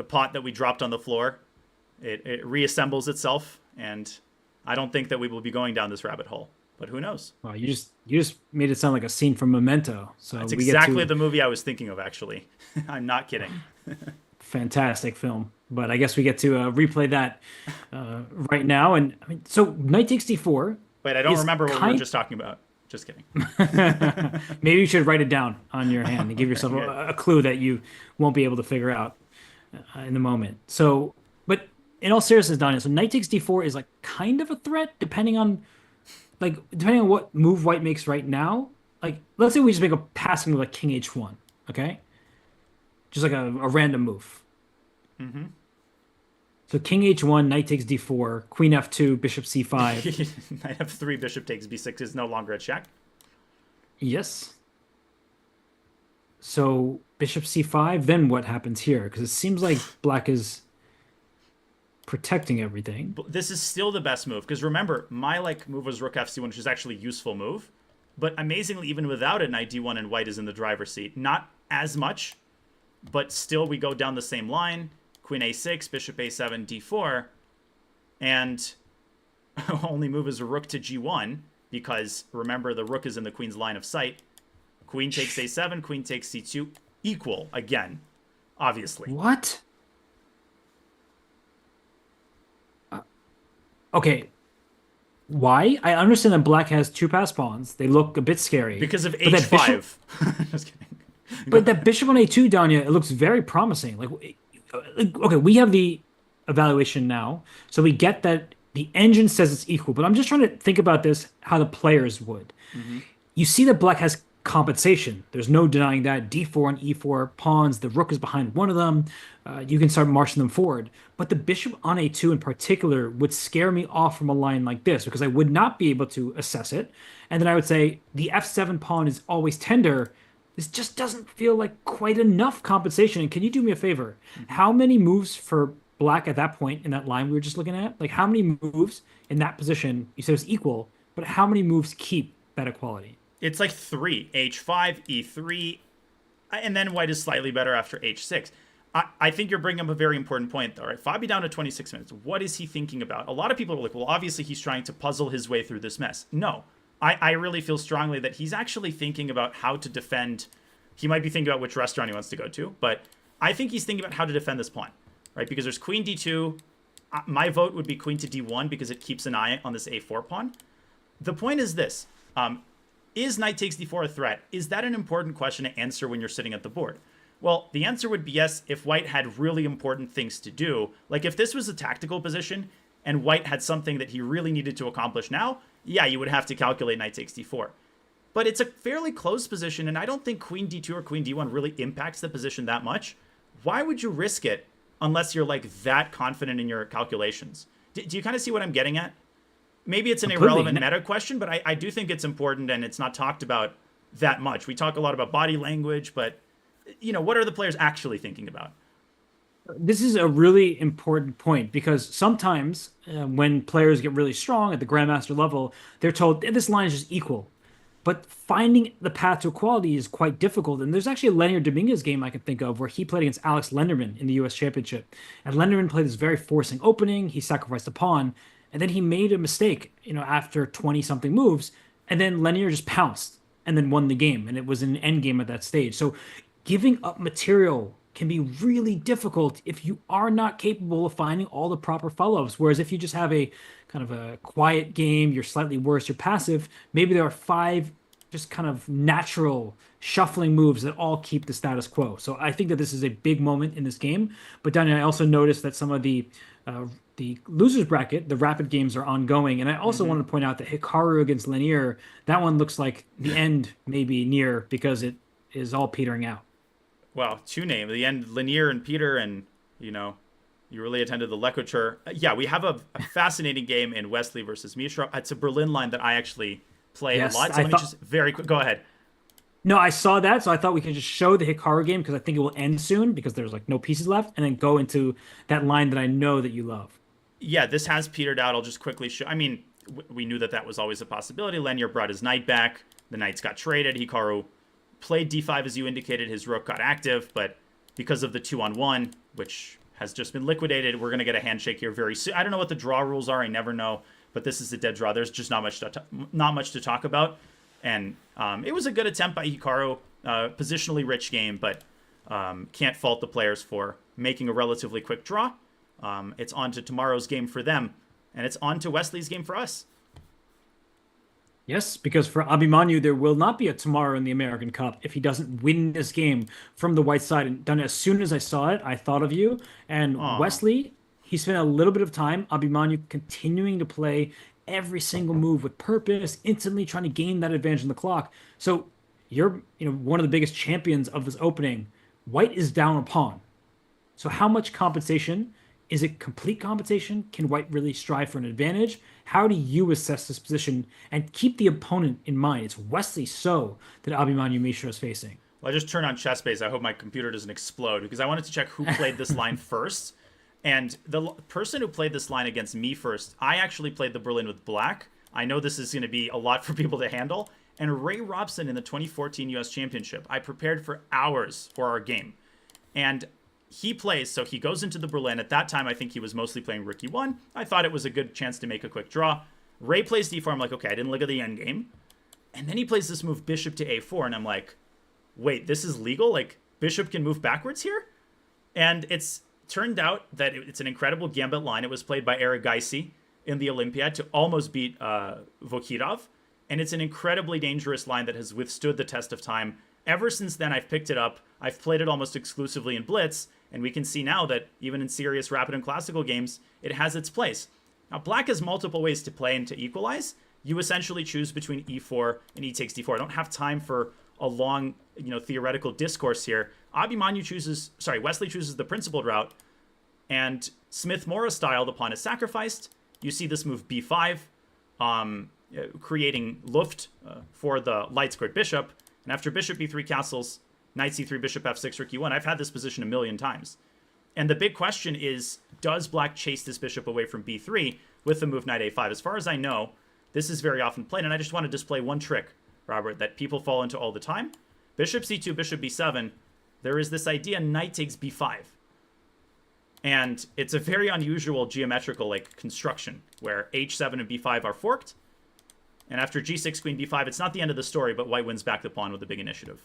pot that we dropped on the floor, it reassembles itself, and I don't think that we will be going down this rabbit hole. But who knows? Well, you just made it sound like a scene from Memento. So That's we exactly get to the movie I was thinking of, actually. I'm not kidding. fantastic film, but I guess we get to replay that right now. And I mean, so Knight takes D4 Wait, I don't is remember what we were kind. just talking about. Just kidding. Maybe you should write it down on your hand and give yourself a clue that you won't be able to figure out in the moment. So, but in all seriousness, Daniel, so Knight takes D4 is like kind of a threat depending on what move white makes right now. Like, let's say we just make a passing move like King H1, okay? Just like a random move. Mm-hmm. So King H1, Knight takes D4, Queen F2, Bishop C5. Knight F3, Bishop takes B6 is no longer a check. Yes. So Bishop C5, then what happens here? Because it seems like black is protecting everything. This is still the best move, because remember, my move was Rook FC1, which is actually a useful move. But amazingly, even without it, Knight D1 and white is in the driver's seat. Not as much, but still we go down the same line. Queen A6, Bishop A7, D4, and only move is a Rook to G1, because remember, the Rook is in the Queen's line of sight. Queen takes A7, Queen takes C2, equal again, obviously. What? Okay. Why? I understand that black has two passed pawns. They look a bit scary. Because of But that bishop, H5. Just kidding. but that bishop on A2, Danya, it looks very promising. Okay, we have the evaluation now, so we get that the engine says it's equal. But I'm just trying to think about this how the players would. Mm-hmm. You see that black has compensation. There's no denying that. D4 and E4 pawns. The rook is behind one of them. You can start marching them forward. But the bishop on A2 in particular would scare me off from a line like this because I would not be able to assess it. And then I would say the F7 pawn is always tender. This just doesn't feel like quite enough compensation. And can you do me a favor? How many moves for black at that point in that line we were just looking at? Like how many moves in that position? You said it's equal, but how many moves keep that equality? It's like 3. H5, E3, and then white is slightly better after H6. I think you're bringing up a very important point, though, right? Fabi down to 26 minutes. What is he thinking about? A lot of people are like, well, obviously he's trying to puzzle his way through this mess. No, I really feel strongly that he's actually thinking about how to defend. He might be thinking about which restaurant he wants to go to, but I think he's thinking about how to defend this pawn, right? Because there's queen D2. My vote would be queen to D1 because it keeps an eye on this A4 pawn. The point is this. Is knight takes d4 a threat? Is that an important question to answer when you're sitting at the board? Well, the answer would be yes if white had really important things to do. Like if this was a tactical position and white had something that he really needed to accomplish now, yeah, you would have to calculate knight takes d4. But it's a fairly close position, and I don't think queen d2 or queen d1 really impacts the position that much. Why would you risk it unless you're that confident in your calculations? Do you kind of see what I'm getting at? Maybe it's an irrelevant meta question, but I do think it's important, and it's not talked about that much. We talk a lot about body language, but what are the players actually thinking about? This is a really important point because sometimes when players get really strong at the grandmaster level, they're told this line is just equal. But finding the path to equality is quite difficult. And there's actually a Lenny Dominguez game I can think of where he played against Alex Lenderman in the U.S. Championship. And Lenderman played this very forcing opening. He sacrificed a pawn. And then he made a mistake, after 20-something moves. And then Lanier just pounced and then won the game. And it was an endgame at that stage. So giving up material can be really difficult if you are not capable of finding all the proper follow-ups. Whereas if you just have a kind of a quiet game, you're slightly worse, you're passive, maybe there are 5 just kind of natural shuffling moves that all keep the status quo. So I think that this is a big moment in this game. But Daniel, I also noticed that some of the losers bracket, the rapid games are ongoing, and I also Hmm. wanted to point out that Hikaru against Lanier, that one looks like the end may be near because it is all petering out. Well, two names. The end, Lanier and Peter, and you know, you really attended the Lecouture. Yeah, we have a fascinating game in Wesley versus Mishra. It's a Berlin line that I actually play a Yes, lot. So I let me thought. just very quick go ahead. No, I saw that, so I thought we could just show the Hikaru game because I think it will end soon because there's like no pieces left, and then go into that line that I know that you love. Yeah, this has petered out. I'll just quickly show. I mean, we knew that that was always a possibility. Lanier brought his knight back. The knights got traded. Hikaru played d5 as you indicated. His rook got active, but because of the 2-on-1, which has just been liquidated, we're going to get a handshake here very soon. I don't know what the draw rules are. I never know, but this is a dead draw. There's just not much to talk about. And it was a good attempt by Hikaru. Positionally rich game, but can't fault the players for making a relatively quick draw. It's on to tomorrow's game for them, and it's on to Wesley's game for us. Yes, because for Abimanyu, there will not be a tomorrow in the American Cup if he doesn't win this game from the white side. And done as soon as I saw it, I thought of you. And Aw. Wesley, he spent a little bit of time, Abimanyu continuing to play every single move with purpose, instantly trying to gain that advantage on the clock. So you're, one of the biggest champions of this opening. White is down a pawn. So how much compensation? Is it complete compensation? Can White really strive for an advantage? How do you assess this position and keep the opponent in mind? It's Wesley So that Abimanyu Mishra is facing. Well, I just turned on ChessBase. I hope my computer doesn't explode because I wanted to check who played this line first. And the person who played this line against me first, I actually played the Berlin with black. I know this is going to be a lot for people to handle. And Ray Robson in the 2014 US Championship, I prepared for hours for our game. And he plays, so he goes into the Berlin. At that time, I think he was mostly playing Rook E1. I thought it was a good chance to make a quick draw. Ray plays D4. I'm like, okay, I didn't look at the endgame. And then he plays this move, Bishop to A4, and I'm like, wait, this is legal? Like, Bishop can move backwards here? And it's turned out that it's an incredible gambit line. It was played by Eric Geisy in the Olympiad to almost beat Vokirov. And it's an incredibly dangerous line that has withstood the test of time. Ever since then, I've picked it up. I've played it almost exclusively in Blitz, and we can see now that even in serious rapid and classical games, it has its place. Now, black has multiple ways to play and to equalize. You essentially choose between e4 and e takes d4. I don't have time for a long, theoretical discourse here. Wesley chooses the principled route, and Smith-Morra style, the pawn is sacrificed. You see this move b5, creating Luft for the light squared bishop. And after bishop b3 castles, knight c3, bishop f6, rook e1. I've had this position a million times. And the big question is, does black chase this bishop away from b3 with the move knight a5? As far as I know, this is very often played, and I just want to display one trick, Robert, that people fall into all the time. Bishop c2, bishop b7, there is this idea knight takes b5. And it's a very unusual geometrical construction where h7 and b5 are forked. And after g6, queen b5, it's not the end of the story, but white wins back the pawn with a big initiative.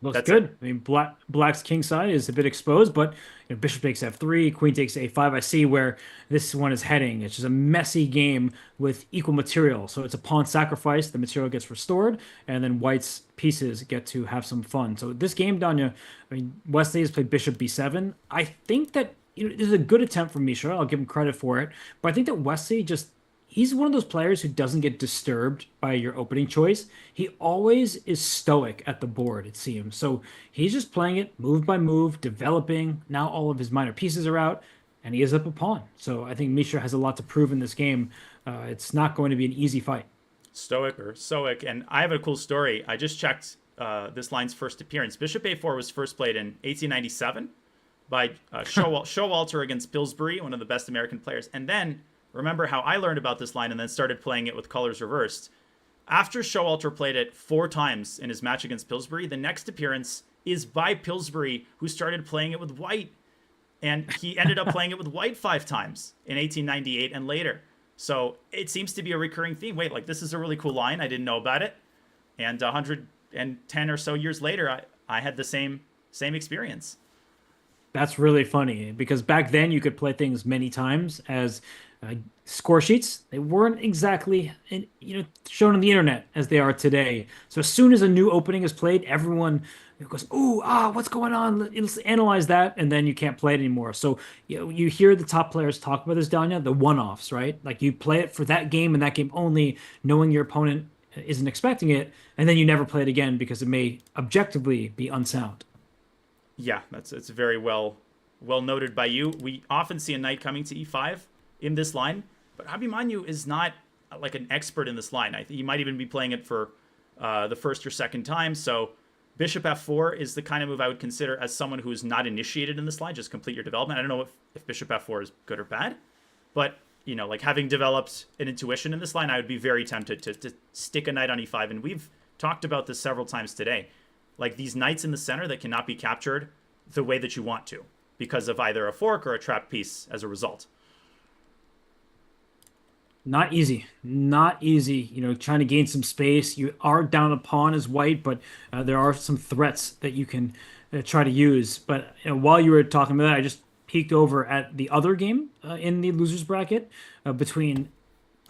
Looks That's good. it. I mean, black's king side is a bit exposed, but bishop takes f3, queen takes a5. I see where this one is heading. It's just a messy game with equal material. So it's a pawn sacrifice. The material gets restored, and then white's pieces get to have some fun. So this game, Danya, I mean, Wesley has played bishop b7. I think that this is a good attempt from Mishra. I'll give him credit for it, but I think that Wesley just he's one of those players who doesn't get disturbed by your opening choice. He always is stoic at the board, it seems. So he's just playing it move by move, developing. Now all of his minor pieces are out, and he is up a pawn. So I think Mishra has a lot to prove in this game. It's not going to be an easy fight. Stoic or Stoic. And I have a cool story. I just checked this line's first appearance. Bishop a4 was first played in 1897 by Showalter against Pillsbury, one of the best American players. And then remember how I learned about this line and then started playing it with colors reversed. After Showalter played it 4 times in his match against Pillsbury, the next appearance is by Pillsbury, who started playing it with white. And he ended up playing it with white 5 times in 1898 and later. So it seems to be a recurring theme. Wait, this is a really cool line. I didn't know about it. And 110 or so years later, I had the same experience. That's really funny because back then you could play things many times as Uh, Score sheets, they weren't exactly shown on the internet as they are today. So as soon as a new opening is played, everyone goes, "Ooh, what's going on? Let's analyze that," and then you can't play it anymore. So you hear the top players talk about this, Danya, the one-offs, right? Like you play it for that game and that game only, knowing your opponent isn't expecting it, and then you never play it again because it may objectively be unsound. Yeah, it's very well noted by you. We often see a knight coming to e5 in this line, but Abimanyu is not like an expert in this line. He might even be playing it for the first or second time. So bishop f4 is the kind of move I would consider as someone who is not initiated in this line. Just complete your development. I don't know if bishop f4 is good or bad, but like having developed an intuition in this line, I would be very tempted to stick a knight on e5. And we've talked about this several times today. Like these knights in the center that cannot be captured the way that you want to because of either a fork or a trapped piece as a result. Not easy. Not easy. Trying to gain some space. You are down a pawn as white, but there are some threats that you can try to use. But while you were talking about that, I just peeked over at the other game in the losers bracket between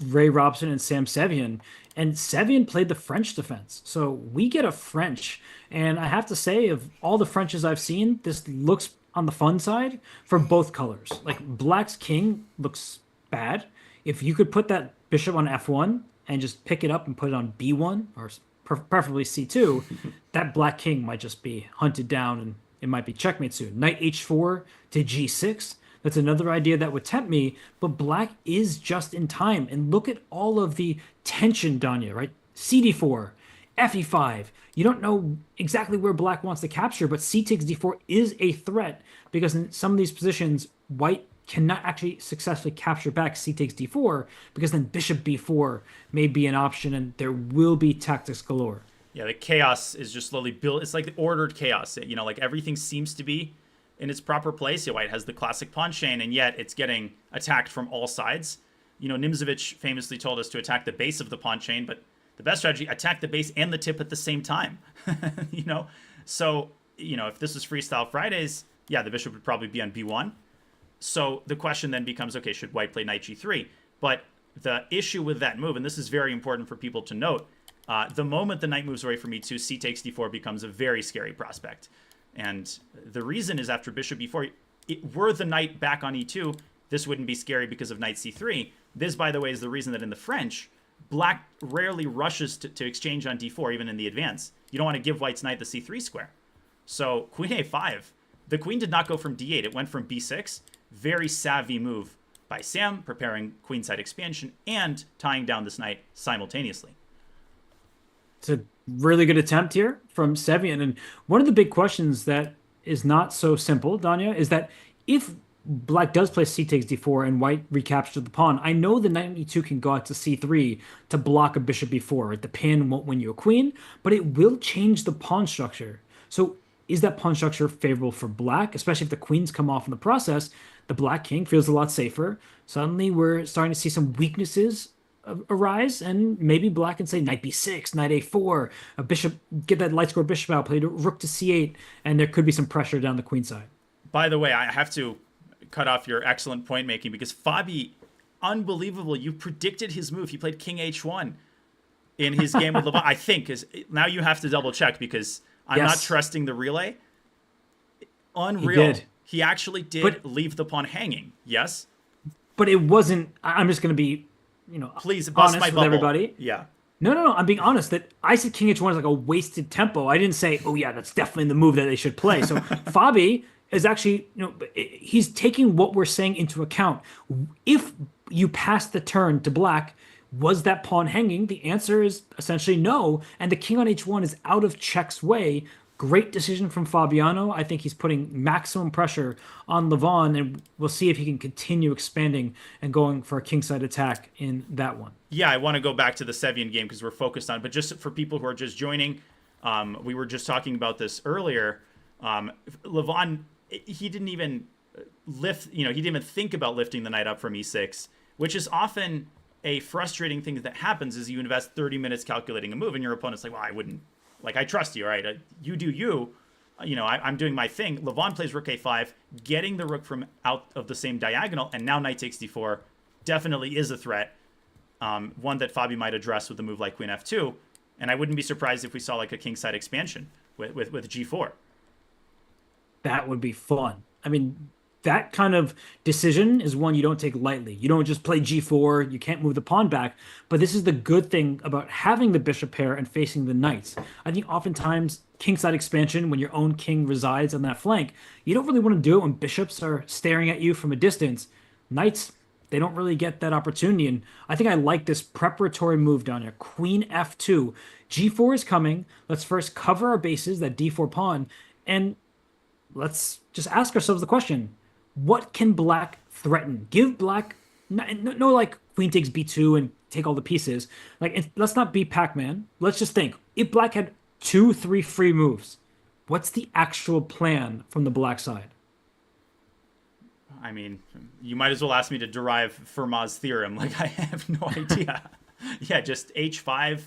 Ray Robson and Sam Sevian. And Sevian played the French defense. So we get a French. And I have to say, of all the Frenches I've seen, this looks on the fun side for both colors. Like Black's king looks bad. If you could put that bishop on f1 and just pick it up and put it on b1 or preferably c2, that Black king might just be hunted down and it might be checkmate soon. Knight h4 to g6. That's another idea that would tempt me, but Black is just in time. And look at all of the tension, Danya, right? CD4, FE5. You don't know exactly where Black wants to capture, but C takes D4 is a threat because in some of these positions, White cannot actually successfully capture back C takes D4 because then Bishop B4 may be an option and there will be tactics galore. Yeah, the chaos is just slowly built. It's like the ordered chaos. Like everything seems to be in its proper place. White has the classic pawn chain, and yet it's getting attacked from all sides. Nimzovich famously told us to attack the base of the pawn chain, but the best strategy, attack the base and the tip at the same time. So, if this was Freestyle Fridays, yeah, the bishop would probably be on b1. So the question then becomes, okay, should white play knight g3? But the issue with that move, and this is very important for people to note, the moment the knight moves away from e2, c takes d4 becomes a very scary prospect. And the reason is after bishop b4, were the knight back on e2, this wouldn't be scary because of knight c3. This, by the way, is the reason that in the French, Black rarely rushes to exchange on d4, even in the advance. You don't want to give white's knight the c3 square. So queen a5. The queen did not go from d8. It went from b6. Very savvy move by Sam, preparing queenside expansion and tying down this knight simultaneously. It's a really good attempt here from Sevian. And one of the big questions that is not so simple, Danya, is that if Black does play c takes d4 and white recaptures the pawn, I know the knight on e2 can go out to c3 to block a bishop b4. Right? The pin won't win you a queen, but it will change the pawn structure. So is that pawn structure favorable for Black, especially if the queens come off in the process? The Black king feels a lot safer. Suddenly we're starting to see some weaknesses arise, and maybe Black can say knight b6, knight a4, a bishop, get that light score bishop out, play rook to c8, and there could be some pressure down the queen side. By the way, I have to cut off your excellent point making because Fabi, unbelievable, you predicted his move. He played king h1 in his game with Levant. I think is now you have to double check because I'm not trusting the relay. Unreal. He actually did leave the pawn hanging. Yes, but it wasn't. I'm just going to be, please bust honest my with bubble. Everybody. Yeah. No. I'm being honest that I said king h1 is like a wasted tempo. I didn't say, oh yeah, that's definitely the move that they should play. So Fabi is actually, he's taking what we're saying into account. If you pass the turn to Black, was that pawn hanging? The answer is essentially no. And the king on h1 is out of check's way. Great decision from Fabiano. I think he's putting maximum pressure on Levon, and we'll see if he can continue expanding and going for a kingside attack in that one. Yeah, I want to go back to the Sevian game because we're focused on it. But just for people who are just joining, we were just talking about this earlier. Levon, he didn't even lift, he didn't even think about lifting the knight up from e6, which is often a frustrating thing that happens is you invest 30 minutes calculating a move and your opponent's like, well, I wouldn't. Like, I trust you, right? You do you. I'm doing my thing. Levon plays rook a5, getting the rook from out of the same diagonal, and now knight takes d4, definitely is a threat. One that Fabi might address with a move like Queen F2. And I wouldn't be surprised if we saw like a kingside expansion with G4. That would be fun. I mean, that kind of decision is one you don't take lightly. You don't just play G4, you can't move the pawn back. But this is the good thing about having the bishop pair and facing the knights. I think oftentimes kingside expansion, when your own king resides on that flank, you don't really want to do it when bishops are staring at you from a distance. Knights, they don't really get that opportunity. And I think I like this preparatory move down here. Queen F2. G4 is coming. Let's first cover our bases, that D4 pawn, and let's just ask ourselves the question: what can black threaten? Give black no like queen takes b2 and take all the pieces. Like, let's not be Pac-Man. Let's just think: if black had 2, 3 free moves, what's the actual plan from the black side? I mean, you might as well ask me to derive Fermat's theorem. Like, I have no idea. Yeah, just h5.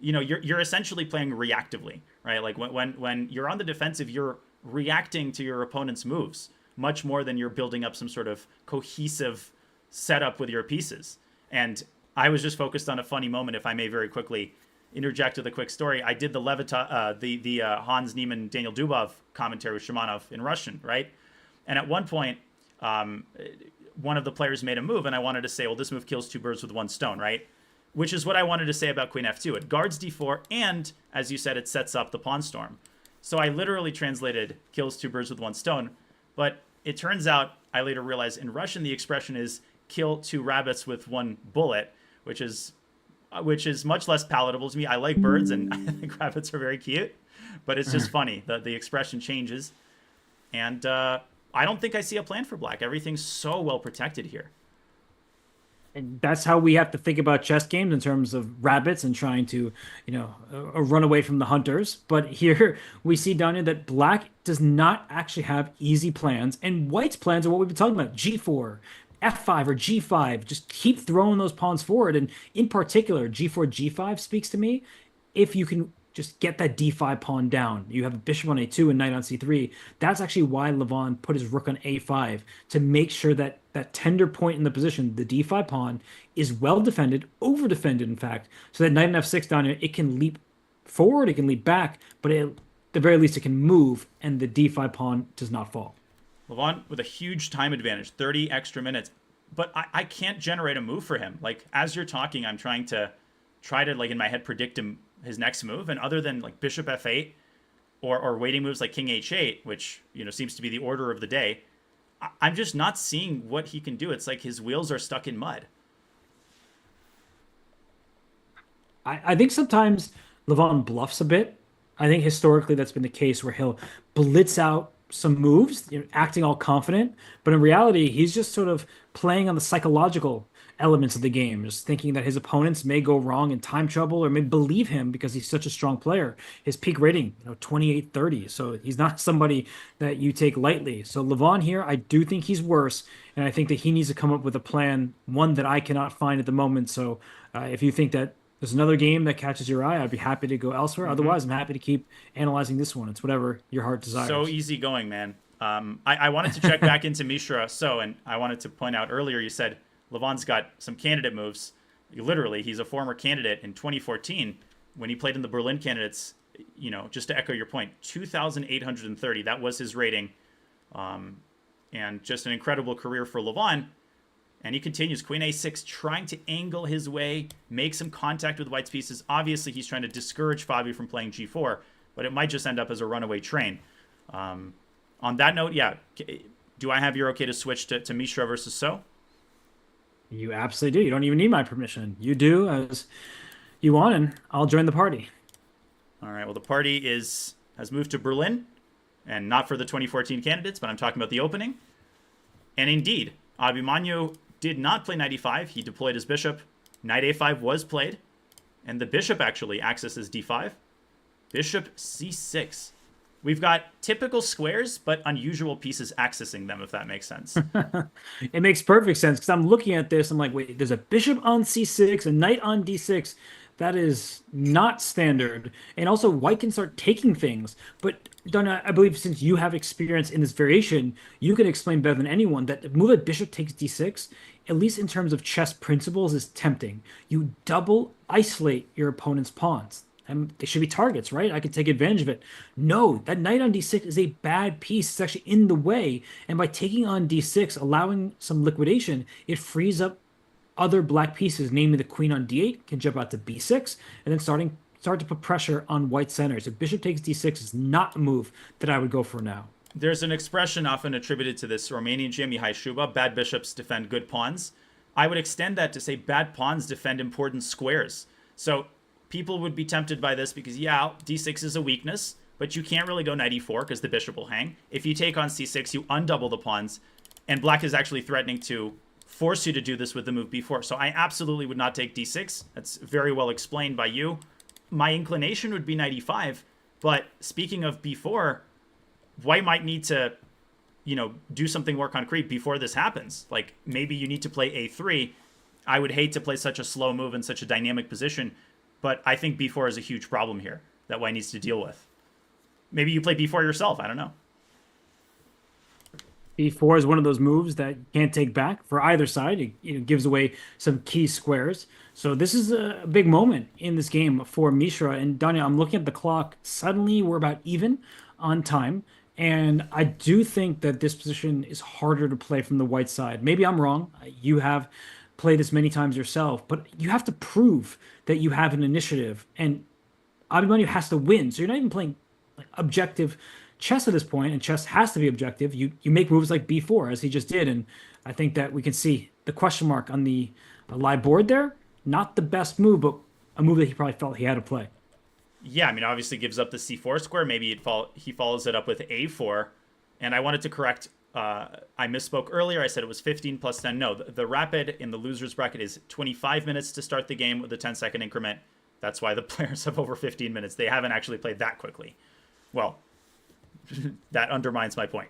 You know, you're essentially playing reactively, right? Like when you're on the defensive, you're reacting to your opponent's moves much more than you're building up some sort of cohesive setup with your pieces. And I was just focused on a funny moment, if I may very quickly interject with a quick story. I did the Hans Niemann, Daniel Dubov commentary with Shamanov in Russian, right? And at one point, one of the players made a move, and I wanted to say, well, this move kills two birds with one stone, right? Which is what I wanted to say about Queen F2. It guards D4, and, as you said, it sets up the pawn storm. So I literally translated kills two birds with one stone. But it turns out, I later realized, in Russian, the expression is kill two rabbits with one bullet, which is much less palatable to me. I like birds, and I think rabbits are very cute. But it's just funny. The expression changes. And I don't think I see a plan for black. Everything's so well protected here. And that's how we have to think about chess games in terms of rabbits and trying to, run away from the hunters. But here we see down here that black does not actually have easy plans, and white's plans are what we've been talking about: G4, F5, or G5. Just keep throwing those pawns forward. And in particular, G4, G5 speaks to me. If you can just get that D5 pawn down, you have a bishop on A2 and knight on C3. That's actually why Levon put his rook on A5, to make sure that that tender point in the position, the D5 pawn, is well defended, over defended, in fact, so that knight on F6 down here, it can leap forward, it can leap back, but at the very least it can move, and the D5 pawn does not fall. Levon with a huge time advantage, 30 extra minutes, but I can't generate a move for him. Like, as you're talking, I'm trying to like in my head predict his next move, and other than like bishop f8 or waiting moves like king h8, which seems to be the order of the day, I'm just not seeing what he can do. It's like his wheels are stuck in mud. I think sometimes Levon bluffs a bit. I think historically that's been the case, where he'll blitz out some moves, acting all confident, but in reality he's just sort of playing on the psychological elements of the game, just thinking that his opponents may go wrong in time trouble, or may believe him because he's such a strong player. His peak rating, 28-30, so he's not somebody that you take lightly. So Levon here, I do think he's worse, and I think that he needs to come up with a plan, one that I cannot find at the moment. So if you think that there's another game that catches your eye, I'd be happy to go elsewhere. Otherwise, I'm happy to keep analyzing this one. It's whatever your heart desires. So easy going, man. I wanted to check back into Mishra So, and I wanted to point out earlier, you said Levon's got some candidate moves. Literally, he's a former candidate in 2014 when he played in the Berlin candidates. Just to echo your point, 2,830. That was his rating. And just an incredible career for Levon. And he continues, Queen A6, trying to angle his way, make some contact with white's pieces. Obviously, he's trying to discourage Fabi from playing G4, but it might just end up as a runaway train. On that note, yeah, do I have your okay to switch to Mishra versus So? You absolutely do. You don't even need my permission. You do as you want, and I'll join the party. All right. Well, the party has moved to Berlin, and not for the 2014 candidates, but I'm talking about the opening. And indeed, Abhimanyu did not play knight e5. He deployed his bishop. Knight a5 was played, and the bishop actually accesses d5. Bishop c6. We've got typical squares, but unusual pieces accessing them, if that makes sense. It makes perfect sense, because I'm looking at this. I'm like, wait, there's a bishop on c6, a knight on d6. That is not standard. And also, white can start taking things. But, Donna, I believe since you have experience in this variation, you can explain better than anyone that the move that bishop takes d6 at least in terms of chess principles, is tempting. You double isolate your opponent's pawns. And they should be targets, right? I can take advantage of it. No, that knight on d6 is a bad piece. It's actually in the way. And by taking on d6, allowing some liquidation, it frees up other black pieces, namely the queen on d8, can jump out to b6, and then start to put pressure on white center. So bishop takes d6 is not a move that I would go for now. There's an expression often attributed to this Romanian GM, Mihai Shuba, bad bishops defend good pawns. I would extend that to say bad pawns defend important squares. So people would be tempted by this because, yeah, d6 is a weakness, but you can't really go knight e4 because the bishop will hang. If you take on c6, you undouble the pawns, and black is actually threatening to force you to do this with the move b4. So I absolutely would not take d6. That's very well explained by you. My inclination would be knight e5, but speaking of b4, white might need to, do something more concrete before this happens. Like, maybe you need to play a3. I would hate to play such a slow move in such a dynamic position, but I think b4 is a huge problem here that white needs to deal with. Maybe you play b4 yourself. I don't know. B4 is one of those moves that you can't take back for either side. It gives away some key squares. So this is a big moment in this game for Mishra. And Danya, I'm looking at the clock. Suddenly we're about even on time. And I do think that this position is harder to play from the white side. Maybe I'm wrong. You have played this many times yourself, but you have to prove that you have an initiative. And Abhimanyu has to win. So you're not even playing like objective chess at this point, and chess has to be objective. You make moves like b4 as he just did, and I think that we can see the question mark on the live board there. Not the best move, but a move that he probably felt he had to play. Yeah, I mean, obviously gives up the c4 square. Maybe he follows it up with a4. And I wanted to correct, I misspoke earlier. I said it was 15 plus 10. No, the rapid in the loser's bracket is 25 minutes to start the game with a 10-second increment. That's why the players have over 15 minutes. They haven't actually played that quickly. Well, that undermines my point.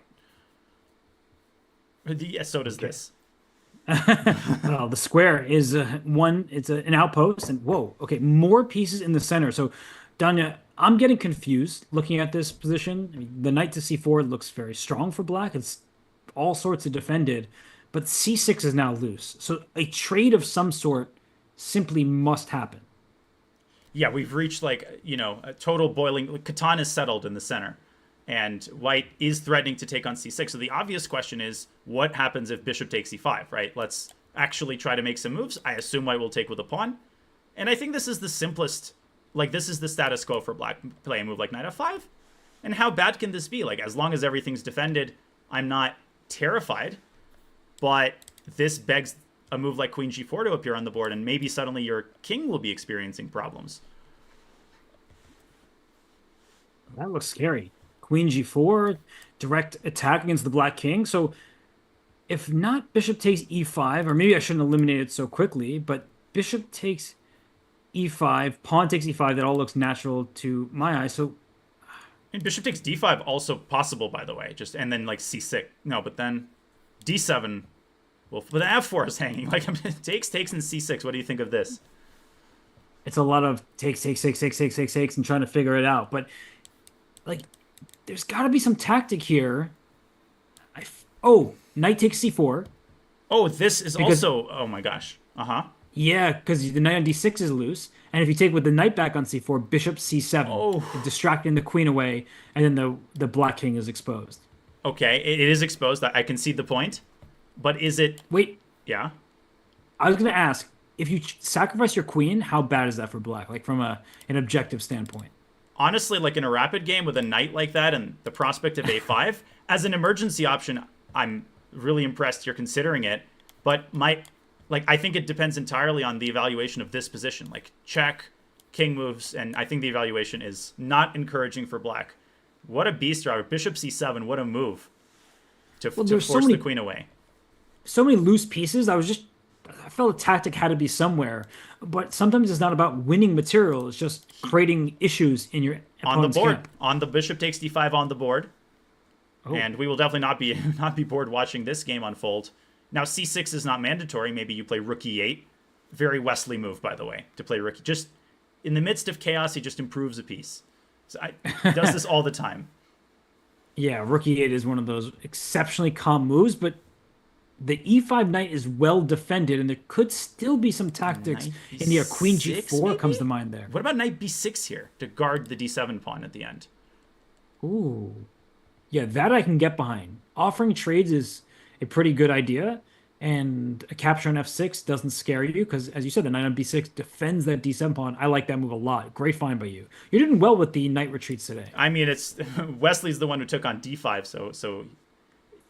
Yes, so does this. Well, the square is an outpost, and whoa, okay, more pieces in the center. So, Danya, I'm getting confused looking at this position. I mean, the knight to c4 looks very strong for black. It's all sorts of defended, but c6 is now loose. So a trade of some sort simply must happen. Yeah, we've reached a total boiling. Catan is settled in the center. And white is threatening to take on c6. So the obvious question is, what happens if bishop takes e5, right? Let's actually try to make some moves. I assume white will take with a pawn. And I think this is the simplest, this is the status quo for black. Play a move like knight f5. And how bad can this be? As long as everything's defended, I'm not terrified. But this begs a move like queen g4 to appear on the board, and maybe suddenly your king will be experiencing problems. That looks scary. Queen g4, direct attack against the black king. So if not bishop takes e5, or maybe I shouldn't eliminate it so quickly, but bishop takes e5, pawn takes e5, that all looks natural to my eye. So and bishop takes d5 also possible, by the way. And then c6. No, but then d7. Well, but the f4 is hanging. Takes, and c6. What do you think of this? It's a lot of takes, and trying to figure it out. But there's got to be some tactic here. Knight takes c4. Oh, this is also... Oh, my gosh. Uh-huh. Yeah, because the knight on d6 is loose. And if you take with the knight back on c4, bishop c7, distracting the queen away, and then the black king is exposed. Okay, it is exposed. I can see the point. But is it... Wait. Yeah? I was going to ask, if you sacrifice your queen, how bad is that for black? From an objective standpoint. Honestly, in a rapid game with a knight like that and the prospect of a5, as an emergency option, I'm really impressed you're considering it. But I think it depends entirely on the evaluation of this position. Check, king moves, and I think the evaluation is not encouraging for black. What a beast driver. Bishop c7, what a move to force the queen away. So many loose pieces. I felt a tactic had to be somewhere, but sometimes it's not about winning material. It's just creating issues in your opponent's on the board. Camp. On the bishop takes d5 on the board, and we will definitely not be bored watching this game unfold. Now c6 is not mandatory. Maybe you play rook e8. Very Wesley move, by the way, to play rook. Just in the midst of chaos, he just improves a piece. So he does this all the time. Yeah, rook e8 is one of those exceptionally calm moves, but the e5 knight is well defended, and there could still be some tactics Knight in the queen b6, g4 comes maybe? to mind there. What about knight b6 here to guard the d7 pawn at the end? Ooh. Yeah, that I can get behind. Offering trades is a pretty good idea, and a capture on f6 doesn't scare you because, as you said, the knight on b6 defends that d7 pawn. I like that move a lot. Great find by you. You're doing well with the knight retreats today. I mean, it's Wesley's the one who took on d5, so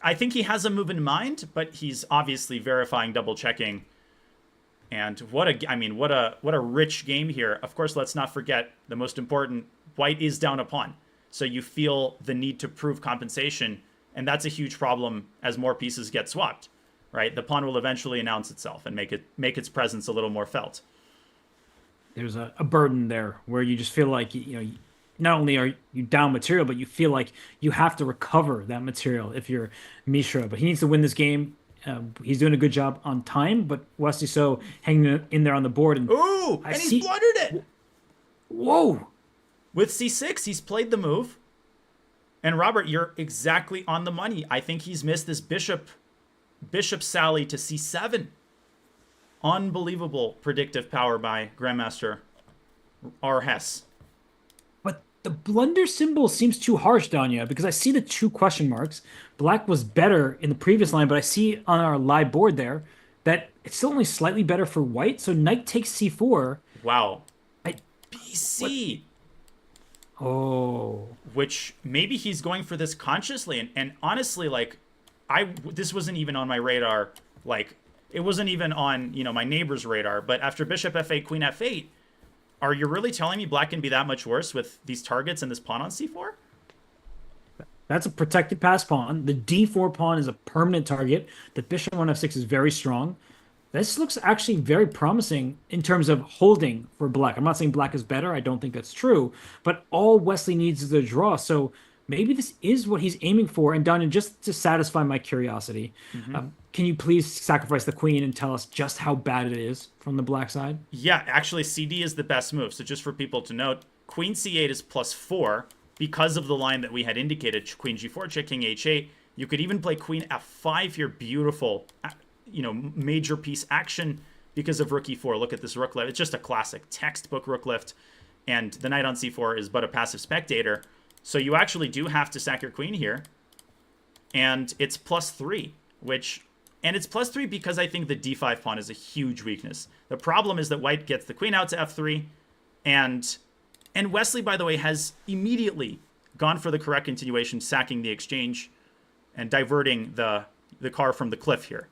I think he has a move in mind, but he's obviously verifying, double checking. And what a rich game here. Of course, let's not forget the most important, white is down a pawn. So you feel the need to prove compensation, and that's a huge problem as more pieces get swapped, right? The pawn will eventually announce itself and make its presence a little more felt. There's a burden there where you just feel like not only are you down material, but you feel like you have to recover that material if you're Mishra. But he needs to win this game. He's doing a good job on time, but Wesley So hanging in there on the board, and Ooh, I and see. he's blundered it. Whoa! With c6, he's played the move. And Robert, you're exactly on the money. I think he's missed this bishop sally to c7. Unbelievable predictive power by Grandmaster R. Hess. But the blunder symbol seems too harsh, Danya, because I see the two question marks. Black was better in the previous line, but I see on our live board there that it's still only slightly better for white. So knight takes c4. Wow. I BC. Oh. Which maybe he's going for this consciously. And honestly, like, this wasn't even on my radar. Like, it wasn't even on, my neighbor's radar. But after bishop f8, queen f8, are you really telling me black can be that much worse with these targets and this pawn on c4? That's a protected pass pawn. The d4 pawn is a permanent target. The bishop on f6 is very strong. This looks actually very promising in terms of holding for black. I'm not saying black is better. I don't think that's true. But all Wesley needs is a draw. So maybe this is what he's aiming for. And Danya, just to satisfy my curiosity, can you please sacrifice the queen and tell us just how bad it is from the black side? Yeah, actually, CD is the best move. So just for people to note, queen c8 is +4 because of the line that we had indicated, queen g4, check king h8. You could even play queen f5 here. Beautiful, major piece action because of rook e4. Look at this rook lift. It's just a classic textbook rook lift. And the knight on c4 is but a passive spectator. So you actually do have to sack your queen here. And it's +3, and it's +3 because I think the d5 pawn is a huge weakness. The problem is that white gets the queen out to f3, and Wesley, by the way, has immediately gone for the correct continuation, sacking the exchange and diverting the car from the cliff here.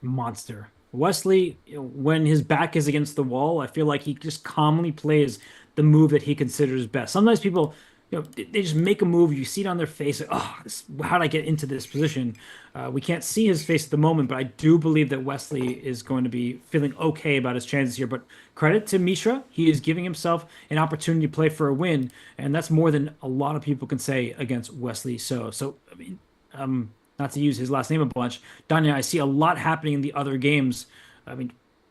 Monster. Wesley, when his back is against the wall, I feel like he just calmly plays the move that he considers best. Sometimes people, they just make a move. You see it on their face. Like, oh, how did I get into this position? We can't see his face at the moment, but I do believe that Wesley is going to be feeling okay about his chances here. But credit to Mishra. He is giving himself an opportunity to play for a win, and that's more than a lot of people can say against Wesley So. So, I mean, not to use his last name a bunch, Danya, I see a lot happening in the other games. I mean,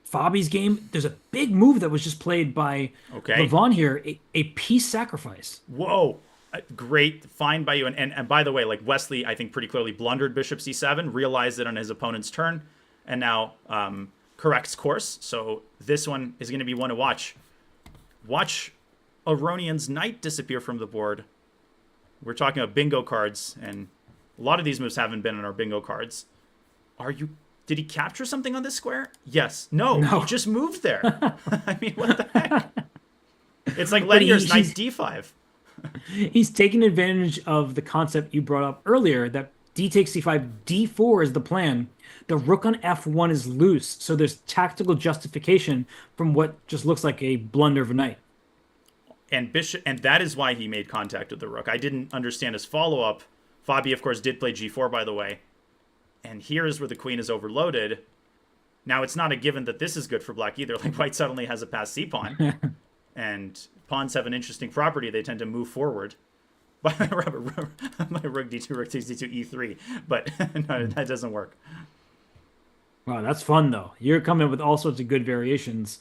Fabi's game, there's a big move that was just played by Levon here, a piece sacrifice. Whoa. Great find by you. And by the way, like Wesley, I think pretty clearly blundered bishop c7, realized it on his opponent's turn, and now corrects course. So this one is going to be one to watch. Watch Aronian's knight disappear from the board. We're talking about bingo cards, and a lot of these moves haven't been on our bingo cards. Did he capture something on this square? Yes. No. He just moved there. I mean, what the heck? It's like Lenier's knight d5. He's taking advantage of the concept you brought up earlier that d takes c5, d4 is the plan. The rook on f1 is loose, so there's tactical justification from what just looks like a blunder of a knight. And that is why he made contact with the rook. I didn't understand his follow-up. Fabi, of course, did play g4, by the way. And here is where the queen is overloaded. Now, it's not a given that this is good for black either. Like, white suddenly has a passed c-pawn. And pawns have an interesting property. They tend to move forward. My rook d2, rook takes d2, e3. But no, that doesn't work. Wow, that's fun, though. You're coming up with all sorts of good variations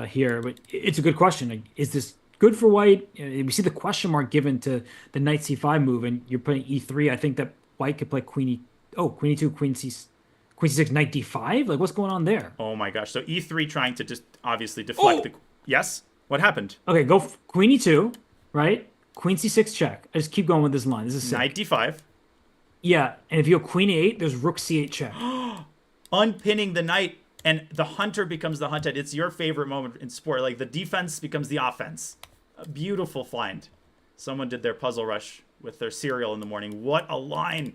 here. But it's a good question. Like, is this good for white? We see the question mark given to the knight c5 move, and you're putting e3. I think that white could play queen Oh, queen e2, queen c6, knight d5. Like, what's going on there? Oh my gosh. So e3 trying to just obviously deflect the. Oh, Yes? What happened? okay. Go queen e2, right? Queen c6 check. I just keep going with this line. This is Knight sick. d5. Yeah, and if you go queen e8, there's rook c8 check. Unpinning the knight, and the hunter becomes the hunted. It's your favorite moment in sport. Like the defense becomes the offense. A beautiful find. Someone did their puzzle rush with their cereal in the morning. What a line.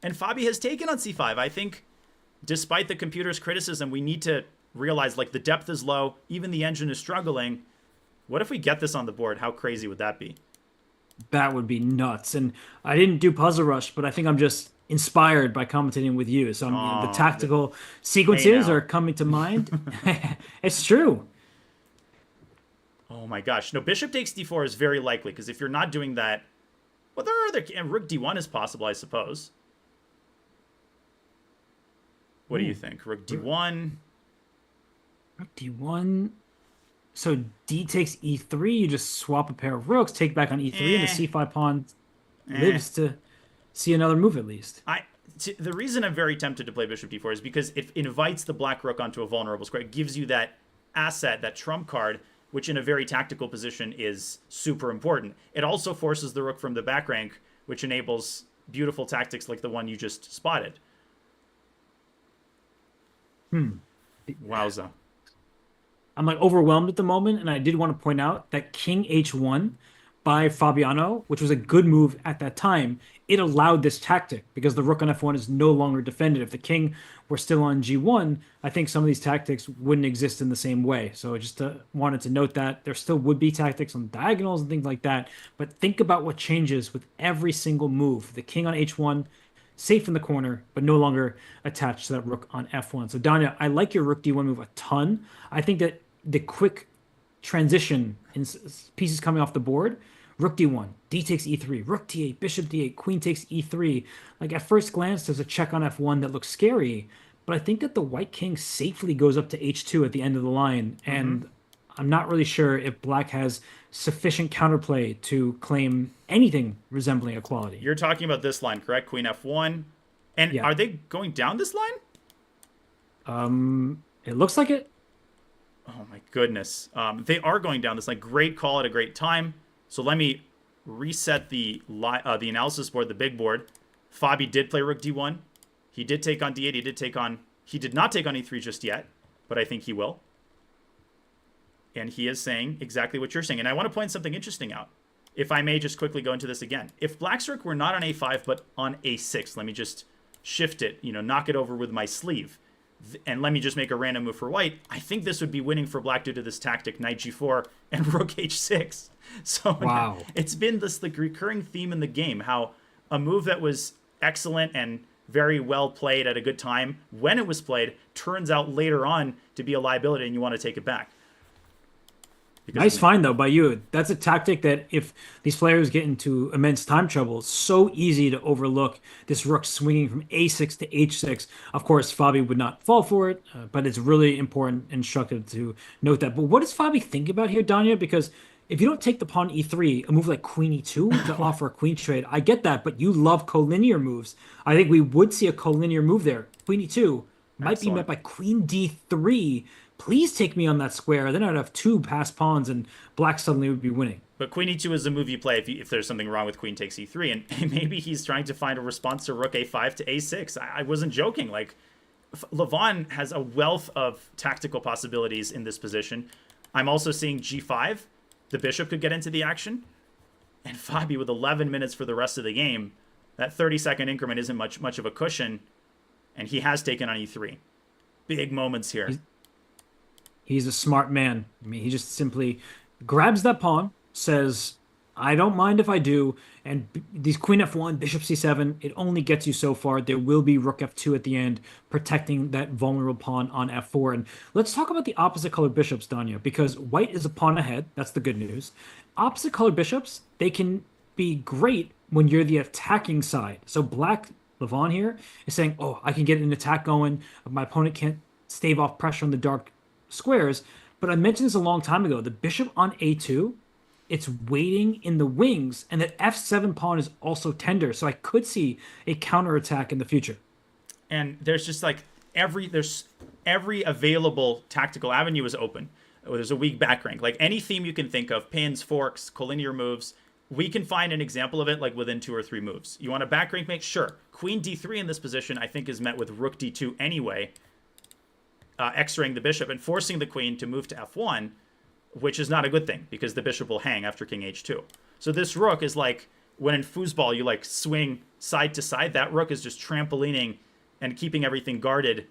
And Fabi has taken on c5. I think despite the computer's criticism, we need to realize like the depth is low. Even the engine is struggling. What if we get this on the board? How crazy would that be? That would be nuts. And I didn't do Puzzle Rush, but I think I'm just inspired by commentating with you. So the Oh, tactical hey sequences now. are coming to mind. It's true. Oh my gosh. No, bishop takes d4 is very likely because if you're not doing that, well, there are other. And rook d1 is possible, I suppose. What do you think? Rook d1. Rook d1. So d takes e3. You just swap a pair of rooks, take back on e3, and the c5 pawn lives to see another move at least. The reason I'm very tempted to play bishop d4 is because it invites the black rook onto a vulnerable square. It gives you that asset, that trump card, which in a very tactical position is super important. It also forces the rook from the back rank, which enables beautiful tactics like the one you just spotted. Wowza. I'm like overwhelmed at the moment, and I did want to point out that King H1 by Fabiano, which was a good move at that time, it allowed this tactic because the rook on F1 is no longer defended. If the king were still on G1, I think some of these tactics wouldn't exist in the same way. So I just wanted to note that there still would be tactics on diagonals and things like that. But think about what changes with every single move. The king on H1, safe in the corner, but no longer attached to that rook on F1. So Danya, I like your rook D1 move a ton. I think that the quick transition in pieces coming off the board, rook D1, D takes E3, rook D8, bishop D8, queen takes E3. Like at first glance, there's a check on F1 that looks scary, but I think that the white king safely goes up to H2 at the end of the line, and I'm not really sure if black has sufficient counterplay to claim anything resembling equality. You're talking about this line, correct? Queen F1. And Yeah. are they going down this line? It looks like it. Oh my goodness. They are going down this line. Great call at a great time. So let me reset the analysis board, the big board. Fabi did play rook d1. He did take on d8. He did not take on e3 just yet, but I think he will. And he is saying exactly what you're saying. And I want to point something interesting out. If I may just quickly go into this again. If black's rook were not on a5, but on a6, let me just shift it, knock it over with my sleeve. And let me just make a random move for white. I think this would be winning for black due to this tactic, knight g4 and rook h6. So Wow. It's been this recurring theme in the game, how a move that was excellent and very well played at a good time, when it was played, turns out later on to be a liability and you want to take it back. Nice find, though, by you. That's a tactic that if these players get into immense time trouble, it's so easy to overlook this rook swinging from a6 to h6. Of course, Fabi would not fall for it, but it's really important and instructive to note that. But what does Fabi think about here, Danya? Because if you don't take the pawn e3, a move like queen e2 to offer a queen trade, I get that, but you love collinear moves. I think we would see a collinear move there. Queen e2 might be met by queen d3. Please take me on that square. Then I'd have two passed pawns, and black suddenly would be winning. But queen e2 is a move you play if there's something wrong with queen takes e3, and maybe he's trying to find a response to rook a5 to a6. I wasn't joking. Like, Levon has a wealth of tactical possibilities in this position. I'm also seeing g5. The bishop could get into the action. And Fabi with 11 minutes for the rest of the game, that 30-second increment isn't much of a cushion, and he has taken on e3. Big moments here. He's a smart man. I mean, he just simply grabs that pawn, says, I don't mind if I do, and these queen f1, bishop c7, it only gets you so far. There will be rook f2 at the end, protecting that vulnerable pawn on f4. And let's talk about the opposite colored bishops, Danya, because white is a pawn ahead. That's the good news. Opposite colored bishops, they can be great when you're the attacking side. So black, Levon here, is saying, oh, I can get an attack going. My opponent can't stave off pressure on the dark squares. But I mentioned this a long time ago. The bishop on a2, it's waiting in the wings, and that f7 pawn is also tender. So I could see a counterattack in the future. and there's just like every available tactical avenue is open. There's a weak back rank. Like any theme you can think of, pins, forks, collinear moves, we can find an example of it like within 2 or 3 moves. You want a back rank make? Sure. Queen d3 in this position, I think, is met with rook d2 anyway, x-raying the bishop and forcing the queen to move to f1, which is not a good thing because the bishop will hang after king h2. So this rook is like when in foosball you like swing side to side, that rook is just trampolining and keeping everything guarded.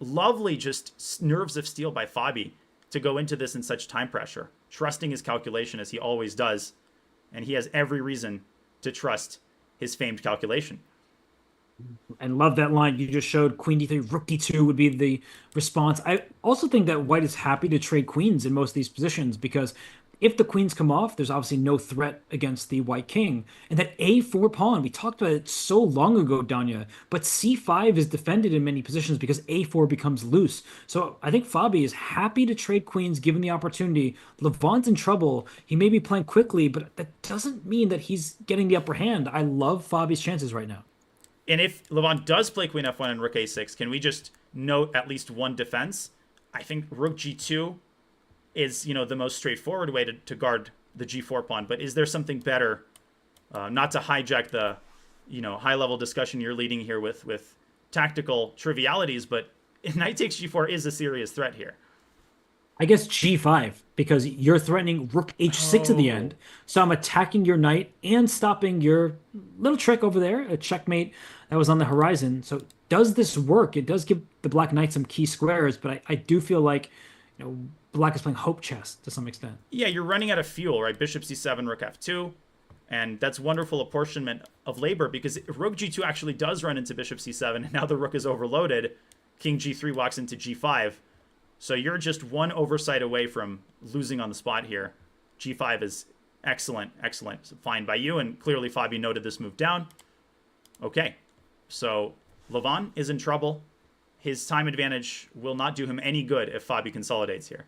Lovely just nerves of steel by Fabi to go into this in such time pressure, trusting his calculation as he always does. And he has every reason to trust his famed calculation. And love that line you just showed. Queen d3, rook d2 would be the response. I also think that white is happy to trade queens in most of these positions because if the queens come off, there's obviously no threat against the white king. And that a4 pawn, we talked about it so long ago, Danya, but c5 is defended in many positions because a4 becomes loose. So I think Fabi is happy to trade queens given the opportunity. Levant's in trouble. He may be playing quickly, but that doesn't mean that he's getting the upper hand. I love Fabi's chances right now. And if Levant does play queen f1 and rook a6, can we just note at least one defense? I think rook g2 is, the most straightforward way to guard the g4 pawn. But is there something better? Not to hijack the, high-level discussion you're leading here with tactical trivialities, but knight takes g4 is a serious threat here. I guess g5, because you're threatening rook h6 at the end. So I'm attacking your knight and stopping your little trick over there, a checkmate that was on the horizon. So does this work? It does give the black knight some key squares, but I do feel like, black is playing hope chess to some extent. Yeah, you're running out of fuel, right? Bishop c7, rook f2. And that's wonderful apportionment of labor because rook g2 actually does run into bishop c7. And now the rook is overloaded. King g3 walks into g5. So you're just one oversight away from losing on the spot here. g5 is excellent, excellent. Fine by you. And clearly Fabi noted this move down. Okay, so Levant is in trouble. His time advantage will not do him any good if Fabi consolidates here.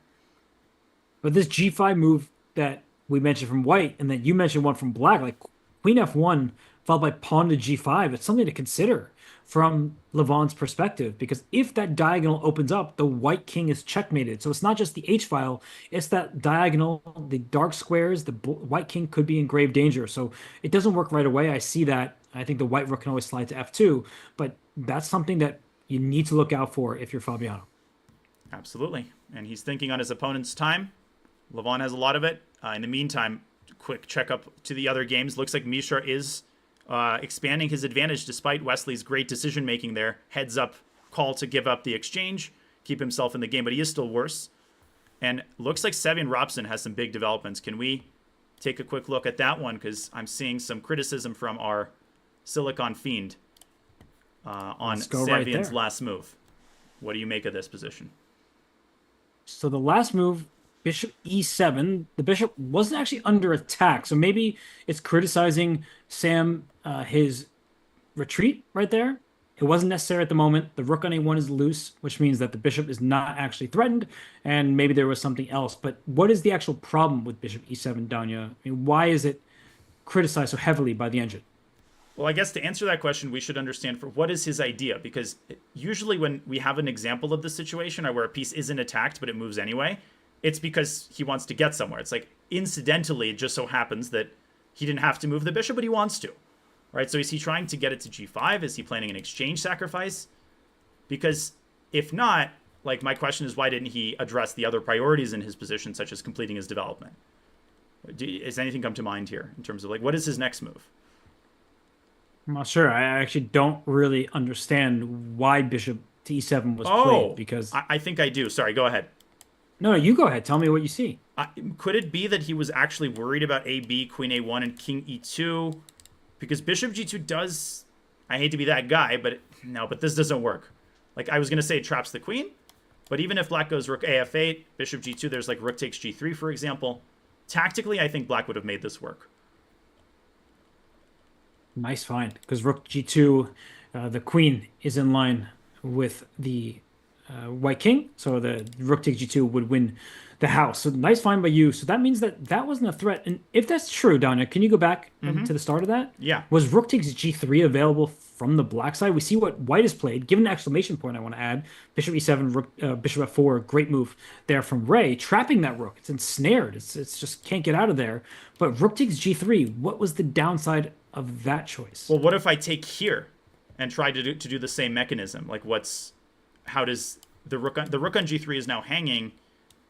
But this g5 move that we mentioned from white, and then you mentioned one from black, like queen f1 followed by pawn to g5, it's something to consider from Levant's perspective, because if that diagonal opens up, the white king is checkmated. So it's not just the h-file, it's that diagonal, the dark squares, the white king could be in grave danger. So it doesn't work right away. I see that. I think the white rook can always slide to f2, but that's something that you need to look out for if you're Fabiano. Absolutely. And he's thinking on his opponent's time. Levant has a lot of it. In the meantime, quick checkup to the other games. Looks like Mishra is expanding his advantage despite Wesley's great decision-making there. Heads up call to give up the exchange, keep himself in the game, but he is still worse. And looks like Sevian Robson has some big developments. Can we take a quick look at that one? Because I'm seeing some criticism from our Silicon Fiend on Sevian's last move. What do you make of this position? So the last move, bishop e7, the bishop wasn't actually under attack. So maybe it's criticizing Sam, his retreat right there. It wasn't necessary at the moment. The rook on a1 is loose, which means that the bishop is not actually threatened, and maybe there was something else. But what is the actual problem with bishop e7, Danya? I mean, why is it criticized so heavily by the engine? Well, I guess to answer that question, we should understand for what is his idea, because usually when we have an example of this situation where a piece isn't attacked but it moves anyway, it's because he wants to get somewhere. It's like incidentally, it just so happens that he didn't have to move the bishop, but he wants to, right? So is he trying to get it to g5? Is he planning an exchange sacrifice? Because if not, like my question is, why didn't he address the other priorities in his position, such as completing his development? Does anything come to mind here in terms of like, what is his next move? I'm not sure. I actually don't really understand why bishop to e7 was played, because I think I do. Sorry, go ahead. No, you go ahead. Tell me what you see. Could it be that he was actually worried about AB, queen a1, and king e2? Because bishop g2 does... I hate to be that guy, but this doesn't work. Like, I was going to say it traps the queen, but even if black goes rook a f8, bishop g2, there's like rook takes g3, for example. Tactically, I think black would have made this work. Nice find, because rook g2, the queen is in line with the white king, so the rook takes g2 would win the house. So nice find by you. So that means that wasn't a threat. And if that's true, Danya, can you go back to the start of that? Yeah. Was rook takes g3 available from the black side. We see what white has played. Given the exclamation point, I want to add bishop e7, rook, bishop f4. Great move there from Ray, trapping that rook. It's ensnared. It's just can't get out of there. But rook takes g3. What was the downside of that choice? Well, what if I take here and try to do the same mechanism? Like, how does the rook on g3 is now hanging?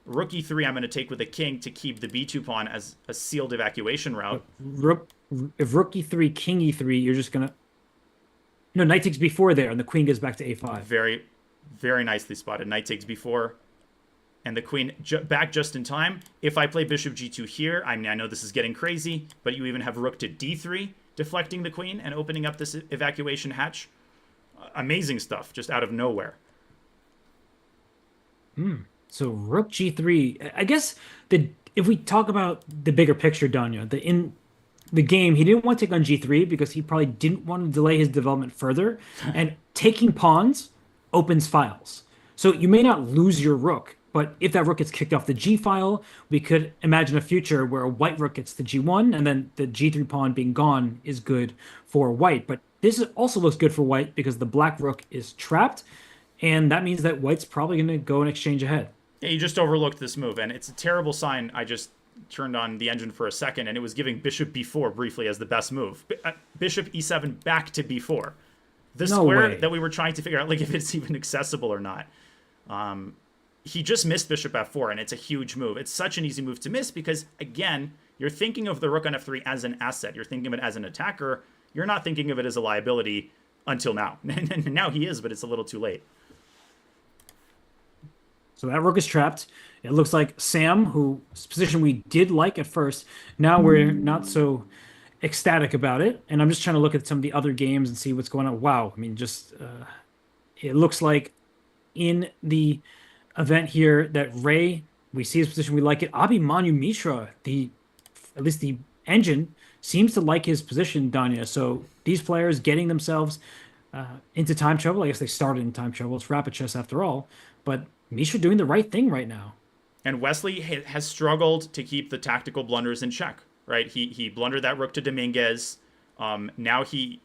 Rook e3 I'm going to take with a king to keep the b2 pawn as a sealed evacuation route. If rook e3, king e3, you're just going to... No, knight takes b4 there, and the queen goes back to a5. Very, very nicely spotted. Knight takes b4, and the queen back just in time. If I play bishop g2 here, I know this is getting crazy, but you even have rook to d3, deflecting the queen and opening up this evacuation hatch. Amazing stuff, just out of nowhere. So rook g3, I guess if we talk about the bigger picture, Danya, in the game, he didn't want to take on g3 because he probably didn't want to delay his development further. And taking pawns opens files. So you may not lose your rook, but if that rook gets kicked off the g file, we could imagine a future where a white rook gets the g1, and then the g3 pawn being gone is good for white. But this also looks good for white because the black rook is trapped, and that means that white's probably going to go and exchange ahead. Yeah, you just overlooked this move, and it's a terrible sign. I just turned on the engine for a second, and it was giving bishop b4 briefly as the best move. Bishop e7 back to b4. The square that we were trying to figure out, like, if it's even accessible or not. He just missed bishop f4, and it's a huge move. It's such an easy move to miss because, again, you're thinking of the rook on f3 as an asset. You're thinking of it as an attacker. You're not thinking of it as a liability until now. Now he is, but it's a little too late. So that rook is trapped. It looks like Sam, whose position we did like at first, now we're not so ecstatic about it. And I'm just trying to look at some of the other games and see what's going on. Wow. I mean, just it looks like in the event here that Ray, we see his position, we like it. Abhimanyu Mishra, at least the engine, seems to like his position, Danya. So these players getting themselves into time trouble. I guess they started in time trouble. It's rapid chess after all. But Mishra doing the right thing right now. And Wesley has struggled to keep the tactical blunders in check, right? He blundered that rook to Dominguez. Now we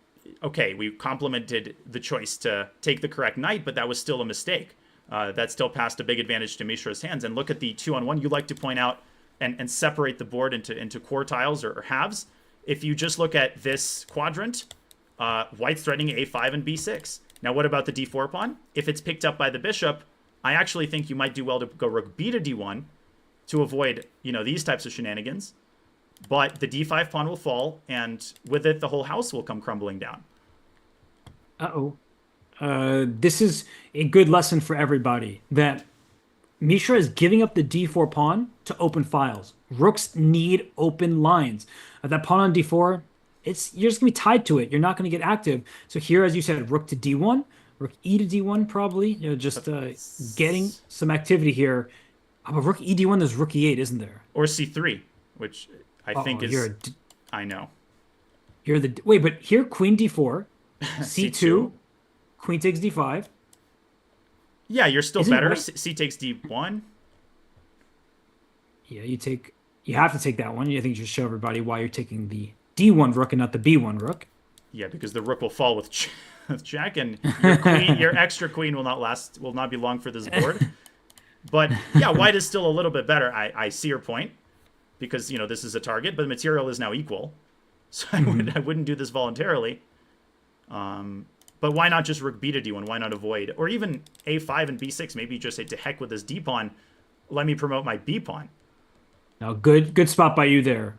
complimented the choice to take the correct knight, but that was still a mistake. That still passed a big advantage to Mishra's hands. And look at the 2-on-1. You like to point out and separate the board into quartiles or halves. If you just look at this quadrant, white's threatening a5 and b6. Now, what about the d4 pawn? If it's picked up by the bishop, I actually think you might do well to go rook b to d1 to avoid, these types of shenanigans. But the d5 pawn will fall, and with it, the whole house will come crumbling down. This is a good lesson for everybody, that Mishra is giving up the d4 pawn to open files. Rooks need open lines. That pawn on d4, you're just going to be tied to it. You're not going to get active. So here, as you said, rook to d1. Rook e to d1 probably, just getting some activity here. But rook e d1, there's rook e8, isn't there? Or c3, which I think is... I know. Wait, but here, queen d4, c2, queen takes d5. Yeah, you're still better. C takes d1. Yeah, you have to take that one. I think you should show everybody why you're taking the d1 rook and not the b1 rook. Yeah, because the rook will fall with check, and your extra queen will not be long for this board. But yeah, white is still a little bit better. I see your point, because this is a target, but the material is now equal, so I wouldn't do this voluntarily. But why not just rook b to d1? Why not avoid, or even a5 and b6? Maybe you just say, to heck with this d pawn. Let me promote my b pawn. Now, good spot by you there.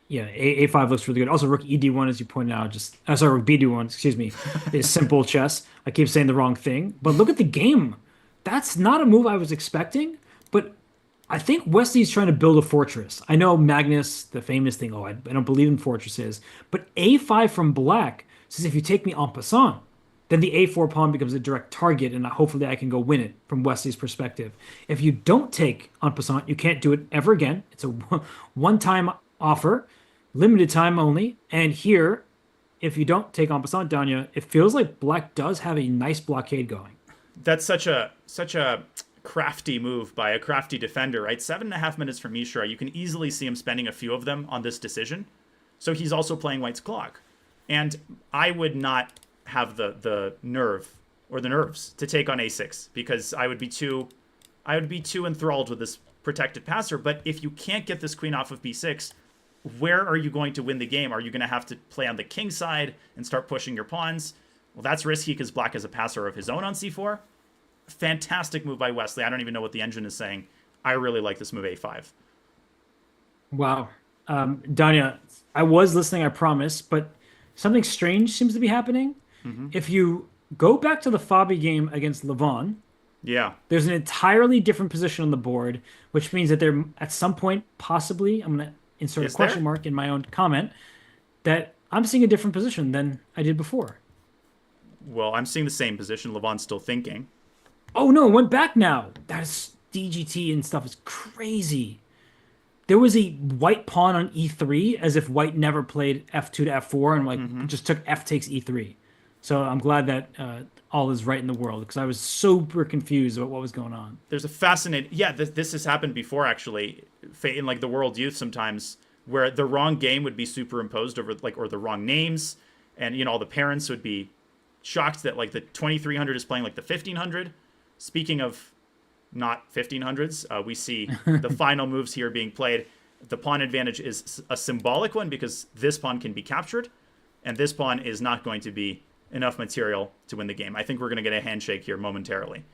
Yeah, a5 looks really good. Also, rook ed1, as you pointed out, rook bd1, excuse me, is simple chess. I keep saying the wrong thing. But look at the game. That's not a move I was expecting, but I think Wesley's trying to build a fortress. I know Magnus, the famous thing, I don't believe in fortresses, but a5 from black says if you take me en passant, then the a4 pawn becomes a direct target, and hopefully I can go win it from Wesley's perspective. If you don't take en passant, you can't do it ever again. It's a one-time offer. Limited time only. And here, if you don't take en passant, Danya, it feels like black does have a nice blockade going. That's such a crafty move by a crafty defender, right? 7.5 minutes for Mishra. You can easily see him spending a few of them on this decision. So he's also playing white's clock. And I would not have the nerve or the nerves to take on a6 because I would be too enthralled with this protected passer. But if you can't get this queen off of b6, where are you going to win the game? Are you going to have to play on the king side and start pushing your pawns? Well, that's risky because black has a passer of his own on c4. Fantastic move by Wesley. I don't even know what the engine is saying. I really like this move a5. Wow. Danya, I was listening, I promise, but something strange seems to be happening. If you go back to the Fabi game against Levon, Yeah. there's an entirely different position on the board, which means that there, at some point, possibly, I'm going to insert Is a question there? mark in my own comment, that I'm seeing a different position than I did before. Well, I'm seeing the same position. Levon's still thinking. Oh no, it went back now. That's DGT and stuff is crazy. There was a white pawn on e3 as if white never played f2 to f4 and like just took f takes e3. So I'm glad that all is right in the world because I was super confused about what was going on. There's a fascinating... Yeah, this has happened before, actually, in like the World Youth sometimes, where the wrong game would be superimposed over, like, or the wrong names, and, you know, all the parents would be shocked that, like, the 2300 is playing, like, the 1500. Speaking of not 1500s, we see the final moves here being played. The pawn advantage is a symbolic one because this pawn can be captured, and this pawn is not going to be enough material to win the game. I think we're going to get a handshake here momentarily.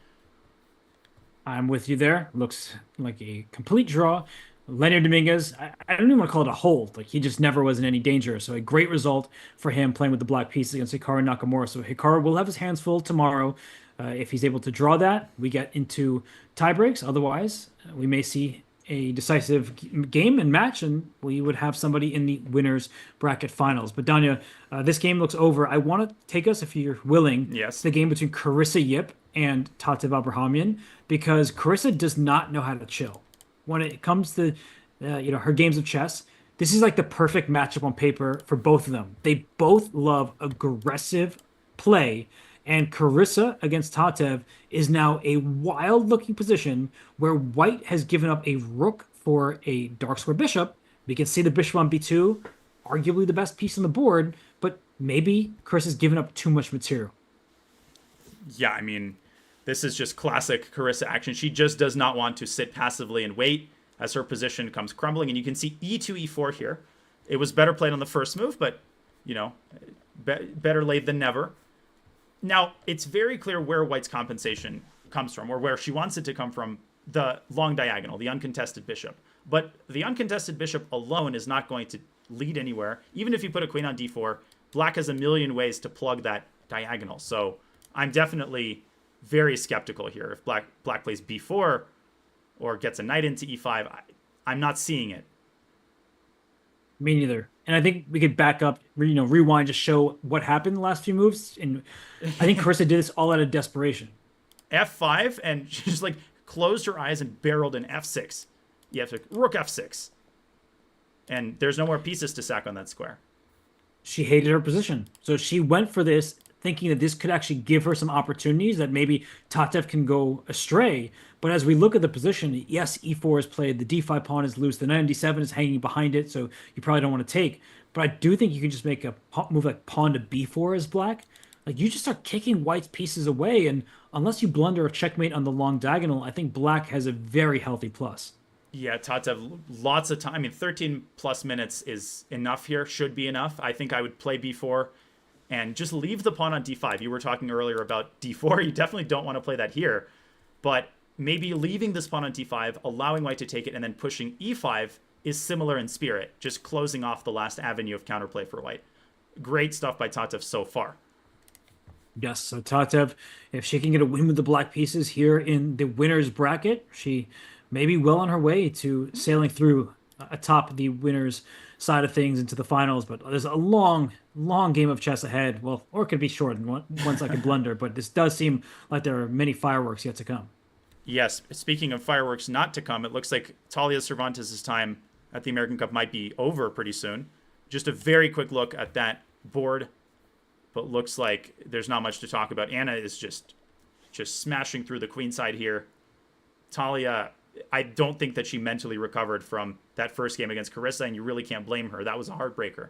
I'm with you there. Looks like a complete draw. Leonard Dominguez, I don't even want to call it a hold. Like he just never was in any danger. So a great result for him playing with the black pieces against Hikaru Nakamura. So Hikaru will have his hands full tomorrow. If he's able to draw that, we get into tie breaks. Otherwise, we may see a decisive game and match, and we would have somebody in the winners bracket finals. But Danya, this game looks over. I want to take us, if you're willing, Yes. to the game between Carissa Yip and Tatev Abrahamian, because Carissa does not know how to chill when it comes to her games of chess. This is like the perfect matchup on paper for both of them. They both love aggressive play, and Carissa against Tatev is now a wild-looking position where white has given up a rook for a dark square bishop. We can see the bishop on b2, arguably the best piece on the board, but maybe Carissa's given up too much material. Yeah, I mean, this is just classic Carissa action. She just does not want to sit passively and wait as her position comes crumbling. And you can see e2, e4 here. It was better played on the first move, but, better late than never. Now, it's very clear where white's compensation comes from, or where she wants it to come from, the long diagonal, the uncontested bishop. But the uncontested bishop alone is not going to lead anywhere. Even if you put a queen on d4, black has a million ways to plug that diagonal. So I'm definitely very skeptical here. If black plays b4 or gets a knight into e5, I'm not seeing it. Me neither. And I think we could back up, rewind, just show what happened in the last few moves. And I think Carissa did this all out of desperation. f5, and she just like closed her eyes and barreled in f6. You have to rook f6. And there's no more pieces to sack on that square. She hated her position. So she went for this thinking that this could actually give her some opportunities that maybe Tatev can go astray. But as we look at the position, yes, e4 is played, the d5 pawn is loose, the knight on d7 is hanging behind it, so you probably don't want to take. But I do think you can just make a move like pawn to b4 as black. Like you just start kicking white's pieces away, and unless you blunder a checkmate on the long diagonal, I think black has a very healthy plus. Yeah, Tatev, lots of time. I mean, 13 plus minutes is enough here, should be enough. I think I would play b4 and just leave the pawn on d5. You were talking earlier about d4. You definitely don't want to play that here. But maybe leaving this pawn on d5, allowing white to take it, and then pushing e5 is similar in spirit, just closing off the last avenue of counterplay for white. Great stuff by Tatev so far. Yes, so Tatev, if she can get a win with the black pieces here in the winner's bracket, she may be well on her way to sailing through atop the winner's side of things into the finals. But there's a long, long game of chess ahead. Well, or it could be short and once I can blunder. But this does seem like there are many fireworks yet to come. Yes, speaking of fireworks not to come, it looks like Talia Cervantes' time at the American Cup might be over pretty soon. Just a very quick look at that board, but looks like there's not much to talk about. Anna is just smashing through the queen side here. Talia, I don't think that she mentally recovered from that first game against Carissa, and you really can't blame her. That was a heartbreaker.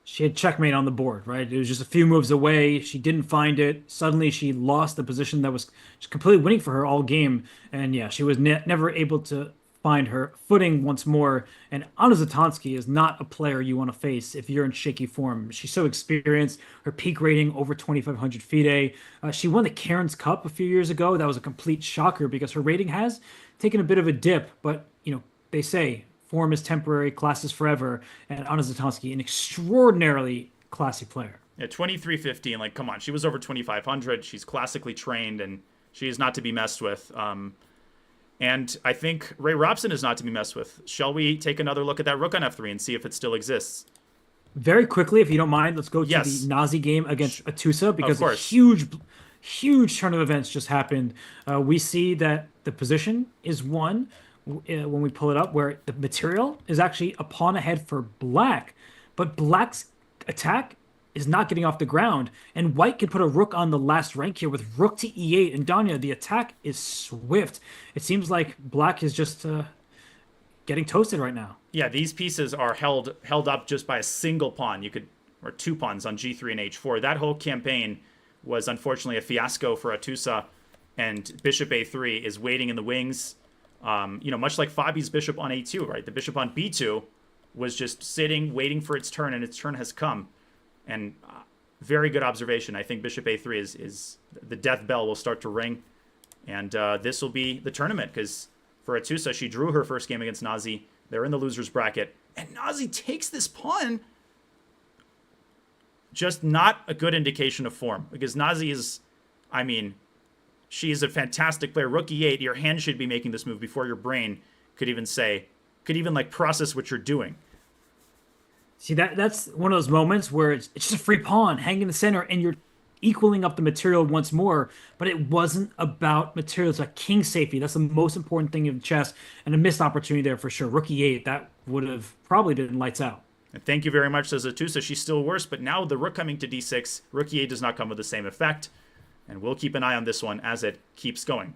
She had checkmate on the board, right? It was just a few moves away. She didn't find it. Suddenly, she lost the position that was just completely winning for her all game. And yeah, she was never able to find her footing once more. And Anna Zatonski is not a player you want to face if you're in shaky form. She's so experienced. Her peak rating over 2,500 FIDE. She won the Karen's Cup a few years ago. That was a complete shocker because her rating has taken a bit of a dip. But they say form is temporary, class is forever, and Anna Zatonski, an extraordinarily classy player. Yeah, 2350, and like, come on, she was over 2500. She's classically trained, and she is not to be messed with. And I think Ray Robson is not to be messed with. Shall we take another look at that rook on f3 and see if it still exists? Very quickly, if you don't mind, let's go to Yes, the Nazi game against Atusa of because a course. huge turn of events just happened. We see that the position is one when we pull it up, where the material is actually a pawn ahead for black, but black's attack is not getting off the ground, and white can put a rook on the last rank here with rook to e8. And Danya, the attack is swift. It seems like black is just getting toasted right now. Yeah, these pieces are held up just by a single pawn. Or two pawns on g3 and h4. That whole campaign was unfortunately a fiasco for Atusa, and bishop a3 is waiting in the wings. Much like Fabi's bishop on a2, right? The bishop on b2 was just sitting, waiting for its turn, and its turn has come. And very good observation. I think bishop a3 is the death bell will start to ring, and this will be the tournament because for Atusa, she drew her first game against Nazi. They're in the loser's bracket, and Nazi takes this pawn. Just not a good indication of form because Nazi is, she is a fantastic player. Rook e8, your hand should be making this move before your brain could even process what you're doing. See, that's one of those moments where it's just a free pawn hanging in the center and you're equaling up the material once more, but it wasn't about material. It's like king safety. That's the most important thing in chess, and a missed opportunity there for sure. Rook e8, that would have probably been lights out. And thank you very much, says Atusa. She's still worse, but now the rook coming to d6, rook e8 does not come with the same effect, and we'll keep an eye on this one as it keeps going.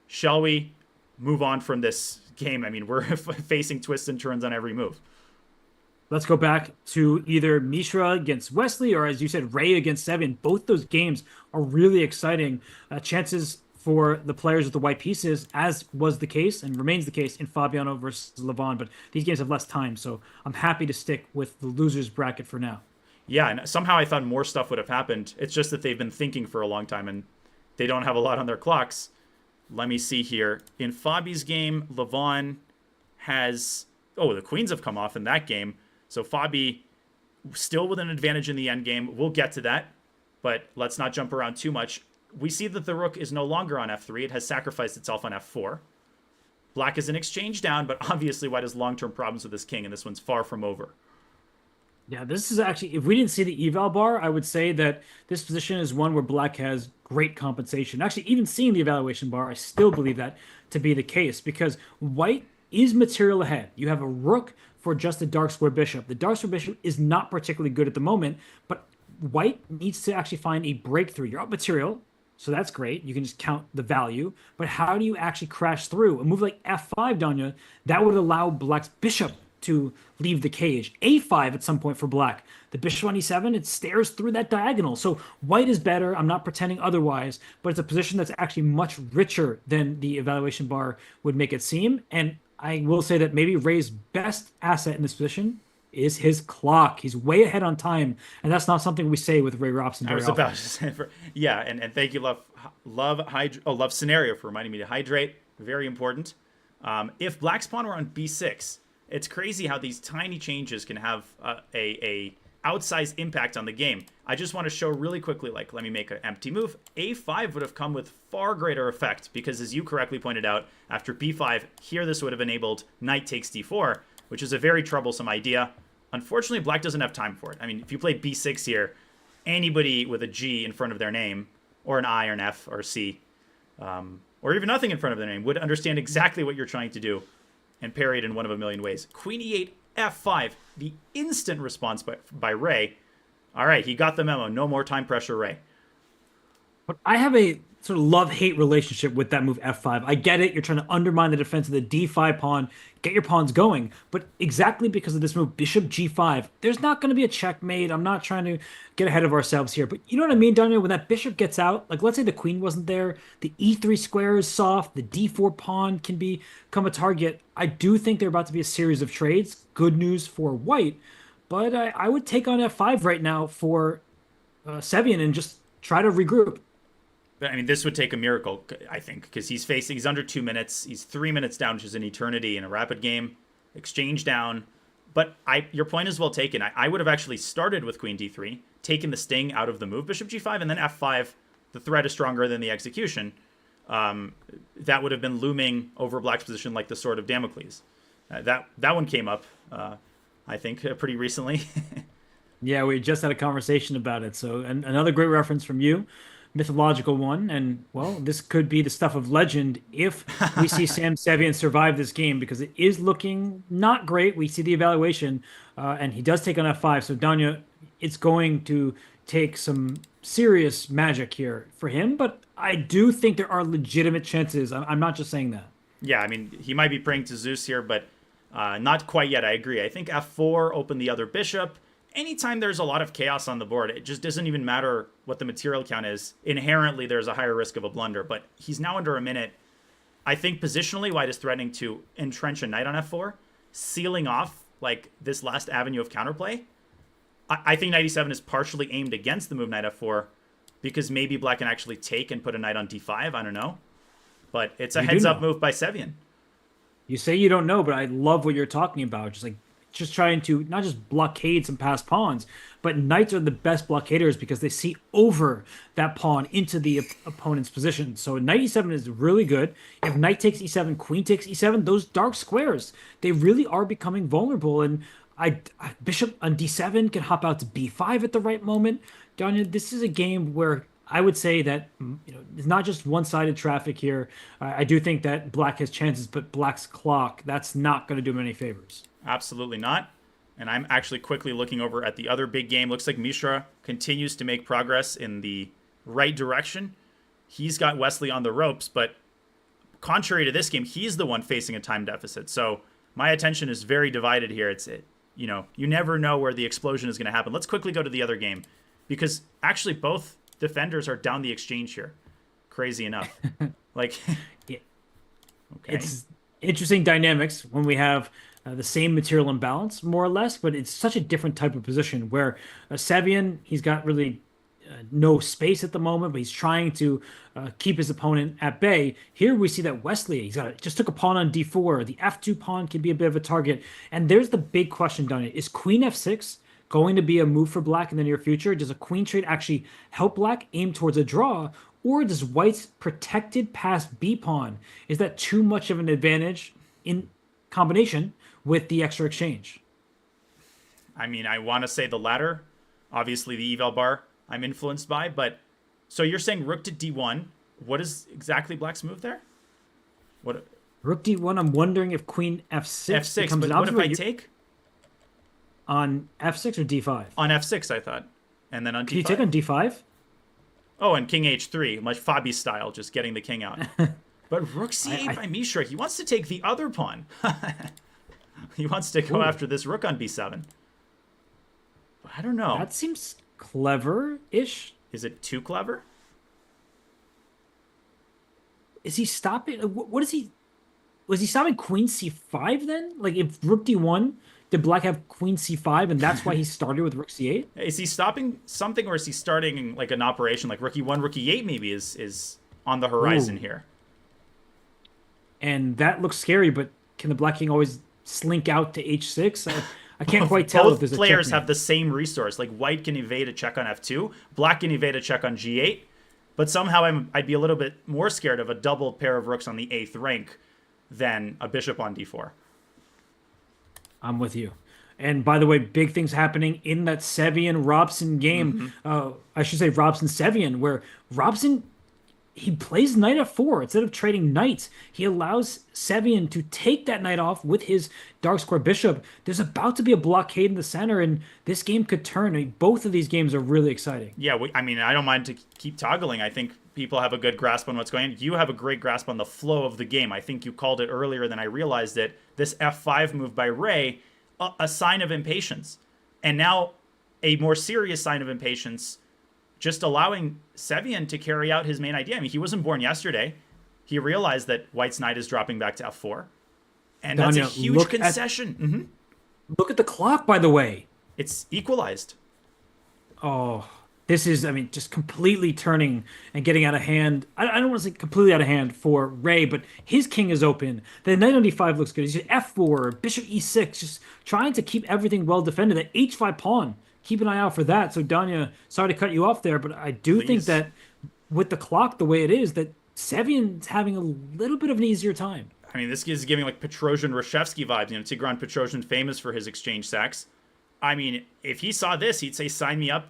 Shall we move on from this game? We're facing twists and turns on every move. Let's go back to either Mishra against Wesley or, as you said, Ray against Seven. Both those games are really exciting. Chances for the players with the white pieces, as was the case and remains the case in Fabiano versus Levon. But these games have less time, so I'm happy to stick with the losers bracket for now. Yeah, and somehow I thought more stuff would have happened. It's just that they've been thinking for a long time, and they don't have a lot on their clocks. Let me see here. In Fabi's game, Levon has... Oh, the queens have come off in that game. So Fabi still with an advantage in the endgame. We'll get to that, but let's not jump around too much. We see that the rook is no longer on f3. It has sacrificed itself on f4. Black is an exchange down, but obviously white has long-term problems with this king, and this one's far from over. Yeah, this is actually, if we didn't see the eval bar, I would say that this position is one where black has great compensation. Actually, even seeing the evaluation bar, I still believe that to be the case because white is material ahead. You have a rook for just the dark square bishop. The dark square bishop is not particularly good at the moment, but white needs to actually find a breakthrough. You're up material, so that's great. You can just count the value, but how do you actually crash through? A move like f5, Danya, that would allow black's bishop to leave the cage. a5 at some point for black. The bishop on e7, it stares through that diagonal. So white is better. I'm not pretending otherwise, but it's a position that's actually much richer than the evaluation bar would make it seem. And I will say that maybe Ray's best asset in this position is his clock. He's way ahead on time, and that's not something we say with Ray Robson very often. About to say, yeah, and thank you, Love Scenario, for reminding me to hydrate. Very important. If black's pawn were on b6, it's crazy how these tiny changes can have a outsized impact on the game. I just want to show really quickly, let me make an empty move. a5 would have come with far greater effect because, as you correctly pointed out, after b5, here this would have enabled knight takes d4, which is a very troublesome idea. Unfortunately, black doesn't have time for it. If you play b6 here, anybody with a G in front of their name, or an I or an F or a C, or even nothing in front of their name, would understand exactly what you're trying to do and parry it in one of a million ways. Queen e8, f5, the instant response by Ray. All right, he got the memo. No more time pressure, Ray. But I have a sort of love-hate relationship with that move f5. I get it. You're trying to undermine the defense of the d5 pawn, get your pawns going. But exactly because of this move, bishop g5, there's not going to be a checkmate. I'm not trying to get ahead of ourselves here. But you know what I mean, Daniel? When that bishop gets out, like let's say the queen wasn't there, the e3 square is soft, the d4 pawn can become a target. I do think there are about to be a series of trades. Good news for white. But I would take on f5 right now for Sevian and just try to regroup. But I mean, this would take a miracle, I think, because he's under 2 minutes. He's 3 minutes down, which is an eternity in a rapid game. Exchange down. But your point is well taken. I would have actually started with queen d3, taken the sting out of the move, bishop g5, and then f5. The threat is stronger than the execution. That would have been looming over black's position like the sword of Damocles. That one came up, I think, pretty recently. Yeah, we just had a conversation about it. So, and another great reference from you, mythological one. And well, this could be the stuff of legend if we see Sam Sevian survive this game because it is looking not great. We see the evaluation, and he does take on f5. So, Danya, it's going to take some serious magic here for him. But I do think there are legitimate chances. I'm not just saying that. Yeah, I mean, he might be praying to Zeus here, but not quite yet. I agree. I think f4 opened the other bishop. Anytime there's a lot of chaos on the board, it just doesn't even matter what the material count is. Inherently, there's a higher risk of a blunder, but he's now under a minute. I think positionally, white is threatening to entrench a knight on f4, sealing off like this last avenue of counterplay. I think knight e7 is partially aimed against the move knight f4 because maybe black can actually take and put a knight on d5. I don't know. But it's a heads-up move by Sevian. You say you don't know, but I love what you're talking about. Just trying to not just blockade some past pawns, but knights are the best blockaders because they see over that pawn into the opponent's position. So knight e7 is really good. If knight takes e7, queen takes e7, those dark squares, they really are becoming vulnerable. And bishop on d7 can hop out to b5 at the right moment. Danya, this is a game where I would say that it's not just one-sided traffic here. I do think that black has chances, but black's clock, that's not going to do him any favors. Absolutely not. And I'm actually quickly looking over at the other big game. Looks like Mishra continues to make progress in the right direction. He's got Wesley on the ropes, but contrary to this game, he's the one facing a time deficit. So my attention is very divided here. You never know where the explosion is going to happen. Let's quickly go to the other game because actually both defenders are down the exchange here. Crazy enough. Yeah. Okay. It's interesting dynamics when we have the same material imbalance, more or less, but it's such a different type of position where Sevian, he's got really no space at the moment, but he's trying to keep his opponent at bay. Here we see that Wesley, just took a pawn on d4. The f2 pawn can be a bit of a target. And there's the big question, Danya. Is queen f6 going to be a move for black in the near future? Does a queen trade actually help black aim towards a draw? Or does white's protected past b pawn, is that too much of an advantage in combination with the extra exchange? I mean, I want to say the latter. Obviously, the eval bar I'm influenced by. But so you're saying rook to d1. What is exactly black's move there? What? Rook d1. I'm wondering if queen f6 f6. becomes But what if I take? On f6 or d5? On f6, I thought. And then on d5. Can you take on d5? Oh, and king h3, like Fabi style, just getting the king out. But rook c8 by Mishra. He wants to take the other pawn. He wants to go after this rook on b7. I don't know. That seems clever-ish. Is it too clever? Is he stopping? What is he? Was he stopping queen c5 then? Like if rook d1, did black have queen c5 and that's why he started with rook c8? Is he stopping something or is he starting like an operation like rook e1, rook e8 maybe is on the horizon here? And that looks scary, but can the black king always slink out to h6? I can't quite tell if there's a Both players checkmate. have the same resource. Like white can evade a check on f2, black can evade a check on g8, but somehow I'd be a little bit more scared of a double pair of rooks on the 8th rank than a bishop on d4. I'm with you. And by the way, big things happening in that Sevian-Robson game. I should say Robson-Sevian, where Robson, he plays knight f4 instead of trading knights. He allows Sevian to take that knight off with his dark square bishop. There's about to be a blockade in the center, and this game could turn. I mean, both of these games are really exciting. Yeah, I mean, I don't mind to keep toggling. I think people have a good grasp on what's going on. You have a great grasp on the flow of the game. I think you called it earlier than I realized it. This f5 move by Ray, a sign of impatience. And now a more serious sign of impatience, just allowing Sevian to carry out his main idea. I mean, he wasn't born yesterday. He realized that White's knight is dropping back to f4. And that's a huge concession. Look at the clock, by the way. It's equalized. Oh, this is, I mean, just completely turning and getting out of hand. I don't want to say completely out of hand for Ray, but his king is open. The knight on d5 looks good. He's just f4, bishop e6, just trying to keep everything well defended. The h5 pawn, keep an eye out for that. So, Danya, sorry to cut you off there, but I do think that with the clock the way it is, that Sevian's having a little bit of an easier time. I mean, this is giving like Petrosian-Reshevsky vibes. You know, Tigran Petrosian, famous for his exchange sacks. I mean, if he saw this, he'd say, sign me up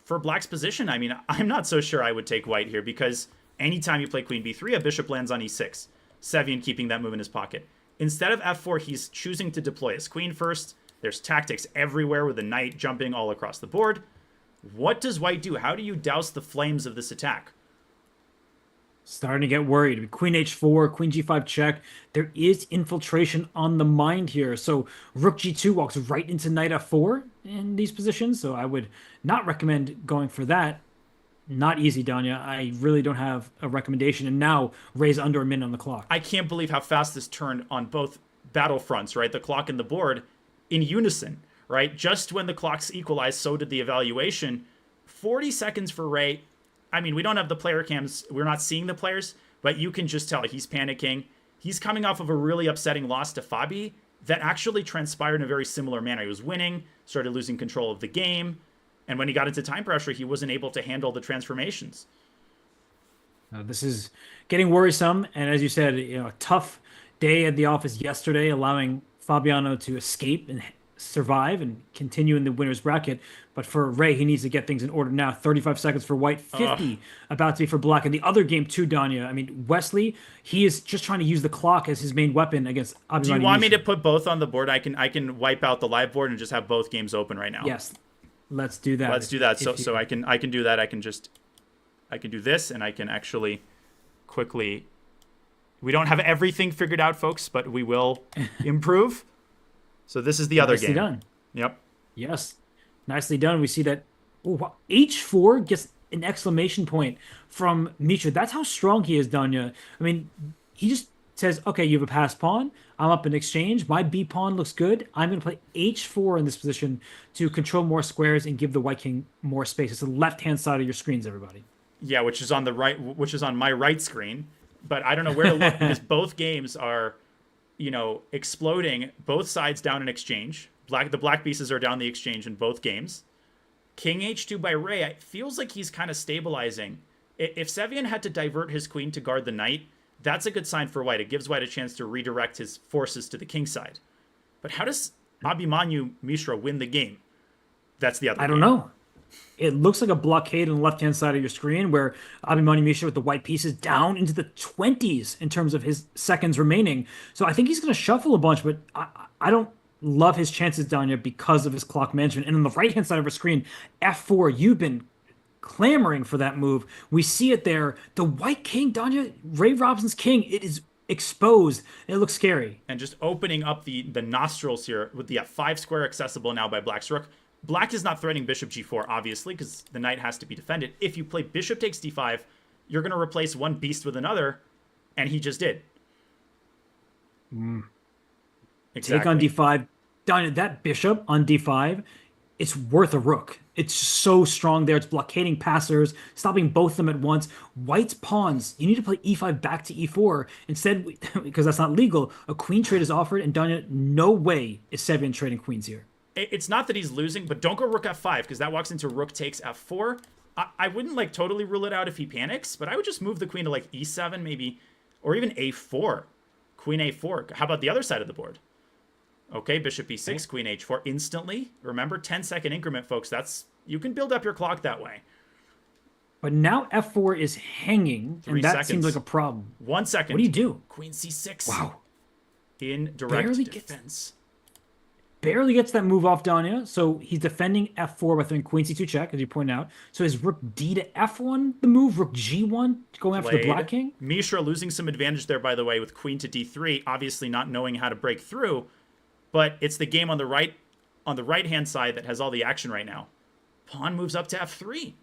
for Black's position. I mean, I'm not so sure I would take White here, because anytime you play Queen b3, a bishop lands on e6. Sevian keeping that move in his pocket. Instead of f4, he's choosing to deploy his queen first. There's tactics everywhere with the knight jumping all across the board. What does White do? How do you douse the flames of this attack? Starting to get worried. Queen h4, queen g5 check. There is infiltration on the mind here. So rook g2 walks right into knight f4 in these positions. So I would not recommend going for that. Not easy, Danya. I really don't have a recommendation. And now Ray's under a minute on the clock. I can't believe how fast this turned on both battlefronts, right? The clock and the board in unison, right? Just when the clocks equalized, so did the evaluation. 40 seconds for Ray. I mean, we don't have the player cams. We're not seeing the players, but you can just tell he's panicking. He's coming off of a really upsetting loss to Fabi that actually transpired in a very similar manner. He was winning, started losing control of the game, and when he got into time pressure, he wasn't able to handle the transformations. This is getting worrisome, and as you said, a tough day at the office yesterday, allowing Fabiano to escape and survive and continue in the winner's bracket. But for Ray, he needs to get things in order now. 35 seconds for White, 50 about to be for Black. And the other game too, Danya. I mean, Wesley, he is just trying to use the clock as his main weapon against Abimani. Do you want me to put both on the board? I can wipe out the live board and just have both games open right now. Yes, let's do that. Let's do that. So I can do that. I can do this, and I can actually quickly. We don't have everything figured out, folks, but we will improve. So this is the other game. Nicely done. Yep. Yes. Nicely done. We see that h4 gets an exclamation point from Mishra. That's how strong he is, Danya. I mean, he just says, okay, you have a passed pawn. I'm up in exchange. My B pawn looks good. I'm going to play h4 in this position to control more squares and give the White King more space. It's the left-hand side of your screens, everybody. Yeah, which is on the right, which is on my right screen. But I don't know where to look because both games are, exploding. Both sides down in exchange. The black pieces are down the exchange in both games. King h2 by Ray, it feels like he's kind of stabilizing. If Sevian had to divert his queen to guard the knight, that's a good sign for White. It gives White a chance to redirect his forces to the king side. But how does Abhimanyu Mishra win the game? That's the other I don't know. It looks like a blockade on the left-hand side of your screen where Abhimanyu Mishra with the white pieces down into the 20s in terms of his seconds remaining. So I think he's going to shuffle a bunch, but I don't love his chances, Danya, because of his clock management. And on the right-hand side of our screen, f4, you've been clamoring for that move. We see it there. The white king, Danya, Ray Robson's king, it is exposed. It looks scary. And just opening up the nostrils here with the f5 square accessible now by Black's rook. Black is not threatening bishop g4, obviously, because the knight has to be defended. If you play bishop takes d5, you're going to replace one beast with another, and he just did. Exactly. Take on d5. Danya, that bishop on d5, it's worth a rook. It's so strong there. It's blockading passers, stopping both of them at once. White's pawns, you need to play e5 back to e4. Instead, because that's not legal, a queen trade is offered, and Danya, no way is Sevian trading queens here. It's not that he's losing, but don't go rook f5, because that walks into rook takes f4. I wouldn't totally rule it out if he panics, but I would just move the queen to e7 maybe, or even a4. Queen a4. How about the other side of the board? Okay, bishop e6, okay. Queen h4 instantly. Remember, 10-second increment, folks. You can build up your clock that way. But now f4 is hanging, and that seems like a problem. 1 second. What do you do? Queen c6. Wow. In direct defense. barely gets that move off Danya. So he's defending f4 by throwing queen c2 check, as you point out. So is rook d to f1 the move? Rook g1 going after the black king? Mishra losing some advantage there, by the way, with queen to d3, obviously not knowing how to break through. But it's the game on the right-hand side that has all the action right now. Pawn moves up to f3.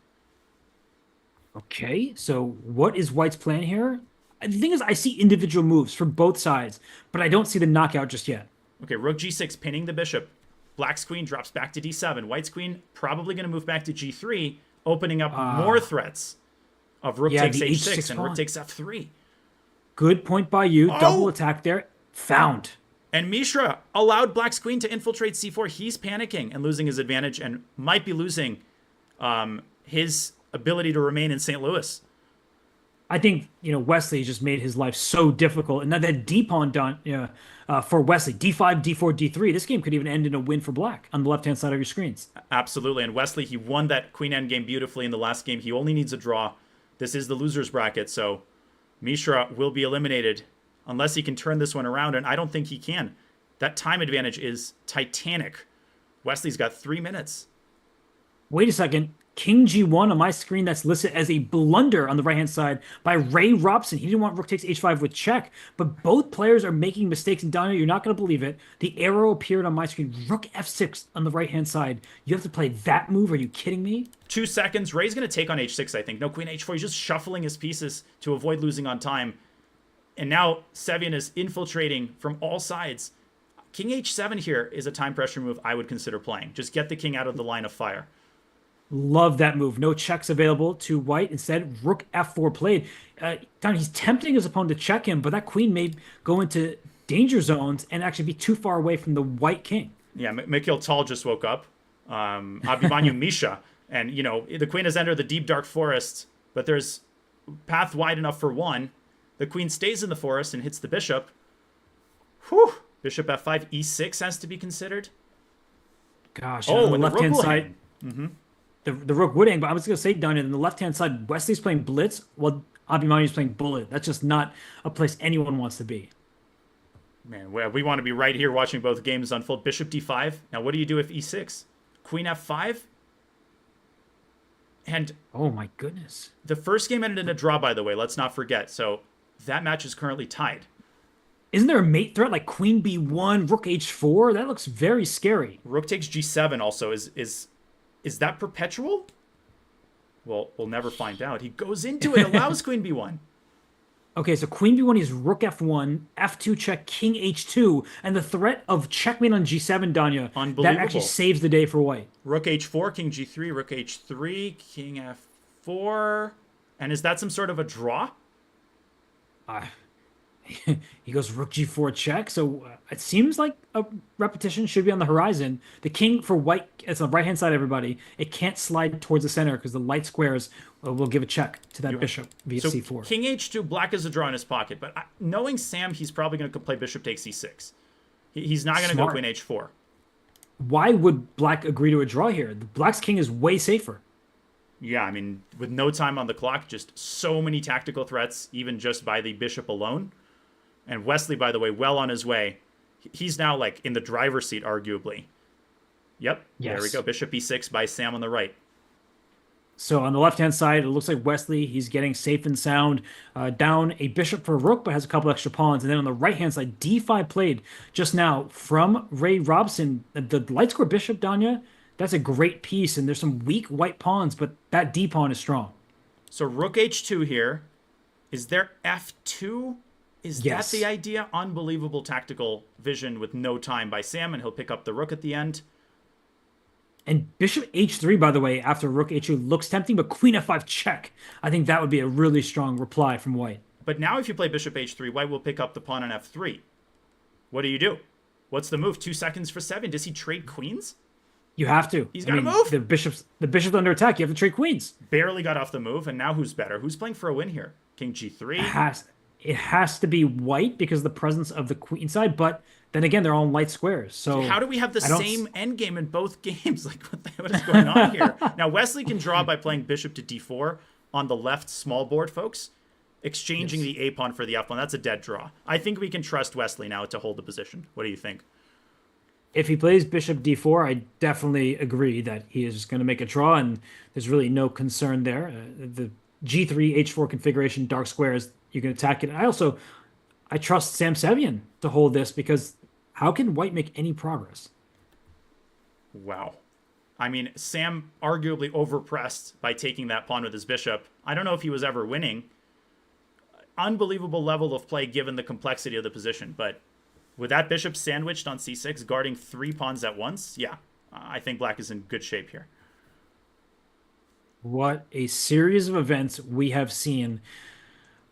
Okay, so what is White's plan here? The thing is, I see individual moves from both sides, but I don't see the knockout just yet. Okay, rook g6, pinning the bishop. Black's queen drops back to d7. White's queen probably going to move back to g3, opening up more threats of rook takes h6 and rook takes f3. Good point by you. Double attack there. Found. And Mishra allowed Black's queen to infiltrate c4. He's panicking and losing his advantage and might be losing his ability to remain in St. Louis. I think, Wesley just made his life so difficult. And now that d pawn done for Wesley, d5, d4, d3, this game could even end in a win for Black on the left-hand side of your screens. Absolutely. And Wesley, he won that queen endgame beautifully in the last game. He only needs a draw. This is the loser's bracket, so Mishra will be eliminated unless he can turn this one around, and I don't think he can. That time advantage is titanic. Wesley's got 3 minutes. Wait a second. King g1 on my screen, that's listed as a blunder on the right-hand side by Ray Robson. He didn't want rook takes h5 with check, but both players are making mistakes. And Daniel, you're not going to believe it. The arrow appeared on my screen. Rook f6 on the right-hand side. You have to play that move. Are you kidding me? 2 seconds. Ray's going to take on h6, I think. No, queen h4. He's just shuffling his pieces to avoid losing on time. And now Sevian is infiltrating from all sides. King h7 here is a time pressure move I would consider playing. Just get the king out of the line of fire. Love that move. No checks available to White. Instead, rook f4 played. He's tempting his opponent to check him, but that queen may go into danger zones and actually be too far away from the white king. Yeah, Mikhail Tal just woke up. Abhimanyu Misha. And, the queen has entered the deep, dark forest, but there's path wide enough for one. The queen stays in the forest and hits the bishop. Whew. Bishop f5, e6 has to be considered. Gosh, on the left-hand side. Mm-hmm. The rook would hang, but I was going to say, Daniel, on the left-hand side, Wesley's playing blitz, while Abhimanyu's playing bullet. That's just not a place anyone wants to be. Man, we want to be right here watching both games unfold. Bishop d5. Now, what do you do if e6? Queen f5? And oh, my goodness. The first game ended in a draw, by the way. Let's not forget. So that match is currently tied. Isn't there a mate threat like queen b1, rook h4? That looks very scary. Rook takes g7 also. Is that perpetual? Well, we'll never find out. He goes into it, allows queen b1. Okay, so queen b1 is rook f1, f2 check, king h2, and the threat of checkmate on g7, Danya. Unbelievable. That actually saves the day for White. Rook h4, king g3, rook h3, king f4. And is that some sort of a draw? He goes rook g4 check, so it seems like a repetition should be on the horizon. The king for White, it's on the right-hand side, everybody. It can't slide towards the center because the light squares will give a check to that bishop via c4. King h2, Black is a draw in his pocket, but knowing Sam, he's probably going to play bishop takes e6. He's not going to go queen h4. Why would Black agree to a draw here? The Black's king is way safer. Yeah, I mean, with no time on the clock, just so many tactical threats, even just by the bishop alone. And Wesley, by the way, well on his way. He's now, in the driver's seat, arguably. Yep, yes. There we go. Bishop e6 by Sam on the right. So on the left-hand side, it looks like Wesley, he's getting safe and sound. Down a bishop for rook, but has a couple extra pawns. And then on the right-hand side, d5 played just now from Ray Robson. The light square bishop, Danya, that's a great piece. And there's some weak white pawns, but that d pawn is strong. So rook h2 here. Is there f2? Is that the idea? Unbelievable tactical vision with no time by Sam, and he'll pick up the rook at the end. And bishop h3, by the way, after rook h2 looks tempting, but queen f5 check. I think that would be a really strong reply from White. But now if you play bishop h3, White will pick up the pawn on f3. What do? What's the move? 2 seconds for 7. Does he trade queens? You have to. He's got to move. The bishop's under attack. You have to trade queens. Barely got off the move, and now who's better? Who's playing for a win here? King g3? It has to be White because of the presence of the queen side, but then again, they're all in light squares. So how do we have the same endgame in both games? What is going on here? Now, Wesley can draw by playing bishop to d4 on the left small board, folks, exchanging the a pawn for the f pawn. That's a dead draw. I think we can trust Wesley now to hold the position. What do you think? If he plays bishop d4, I definitely agree that he is going to make a draw, and there's really no concern there. The g3 h4 configuration, dark squares, you can attack it. I trust Sam Sevian to hold this because how can White make any progress? Wow. I mean, Sam arguably overpressed by taking that pawn with his bishop. I don't know if he was ever winning. Unbelievable level of play given the complexity of the position, but with that bishop sandwiched on c6, guarding 3 pawns at once, yeah, I think black is in good shape here. What a series of events we have seen.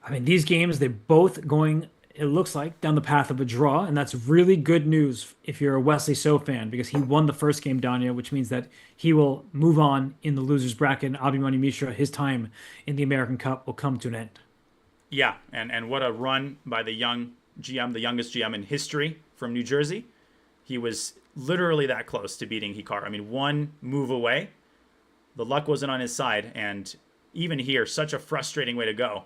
I mean, these games, they're both going, it looks like, down the path of a draw, and that's really good news if you're a Wesley So fan, because he won the first game, Danya, which means that he will move on in the losers bracket, and Abhimanyu Mishra, his time in the American Cup will come to an end. Yeah, and what a run by the young GM, the youngest GM in history from New Jersey. He was literally that close to beating Hikaru. I mean, one move away. The luck wasn't on his side, and even here, such a frustrating way to go.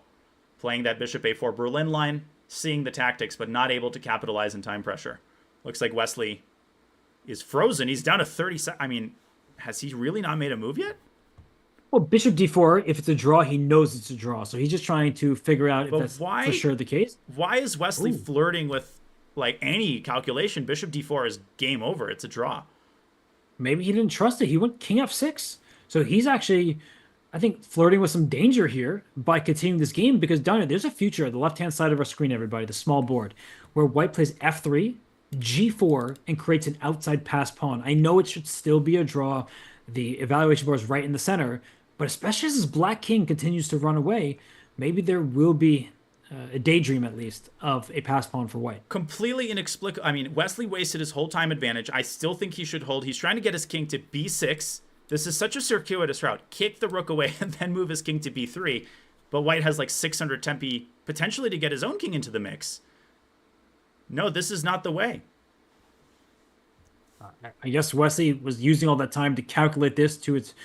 Playing that bishop a4 Berlin line, seeing the tactics, but not able to capitalize in time pressure. Looks like Wesley is frozen. He's down to 30 seconds. I mean, has he really not made a move yet? Well, bishop d4, if it's a draw, he knows it's a draw. So he's just trying to figure out if But that's for sure the case. why is Wesley Ooh. flirting with like any calculation? Bishop d4 is game over. It's a draw. Maybe he didn't trust it. He went king f6. So he's actually, I think, flirting with some danger here by continuing this game because, Donna, there's a future at the left-hand side of our screen, everybody, the small board, where white plays f3, g4, and creates an outside pass pawn. I know it should still be a draw. The evaluation board is right in the center, but especially as this black king continues to run away, maybe there will be a daydream, at least, of a pass pawn for white. Completely inexplicable. I mean, Wesley wasted his whole time advantage. I still think he should hold. He's trying to get his king to b6. This is such a circuitous route. Kick the rook away and then move his king to b3. But white has like 600 tempi potentially to get his own king into the mix. No, this is not the way. I guess Wesley was using all that time to calculate this to its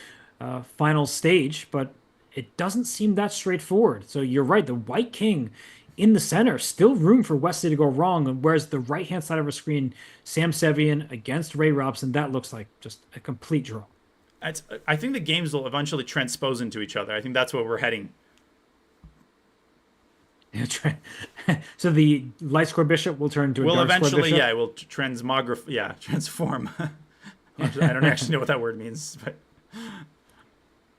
final stage, but it doesn't seem that straightforward. So you're right, the white king in the center, still room for Wesley to go wrong. And whereas the right-hand side of our screen, Sam Sevian against Ray Robson, that looks like just a complete draw. I think the games will eventually transpose into each other. I think that's where we're heading. So the light square bishop will turn to a We'll dark square eventually, bishop. yeah, we'll transform. I don't actually know what that word means, but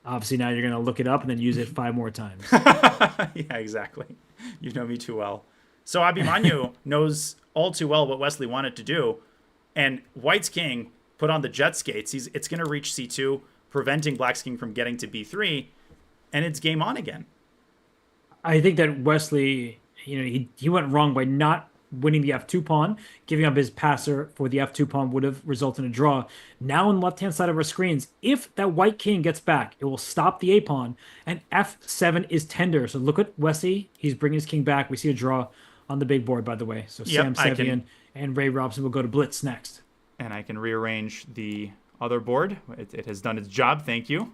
Obviously, now you're going to look it up and then use it 5 more times. yeah, exactly. You know me too well. So Abhimanyu knows all too well what Wesley wanted to do, and White's king put on the jet skates. It's going to reach c2, preventing Black's king from getting to b3, and it's game on again. I think that Wesley, he went wrong by not winning the f2 pawn. Giving up his passer for the f2 pawn would have resulted in a draw. Now on the left-hand side of our screens, if that white king gets back, it will stop the a pawn, and f7 is tender. So look at Wesley. He's bringing his king back. We see a draw on the big board, by the way. So Yep, Sam Sevian and Ray Robson will go to blitz next. And I can rearrange the other board. It has done its job. Thank you.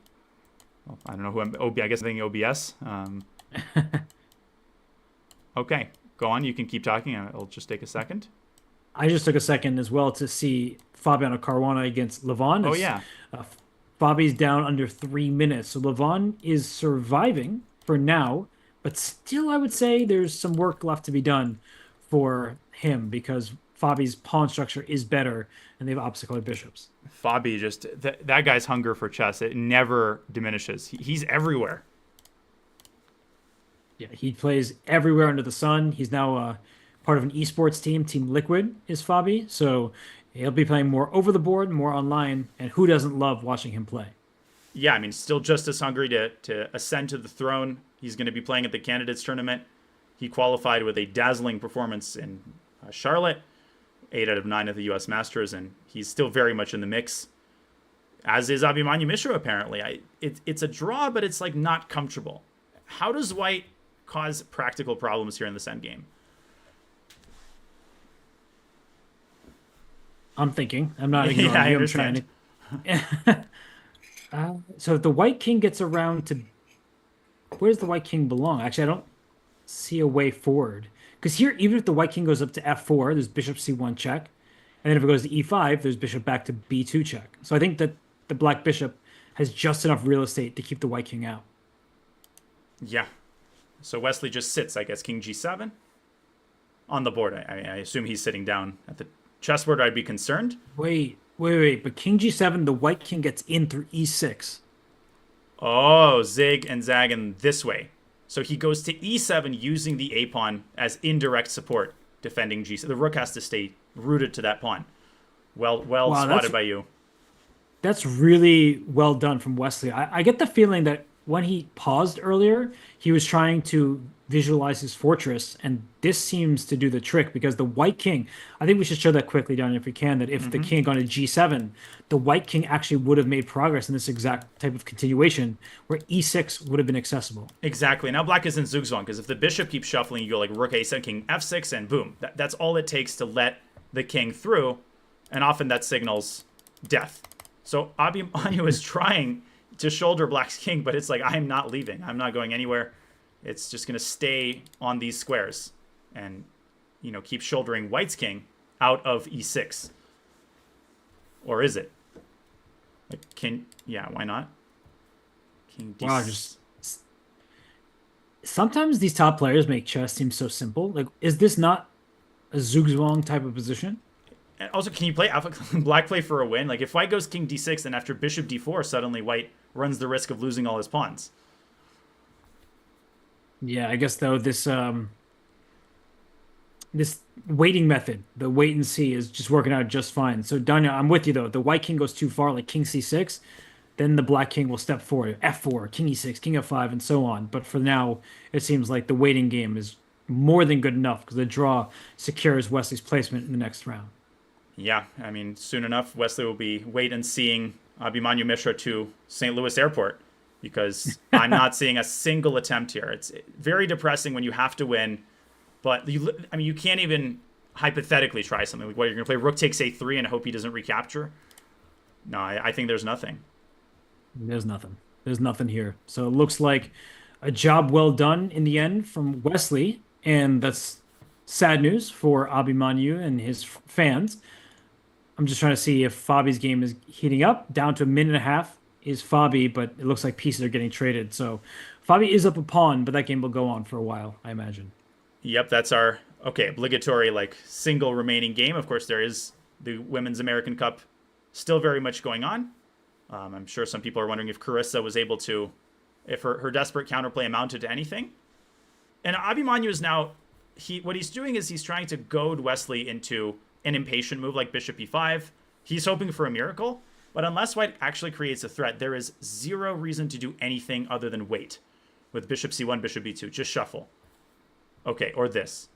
Well, I don't know who I'm. I guess I'm thinking OBS. Okay, go on. You can keep talking. It'll just take a second. I just took a second as well to see Fabiano Caruana against Levon. Oh, yeah. Fabi's down under 3 minutes. So Levon is surviving for now, but still I would say there's some work left to be done for him because Fabi's pawn structure is better and they have opposite colored bishops. Fabi that guy's hunger for chess, it never diminishes. He's everywhere. Yeah, he plays everywhere under the sun. He's now part of an esports team. Team Liquid is Fabi. So he'll be playing more over the board, more online. And who doesn't love watching him play? Yeah, I mean, still just as hungry to ascend to the throne. He's going to be playing at the Candidates Tournament. He qualified with a dazzling performance in Charlotte, 8 out of 9 at the U.S. Masters, and he's still very much in the mix, as is Abhimanyu Mishra, apparently. It's a draw, but it's like not comfortable. How does White cause practical problems here in this endgame? I'm thinking. I'm not ignoring Yeah, I you. I'm understand. trying to. So if the white king gets around to, where does the white king belong? Actually, I don't see a way forward. Because here, even if the white king goes up to f4, there's bishop c1 check, And then if it goes to e5, there's bishop back to b2 check. So I think that the black bishop has just enough real estate to keep the white king out. Yeah. So Wesley just sits, I guess, king g7 on the board. I assume he's sitting down at the chessboard. I'd be concerned. Wait. But king g7, the white king gets in through e6. Oh, zig and zagging this way. So he goes to e7 using the a pawn as indirect support, defending g7. The rook has to stay rooted to that pawn. Well Wow, spotted by you. that's really well done from Wesley. I get the feeling that when he paused earlier, he was trying to visualize his fortress, and this seems to do the trick because the white king, I think we should show that quickly, Daniel, if we can, that if the king had gone to g7, the white king actually would have made progress in this exact type of continuation where e6 would have been accessible. Exactly. Now black is in zugzwang because if the bishop keeps shuffling, you go like rook a7, king f6, and boom. That's all it takes to let the king through, and often that signals death. So Abimanyu is trying to shoulder black's king, but it's like, I'm not leaving. I'm not going anywhere. It's just going to stay on these squares and, keep shouldering white's king out of e6. Or is it? Like, why not? King d6. Wow, just sometimes these top players make chess seem so simple. Like, is this not a zugzwang type of position? And also, can you play black play for a win? Like, if white goes king d6, then after bishop d4, suddenly white runs the risk of losing all his pawns. Yeah, I guess though this waiting method, the wait and see, is just working out just fine. So Daniel, I'm with you though. The white king goes too far, like king c6, then the black king will step forward, f4, king e6, king f5, and so on. But for now, it seems like the waiting game is more than good enough because the draw secures Wesley's placement in the next round. Yeah, I mean, soon enough, Wesley will be wait and seeing Abimanyu Mishra to St. Louis Airport because I'm not seeing a single attempt here. It's very depressing when you have to win, but you can't even hypothetically try something like, what, you're going to play rook takes a3 and hope he doesn't recapture? No, I think there's nothing. There's nothing. There's nothing here. So it looks like a job well done in the end from Wesley, and that's sad news for Abimanyu and his fans. I'm just trying to see if Fabi's game is heating up. Down to a minute and a half is Fabi, but it looks like pieces are getting traded. So Fabi is up a pawn, but that game will go on for a while, I imagine. Yep, that's our obligatory single remaining game. Of course, there is the Women's American Cup still very much going on. I'm sure some people are wondering if Carissa was able to, if her desperate counterplay amounted to anything. And Abimanyu is now, what he's doing is he's trying to goad Wesley into an impatient move like bishop e5. He's hoping for a miracle, but unless white actually creates a threat, there is zero reason to do anything other than wait. With bishop c1, bishop b2, just shuffle. Okay, or this.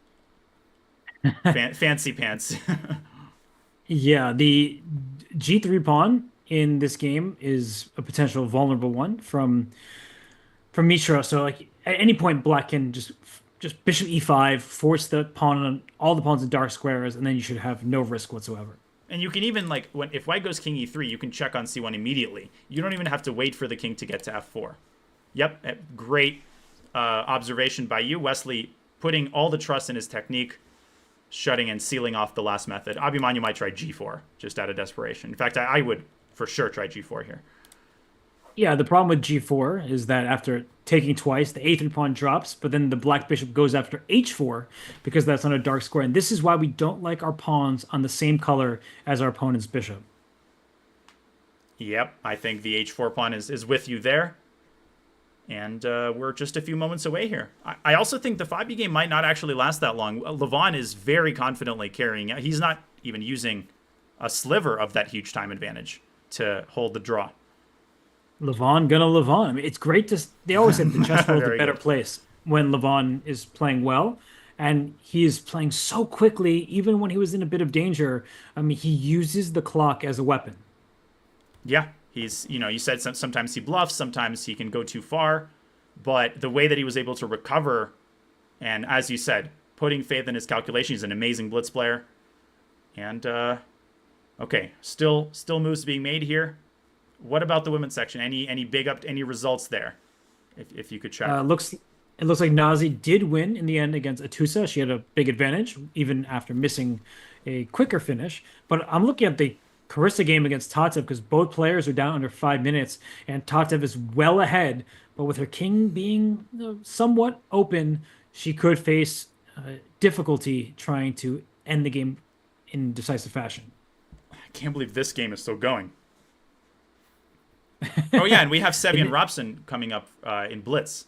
Fancy pants. Yeah, the g3 pawn in this game is a potential vulnerable one from Mishra. So like at any point, black can just bishop e5, force the pawn on all the pawns in dark squares, and then you should have no risk whatsoever. And you can even if white goes king e3, you can check on c1 immediately. You don't even have to wait for the king to get to f4. Yep, great observation by you, Wesley, putting all the trust in his technique, shutting and sealing off the last method. Abimanyu might try g4 just out of desperation. In fact, I would for sure try g4 here. Yeah, the problem with g4 is that after taking twice, the a3 pawn drops, but then the black bishop goes after h4 because that's on a dark square. And this is why we don't like our pawns on the same color as our opponent's bishop. Yep, I think the h4 pawn is with you there. And we're just a few moments away here. I also think the Fabi game might not actually last that long. Levon is very confidently carrying out. He's not even using a sliver of that huge time advantage to hold the draw. Levon gonna Levon. I mean, it's great to. They always say the chess world's a better good. place when Levon is playing well, and he is playing so quickly. Even when he was in a bit of danger, I mean, he uses the clock as a weapon. Yeah, he's you said sometimes he bluffs, sometimes he can go too far, but the way that he was able to recover, and as you said, putting faith in his calculation, he's an amazing blitz player. And okay, still moves being made here. What about the women's section? Any results there? If you could check. It looks like Nazi did win in the end against Atusa. She had a big advantage even after missing a quicker finish. But I'm looking at the Carissa game against Tatev because both players are down under 5 minutes, and Tatev is well ahead. But with her king being somewhat open, she could face difficulty trying to end the game in decisive fashion. I can't believe this game is still going. Oh yeah, and we have Sevi and And Robson coming up in Blitz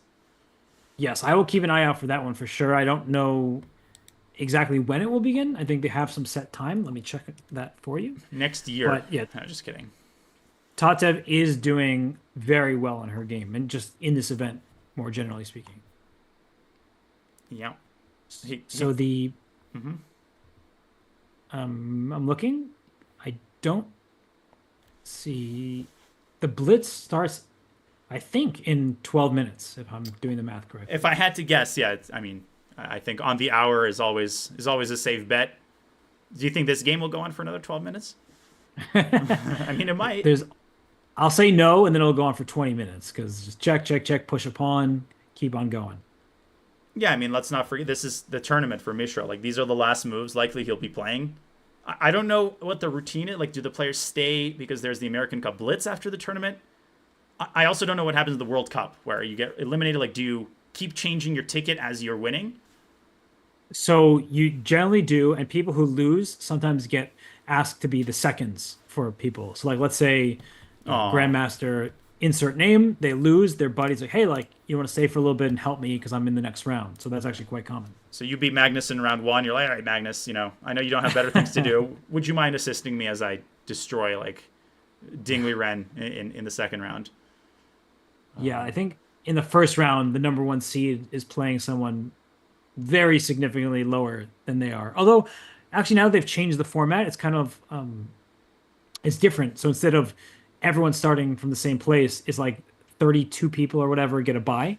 yes, I will keep an eye out for that one for sure. I don't know exactly when it will begin. I think they have some set time. Let me check that for you. next year. But yeah, No, just kidding. Tatev is doing very well in her game and just in this event, more generally speaking. Yeah. So the Mm-hmm. I'm looking. I don't see the blitz starts, I think, in 12 minutes, if I'm doing the math correctly. If I had to guess, yeah, I mean, I think on the hour is always a safe bet. Do you think this game will go on for another 12 minutes? I mean, it might. There's I'll say no, and then it'll go on for 20 minutes because just check, check, check, push a pawn, keep on going. Yeah, I mean, let's not forget this is the tournament for Mishra. Like these are the last moves likely he'll be playing. I don't know what the routine is. Like, do the players stay because there's the American Cup Blitz after the tournament? I also don't know what happens in the World Cup where you get eliminated. Like, do you keep changing your ticket as you're winning? So you generally do, and people who lose sometimes get asked to be the seconds for people. So like let's say, Oh, Grandmaster insert name, they lose, their buddy's like, hey, like you want to stay for a little bit and help me because I'm in the next round. So that's actually quite common. so you beat Magnus in round one. You're like, all right, Magnus. I know you don't have better things to do. Would you mind assisting me as I destroy like Dingli Ren in the second round? Yeah, I think in the first round, the number one seed is playing someone very significantly lower than they are. Although, actually, now that they've changed the format, it's kind of it's different. So instead of everyone starting from the same place, it's like 32 people or whatever get a bye,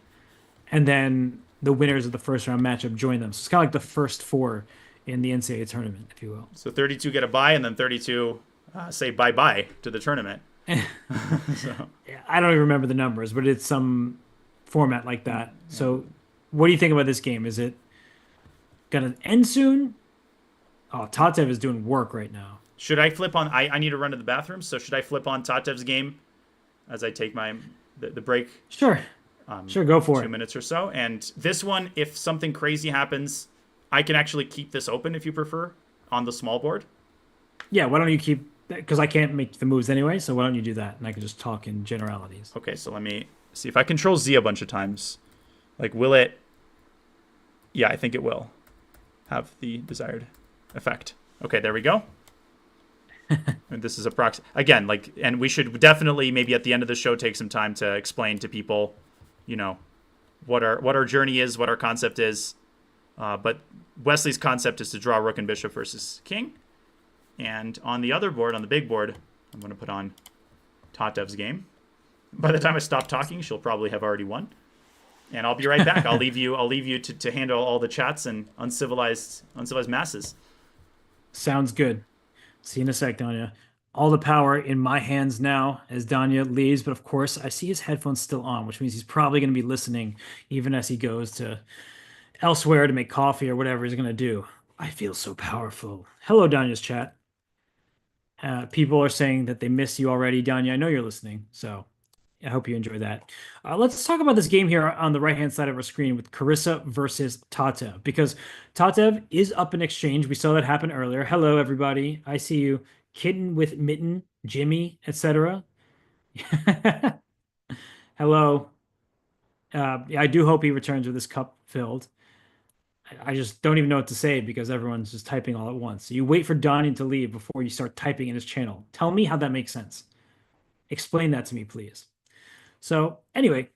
and then the winners of the first round matchup join them. So it's kind of like the first four in the NCAA tournament, if you will. So 32 get a bye, and then 32 say bye bye to the tournament. So I don't even remember the numbers, but it's some format like that. So, what do you think about this game? Is it gonna end soon? Oh, Tatev is doing work right now. should I flip on? I need to run to the bathroom. So should I flip on Tatev's game as I take the break? Sure, sure, go for Two it. minutes or so. And this one, if something crazy happens, I can actually keep this open if you prefer on the small board. Yeah, why don't you keep? Because I can't make the moves anyway, so why don't you do that? And I can just talk in generalities. Okay, so let me see if I control Z a bunch of times. Like, will it? Yeah, I think it will have the desired effect. Okay, there we go. And this is a proxy again. Like, and we should definitely maybe at the end of the show take some time to explain to people, you know, what our journey is, what our concept is. But Wesley's concept is to draw rook and bishop versus king. And on the other board, on the big board, I'm going to put on Tatev's game. By the time I stop talking, she'll probably have already won. And I'll be right back. I'll leave you to handle all the chats and uncivilized masses. Sounds good. See you in a sec, Danya. All the power in my hands now as Danya leaves, but of course, I see his headphones still on, which means he's probably going to be listening even as he goes to elsewhere to make coffee or whatever he's going to do. I feel so powerful. Hello, Danya's chat. People are saying that they miss you already, Danya. I know you're listening, so I hope you enjoy that. Let's talk about this game here on the right-hand side of our screen with Carissa versus Tatev, because Tatev is up in exchange. We saw that happen earlier. Hello, everybody. I see you. Kitten with Mitten, Jimmy, etc. Hello. Yeah, I do hope he returns with his cup filled. I just don't even know what to say because everyone's just typing all at once. So you wait for Donnie to leave before you start typing in his channel. Tell me how that makes sense. Explain that to me, please. So anyway,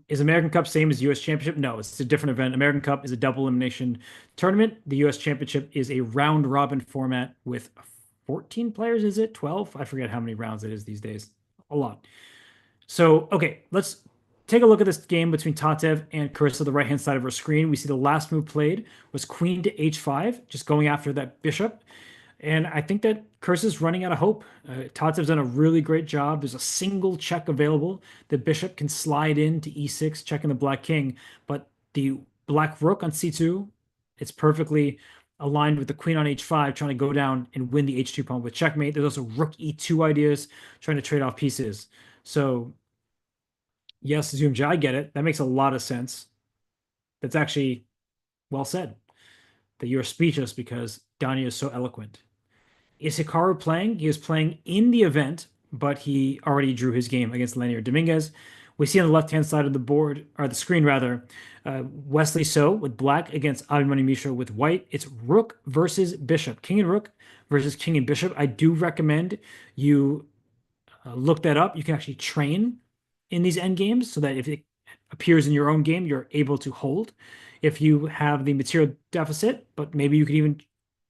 is American Cup same as U.S. Championship? No, it's a different event. American Cup is a double elimination tournament. The U.S. Championship is a round robin format with 14 players. Is it 12? I forget how many rounds it is these days. A lot. So, okay, let's take a look at this game between Tatev and Carissa, the right-hand side of our screen. We see the last move played was queen to h5, just going after that bishop. And I think that Carissa's running out of hope. Tatev's done a really great job. There's a single check available. The bishop can slide in to e6, checking the black king. But the black rook on c2, it's perfectly aligned with the queen on h5, trying to go down and win the h2 pawn with checkmate. There's also rook e2 ideas, trying to trade off pieces. So yes, Zoomja, I get it. That makes a lot of sense. That's actually well said. That you're speechless because Danya is so eloquent. Is Hikaru playing? He is playing in the event, but he already drew his game against Lanier Dominguez. We see on the left-hand side of the board, or the screen rather, Wesley So with black against Abimani Mishra with white. It's rook versus bishop, king and rook versus king and bishop. I do recommend you look that up. You can actually train in these end games so that if it appears in your own game, you're able to hold. If you have the material deficit, but maybe you can even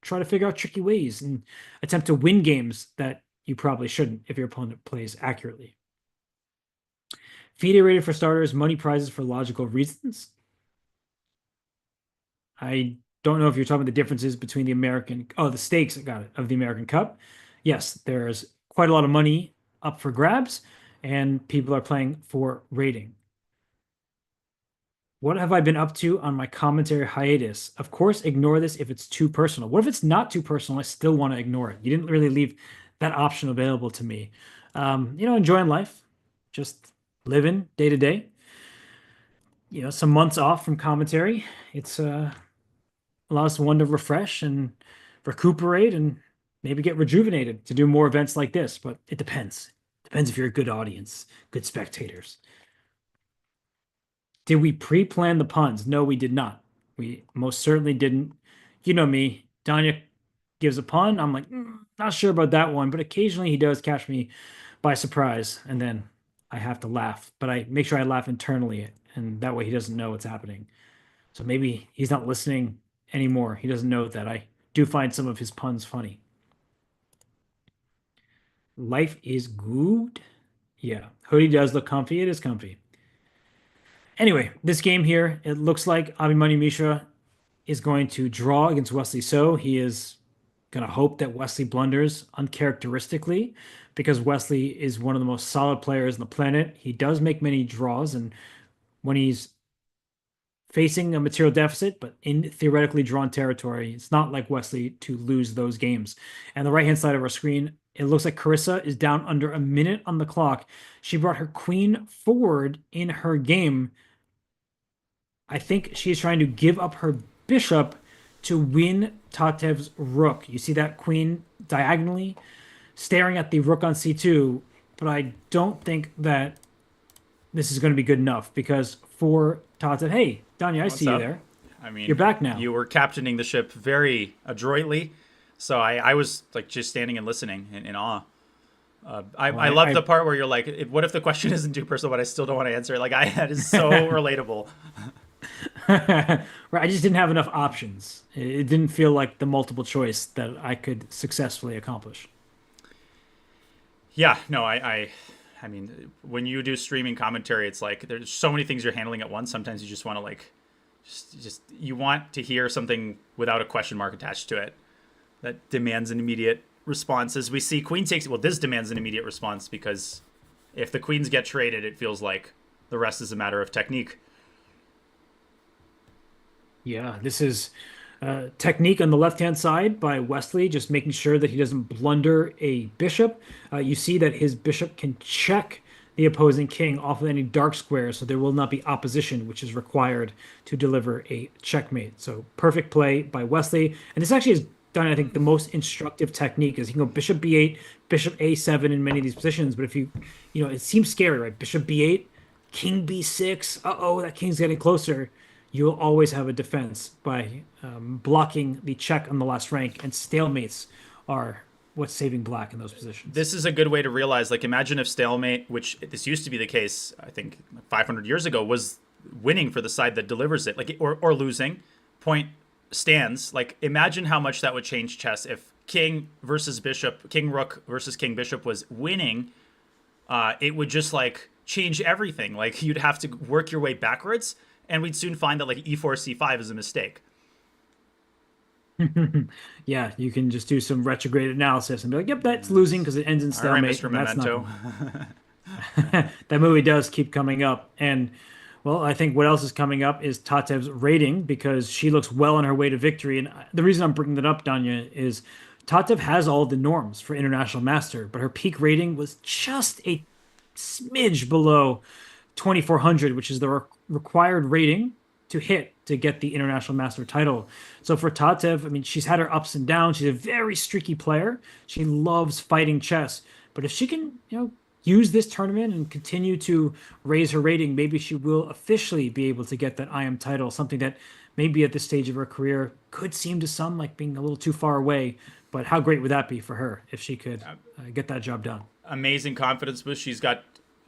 try to figure out tricky ways and attempt to win games that you probably shouldn't if your opponent plays accurately. FIDE rated for starters, money prizes for logical reasons. I don't know if you're talking about the differences between the stakes, I got it, of the American Cup. Yes, there's quite a lot of money up for grabs, and people are playing for rating. What have I been up to on my commentary hiatus? Of course, ignore this if it's too personal. What if it's not too personal? I still want to ignore it. You didn't really leave that option available to me. Enjoying life, just living day to day. Some months off from commentary. It's allows one to refresh and recuperate and maybe get rejuvenated to do more events like this. But it depends. Depends if you're a good audience, good spectators. Did we pre-plan the puns? No, we did not. We most certainly didn't. You know me. Danya gives a pun. I'm like, not sure about that one, but occasionally he does catch me by surprise, and then I have to laugh. But I make sure I laugh internally, and that way he doesn't know what's happening. So maybe he's not listening anymore. He doesn't know that I do find some of his puns funny. Life is good. Yeah, hoodie does look comfy. It is comfy. Anyway, this game here, it looks like Abimani Mishra is going to draw against Wesley So. He is going to hope that Wesley blunders uncharacteristically because Wesley is one of the most solid players on the planet. He does make many draws, and when he's facing a material deficit, but in theoretically drawn territory, it's not like Wesley to lose those games. And the right-hand side of our screen, it looks like Carissa is down under a minute on the clock. She brought her queen forward in her game. I think she's trying to give up her bishop to win Tatev's rook. You see that queen diagonally staring at the rook on c2, but I don't think that this is going to be good enough because for Tatev, hey, Danya, I What's see you up? there. I mean, You're back now. You were captaining the ship very adroitly, so I was like just standing and listening in awe. I love the part where you're like, what if the question isn't too personal, but I still don't want to answer it? Like, that is so relatable. Right, I just didn't have enough options. It didn't feel like the multiple choice that I could successfully accomplish. Yeah, no, I mean, when you do streaming commentary, it's like there's so many things you're handling at once. Sometimes you just want to like, just you want to hear something without a question mark attached to it that demands an immediate response. As we see, Queen takes, well, this demands an immediate response because if the queens get traded, it feels like the rest is a matter of technique. Yeah, this is technique on the left-hand side by Wesley, just making sure that he doesn't blunder a bishop. You see that his bishop can check the opposing king off of any dark square, so there will not be opposition, which is required to deliver a checkmate. So perfect play by Wesley. And this actually is done, I think, the most instructive technique is he can go bishop b8, bishop a7 in many of these positions. But if it seems scary, right? Bishop b8, king b6. Uh-oh, that king's getting closer. You'll always have a defense by blocking the check on the last rank, and stalemates are what's saving black in those positions. This is a good way to realize, like, imagine if stalemate, which this used to be the case, I think 500 years ago, was winning for the side that delivers it, like, or losing, point stands. Like, imagine how much that would change chess if king versus bishop, king rook versus king bishop was winning. It would just like change everything. Like, you'd have to work your way backwards. And we'd soon find that like e4, c5 is a mistake. Yeah, you can just do some retrograde analysis and be like, yep, that's losing because it ends in All right, stalemate. Mr. And that's Memento. not... That movie does keep coming up. And Well, I think what else is coming up is Tatev's rating because she looks well on her way to victory. And the reason I'm bringing that up, Danya, is Tatev has all the norms for International Master, but her peak rating was just a smidge below 2400, which is the required rating to hit to get the International Master title. So for Tatev, I mean, she's had her ups and downs. She's a very streaky player. She loves fighting chess. But if she can, use this tournament and continue to raise her rating, maybe she will officially be able to get that IM title, something that maybe at this stage of her career could seem to some like being a little too far away. But how great would that be for her if she could get that job done? Amazing confidence boost. She's got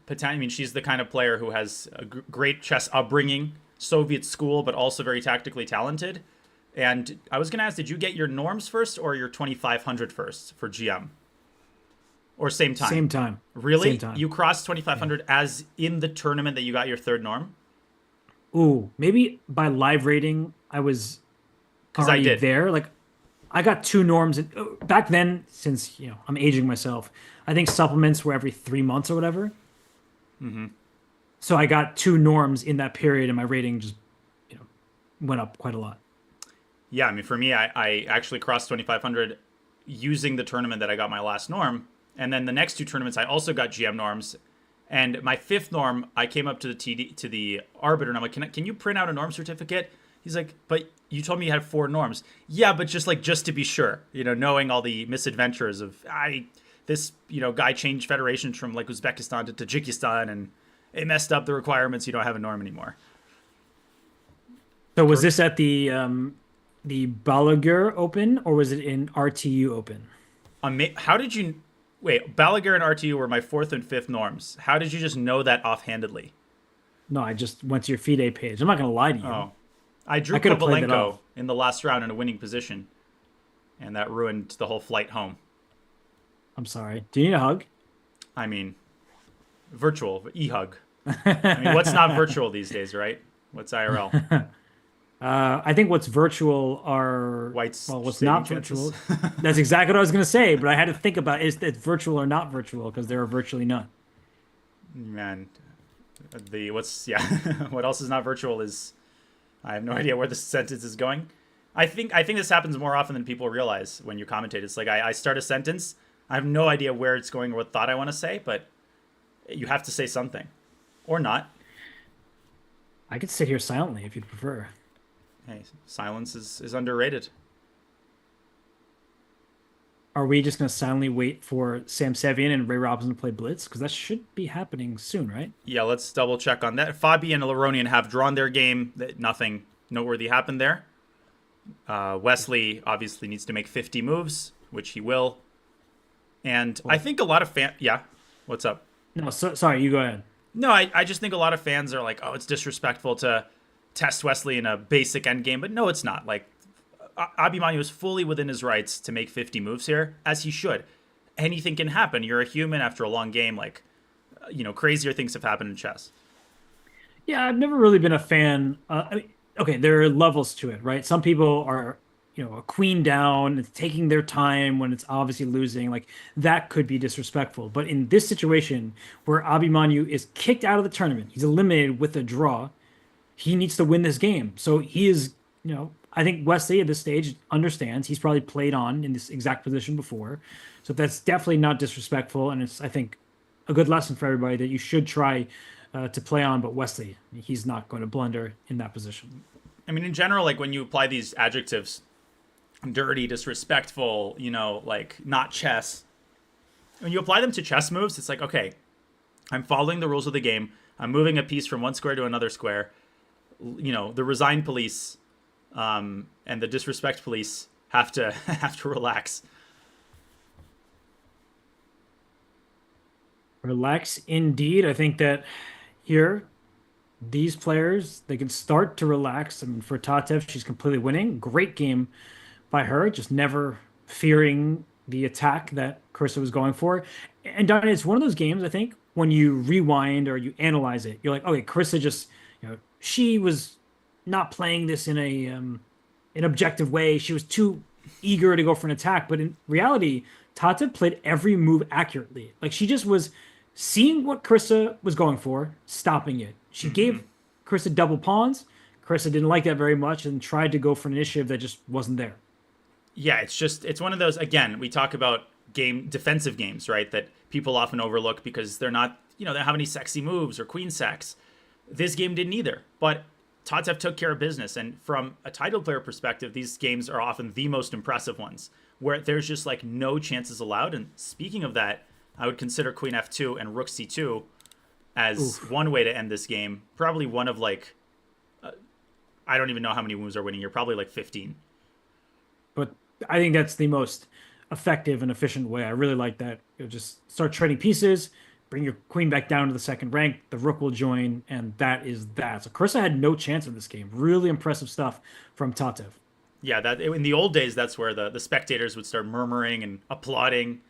potential. I mean, she's the kind of player who has a great chess upbringing, Soviet school, but also very tactically talented. And I was going to ask, did you get your norms first or your 2500 first for GM? Or same time? Same time. Really? Same time. You crossed 2500 as in the tournament that you got your third norm? Ooh, maybe by live rating, I was Because I already did. there. Like, I got two norms. And back then, since, I'm aging myself, I think supplements were every 3 months or whatever. Mm-hmm. So I got two norms in that period, and my rating just, went up quite a lot. Yeah, I mean, for me, I actually crossed 2500 using the tournament that I got my last norm. And then the next two tournaments, I also got GM norms. And my fifth norm, I came up to the to the arbiter, and I'm like, can you print out a norm certificate? He's like, but you told me you had 4 norms. Yeah, but just to be sure, knowing all the misadventures of this guy changed federations from like Uzbekistan to Tajikistan, and it messed up the requirements. You don't have a norm anymore. So was this at the Balaguer Open, or was it in RTU Open? How did you? Wait, Balaguer and RTU were my 4th and 5th norms. How did you just know that offhandedly? No, I just went to your FIDE page. I'm not going to lie to you. Oh, I drew could have played that Kovalenko off. in the last round in a winning position, and that ruined the whole flight home. I'm sorry. Do you need a hug? I mean, virtual e-hug. I mean, what's not virtual these days, right? What's IRL? I think what's virtual are White's what's saving not chances. virtual. That's exactly what I was going to say, but I had to think about is it virtual or not virtual because there are virtually none. Man, what else is not virtual is I have no idea where this sentence is going. I think this happens more often than people realize when you commentate. It's like I start a sentence, I have no idea where it's going or what thought I want to say, but you have to say something or not. I could sit here silently if you'd prefer. Hey, silence is underrated. Are we just going to silently wait for Sam Sevian and Ray Robinson to play Blitz? Because that should be happening soon, right? Yeah, let's double check on that. Fabi and Aronian have drawn their game. Nothing noteworthy happened there. Wesley obviously needs to make 50 moves, which he will. And I think a lot of fans... Yeah, what's up? No, sorry, you go ahead. No, I just think a lot of fans are like, oh, it's disrespectful to test Wesley in a basic endgame. But no, it's not. Like, Abimanyu is fully within his rights to make 50 moves here, as he should. Anything can happen. You're a human after a long game. Like, crazier things have happened in chess. Yeah, I've never really been a fan. I mean, okay, there are levels to it, right? Some people are, a queen down, it's taking their time when it's obviously losing. Like, that could be disrespectful. But in this situation where Abimanyu is kicked out of the tournament, he's eliminated with a draw, he needs to win this game. So he is, I think Wesley at this stage understands he's probably played on in this exact position before. So that's definitely not disrespectful. And it's, I think, a good lesson for everybody that you should try to play on. But Wesley, he's not going to blunder in that position. I mean, in general, like when you apply these adjectives, dirty, disrespectful, like not chess, when you apply them to chess moves, it's like, okay, I'm following the rules of the game. I'm moving a piece from one square to another square. The resign police and the disrespect police have to relax. Relax indeed. I think that here, these players, they can start to relax. I mean, for Tatev, she's completely winning. Great game by her, just never fearing the attack that Carissa was going for. And Donna, it's one of those games, I think, when you rewind or you analyze it, you're like, okay, Carissa just, she was not playing this in an objective way. She was too eager to go for an attack. But in reality, Tatev played every move accurately. Like, she just was seeing what Carissa was going for, stopping it. She gave Carissa double pawns. Carissa didn't like that very much and tried to go for an initiative that just wasn't there. Yeah, it's one of those, again, we talk about defensive games, right? That people often overlook because they're not, they don't have any sexy moves or queen sacks. This game didn't either, but Tatev took care of business. And from a title player perspective, these games are often the most impressive ones where there's just like no chances allowed. And speaking of that, I would consider Queen F2 and Rook C2 as one way to end this game. Probably one of like, I don't even know how many moves are winning here. Probably like 15. But I think that's the most effective and efficient way. I really like that. You'll just start trading pieces, bring your queen back down to the second rank. The rook will join, and that is that. So Carissa had no chance in this game. Really impressive stuff from Tatev. Yeah, that in the old days, that's where the spectators would start murmuring and applauding.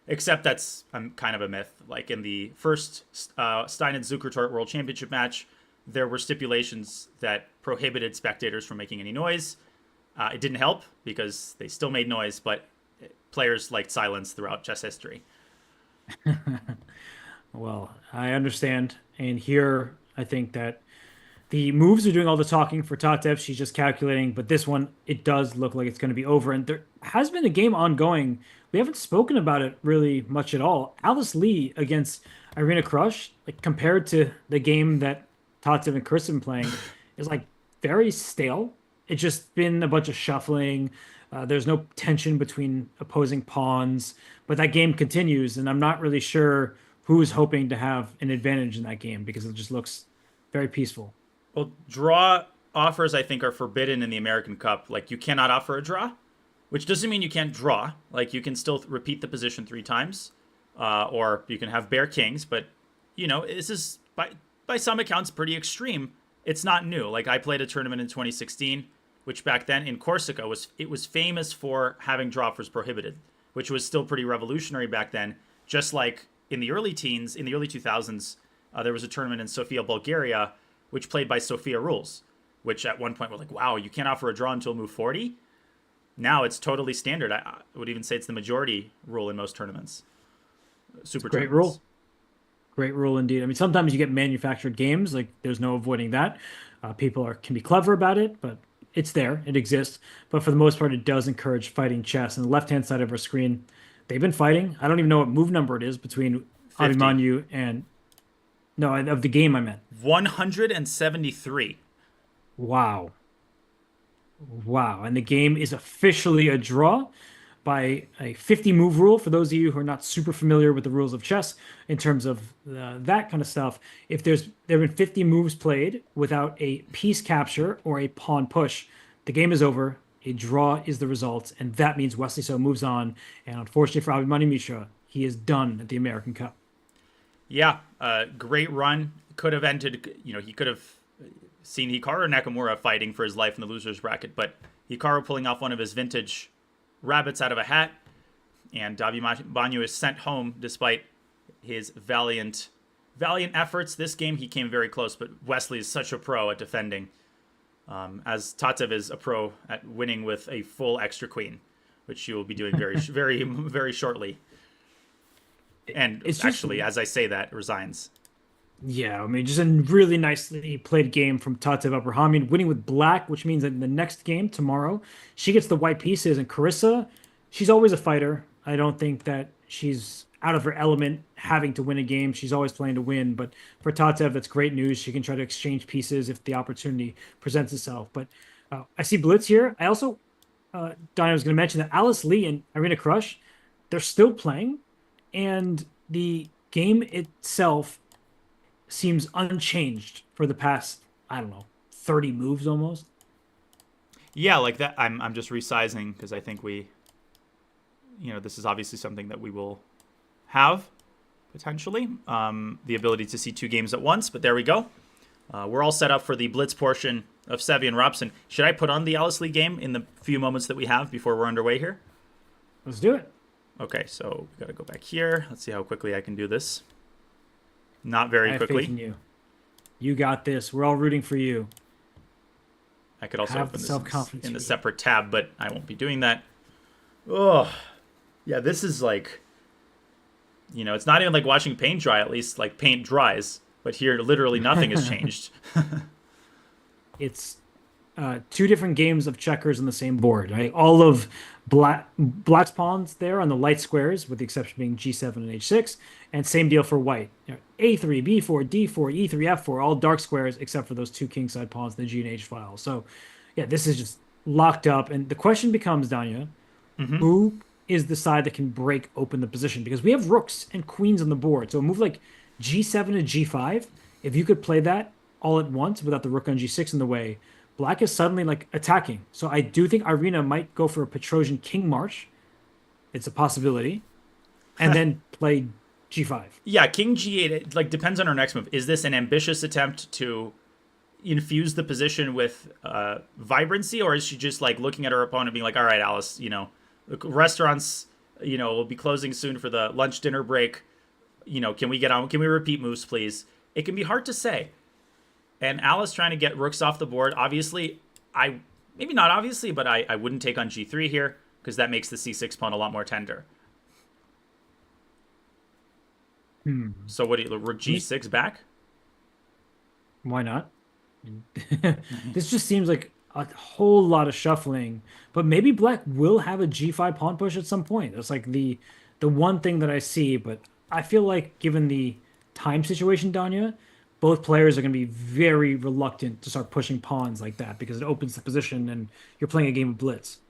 Except that's kind of a myth. Like in the first Stein and Zukertort World Championship match, there were stipulations that prohibited spectators from making any noise. It didn't help because they still made noise, but players liked silence throughout chess history. Well, I understand. And here, I think that the moves are doing all the talking for Tatev. She's just calculating. But this one, it does look like it's going to be over. And there has been a game ongoing. We haven't spoken about it really much at all. Alice Lee against Irina Krush, like compared to the game that Tatev and Chris have been playing, is like very stale. It's just been a bunch of shuffling. There's no tension between opposing pawns, but that game continues, and I'm not really sure who is hoping to have an advantage in that game because it just looks very peaceful. Well, draw offers, I think, are forbidden in the American Cup. Like, you cannot offer a draw, which doesn't mean you can't draw. Like, you can still repeat the position 3 times, or you can have bare kings, but, this is, by some accounts, pretty extreme. It's not new. Like, I played a tournament in 2016, which back then in Corsica was famous for having draw offers prohibited, which was still pretty revolutionary back then. Just like in the early 2000s, there was a tournament in Sofia, Bulgaria, which played by Sofia rules, which at one point were like, wow, you can't offer a draw until move 40. Now it's totally standard. I would even say it's the majority rule in most tournaments. Super Great tournaments. rule. Great rule indeed. I mean, sometimes you get manufactured games, like there's no avoiding that. People can be clever about it, but it's there. It exists. But for the most part, it does encourage fighting chess. On the left-hand side of our screen, they've been fighting. I don't even know what move number it is between 50. Abimanyu and... No, of the game I meant. 173. Wow. Wow. And the game is officially a draw by a 50 move rule. For those of you who are not super familiar with the rules of chess in terms of that kind of stuff, if there have been 50 moves played without a piece capture or a pawn push, the game is over. A draw is the result, and that means Wesley So moves on. And unfortunately for Abhimanyu Mishra, he is done at the American Cup. Yeah, great run. Could have ended, he could have seen Hikaru Nakamura fighting for his life in the loser's bracket, but Hikaru pulling off one of his vintage rabbits out of a hat, and Abimanyu is sent home despite his valiant efforts. This game he came very close, but Wesley is such a pro at defending, as Tatev is a pro at winning with a full extra queen, which she will be doing very, very, very shortly. And it's actually, as I say that, resigns. Yeah, I mean, just a really nicely played game from Tatev Abrahamyan, winning with black, which means that in the next game tomorrow, she gets the white pieces. And Carissa, she's always a fighter. I don't think that she's out of her element having to win a game. She's always playing to win. But for Tatev, that's great news. She can try to exchange pieces if the opportunity presents itself. But I see Blitz here. I also, Dinah was going to mention that Alice Lee and Irina Krush, they're still playing. And the game itself seems unchanged for the past, I don't know, 30 moves almost. Yeah, like that. I'm just resizing because I think this is obviously something that we will have potentially, the ability to see 2 games at once. But there we go. We're all set up for the blitz portion of Seve and Robson. Should I put on the Alice Lee game in the few moments that we have before we're underway here? Let's do it. Okay, so we got to go back here. Let's see how quickly I can do this. Not very quickly. I have faith in you. You got this. We're all rooting for you. I could also Have open self-confidence this in a for you. separate tab, but I won't be doing that. Oh, yeah, this is like, it's not even like watching paint dry, at least like paint dries. But here, literally nothing has changed. it's two different games of checkers on the same board, right? All of black's pawns there on the light squares, with the exception being G7 and H6, and same deal for white. A3, B4, D4, E3, F4, all dark squares except for those two kingside pawns in the G and H file. So, yeah, this is just locked up. And the question becomes, Danya, Hmm. who is the side that can break open the position? Because we have rooks and queens on the board. So a move like G7 to G5, if you could play that all at once without the rook on G6 in the way, black is suddenly like attacking. So I do think Irina might go for a Petrosian king march. It's a possibility. And then play G5. Yeah, King G8, it like depends on her next move. Is this an ambitious attempt to infuse the position with vibrancy, or is she just like looking at her opponent being like, all right, Alice, restaurants, will be closing soon for the lunch dinner break. Can we get on? Can we repeat moves, please? It can be hard to say. And Alice trying to get rooks off the board. Obviously, maybe not obviously, but I wouldn't take on G3 here because that makes the C6 pawn a lot more tender. So what do you rook G6 back? Why not? This just seems like a whole lot of shuffling, but maybe black will have a G5 pawn push at some point. That's like the one thing that I see, but I feel like given the time situation, Danya, both players are going to be very reluctant to start pushing pawns like that because it opens the position and you're playing a game of blitz.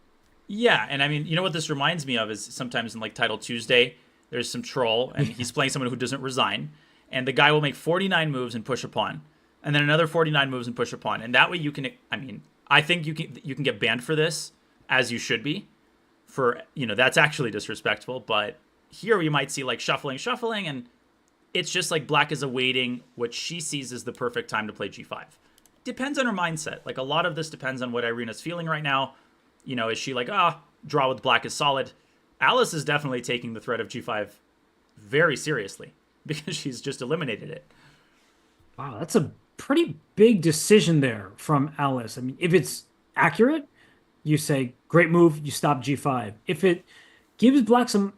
Yeah, and I mean, you know what this reminds me of is sometimes in like Title Tuesday, there's some troll and he's playing someone who doesn't resign, and the guy will make 49 moves and push a pawn, and then another 49 moves and push a pawn, and that way you can. I mean, I think you can get banned for this, as you should be. For that's actually disrespectful, but here we might see like shuffling, and it's just like black is awaiting what she sees as the perfect time to play G5. Depends on her mindset. Like a lot of this depends on what Irina's feeling right now. Is she like, draw with black is solid? Alice is definitely taking the threat of G5 very seriously because she's just eliminated it. Wow, that's a pretty big decision there from Alice. I mean, if it's accurate, you say, great move, you stop G5. If it gives black some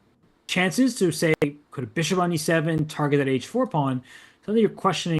chances to say, could a bishop on E7 target that H4 pawn, suddenly you're questioning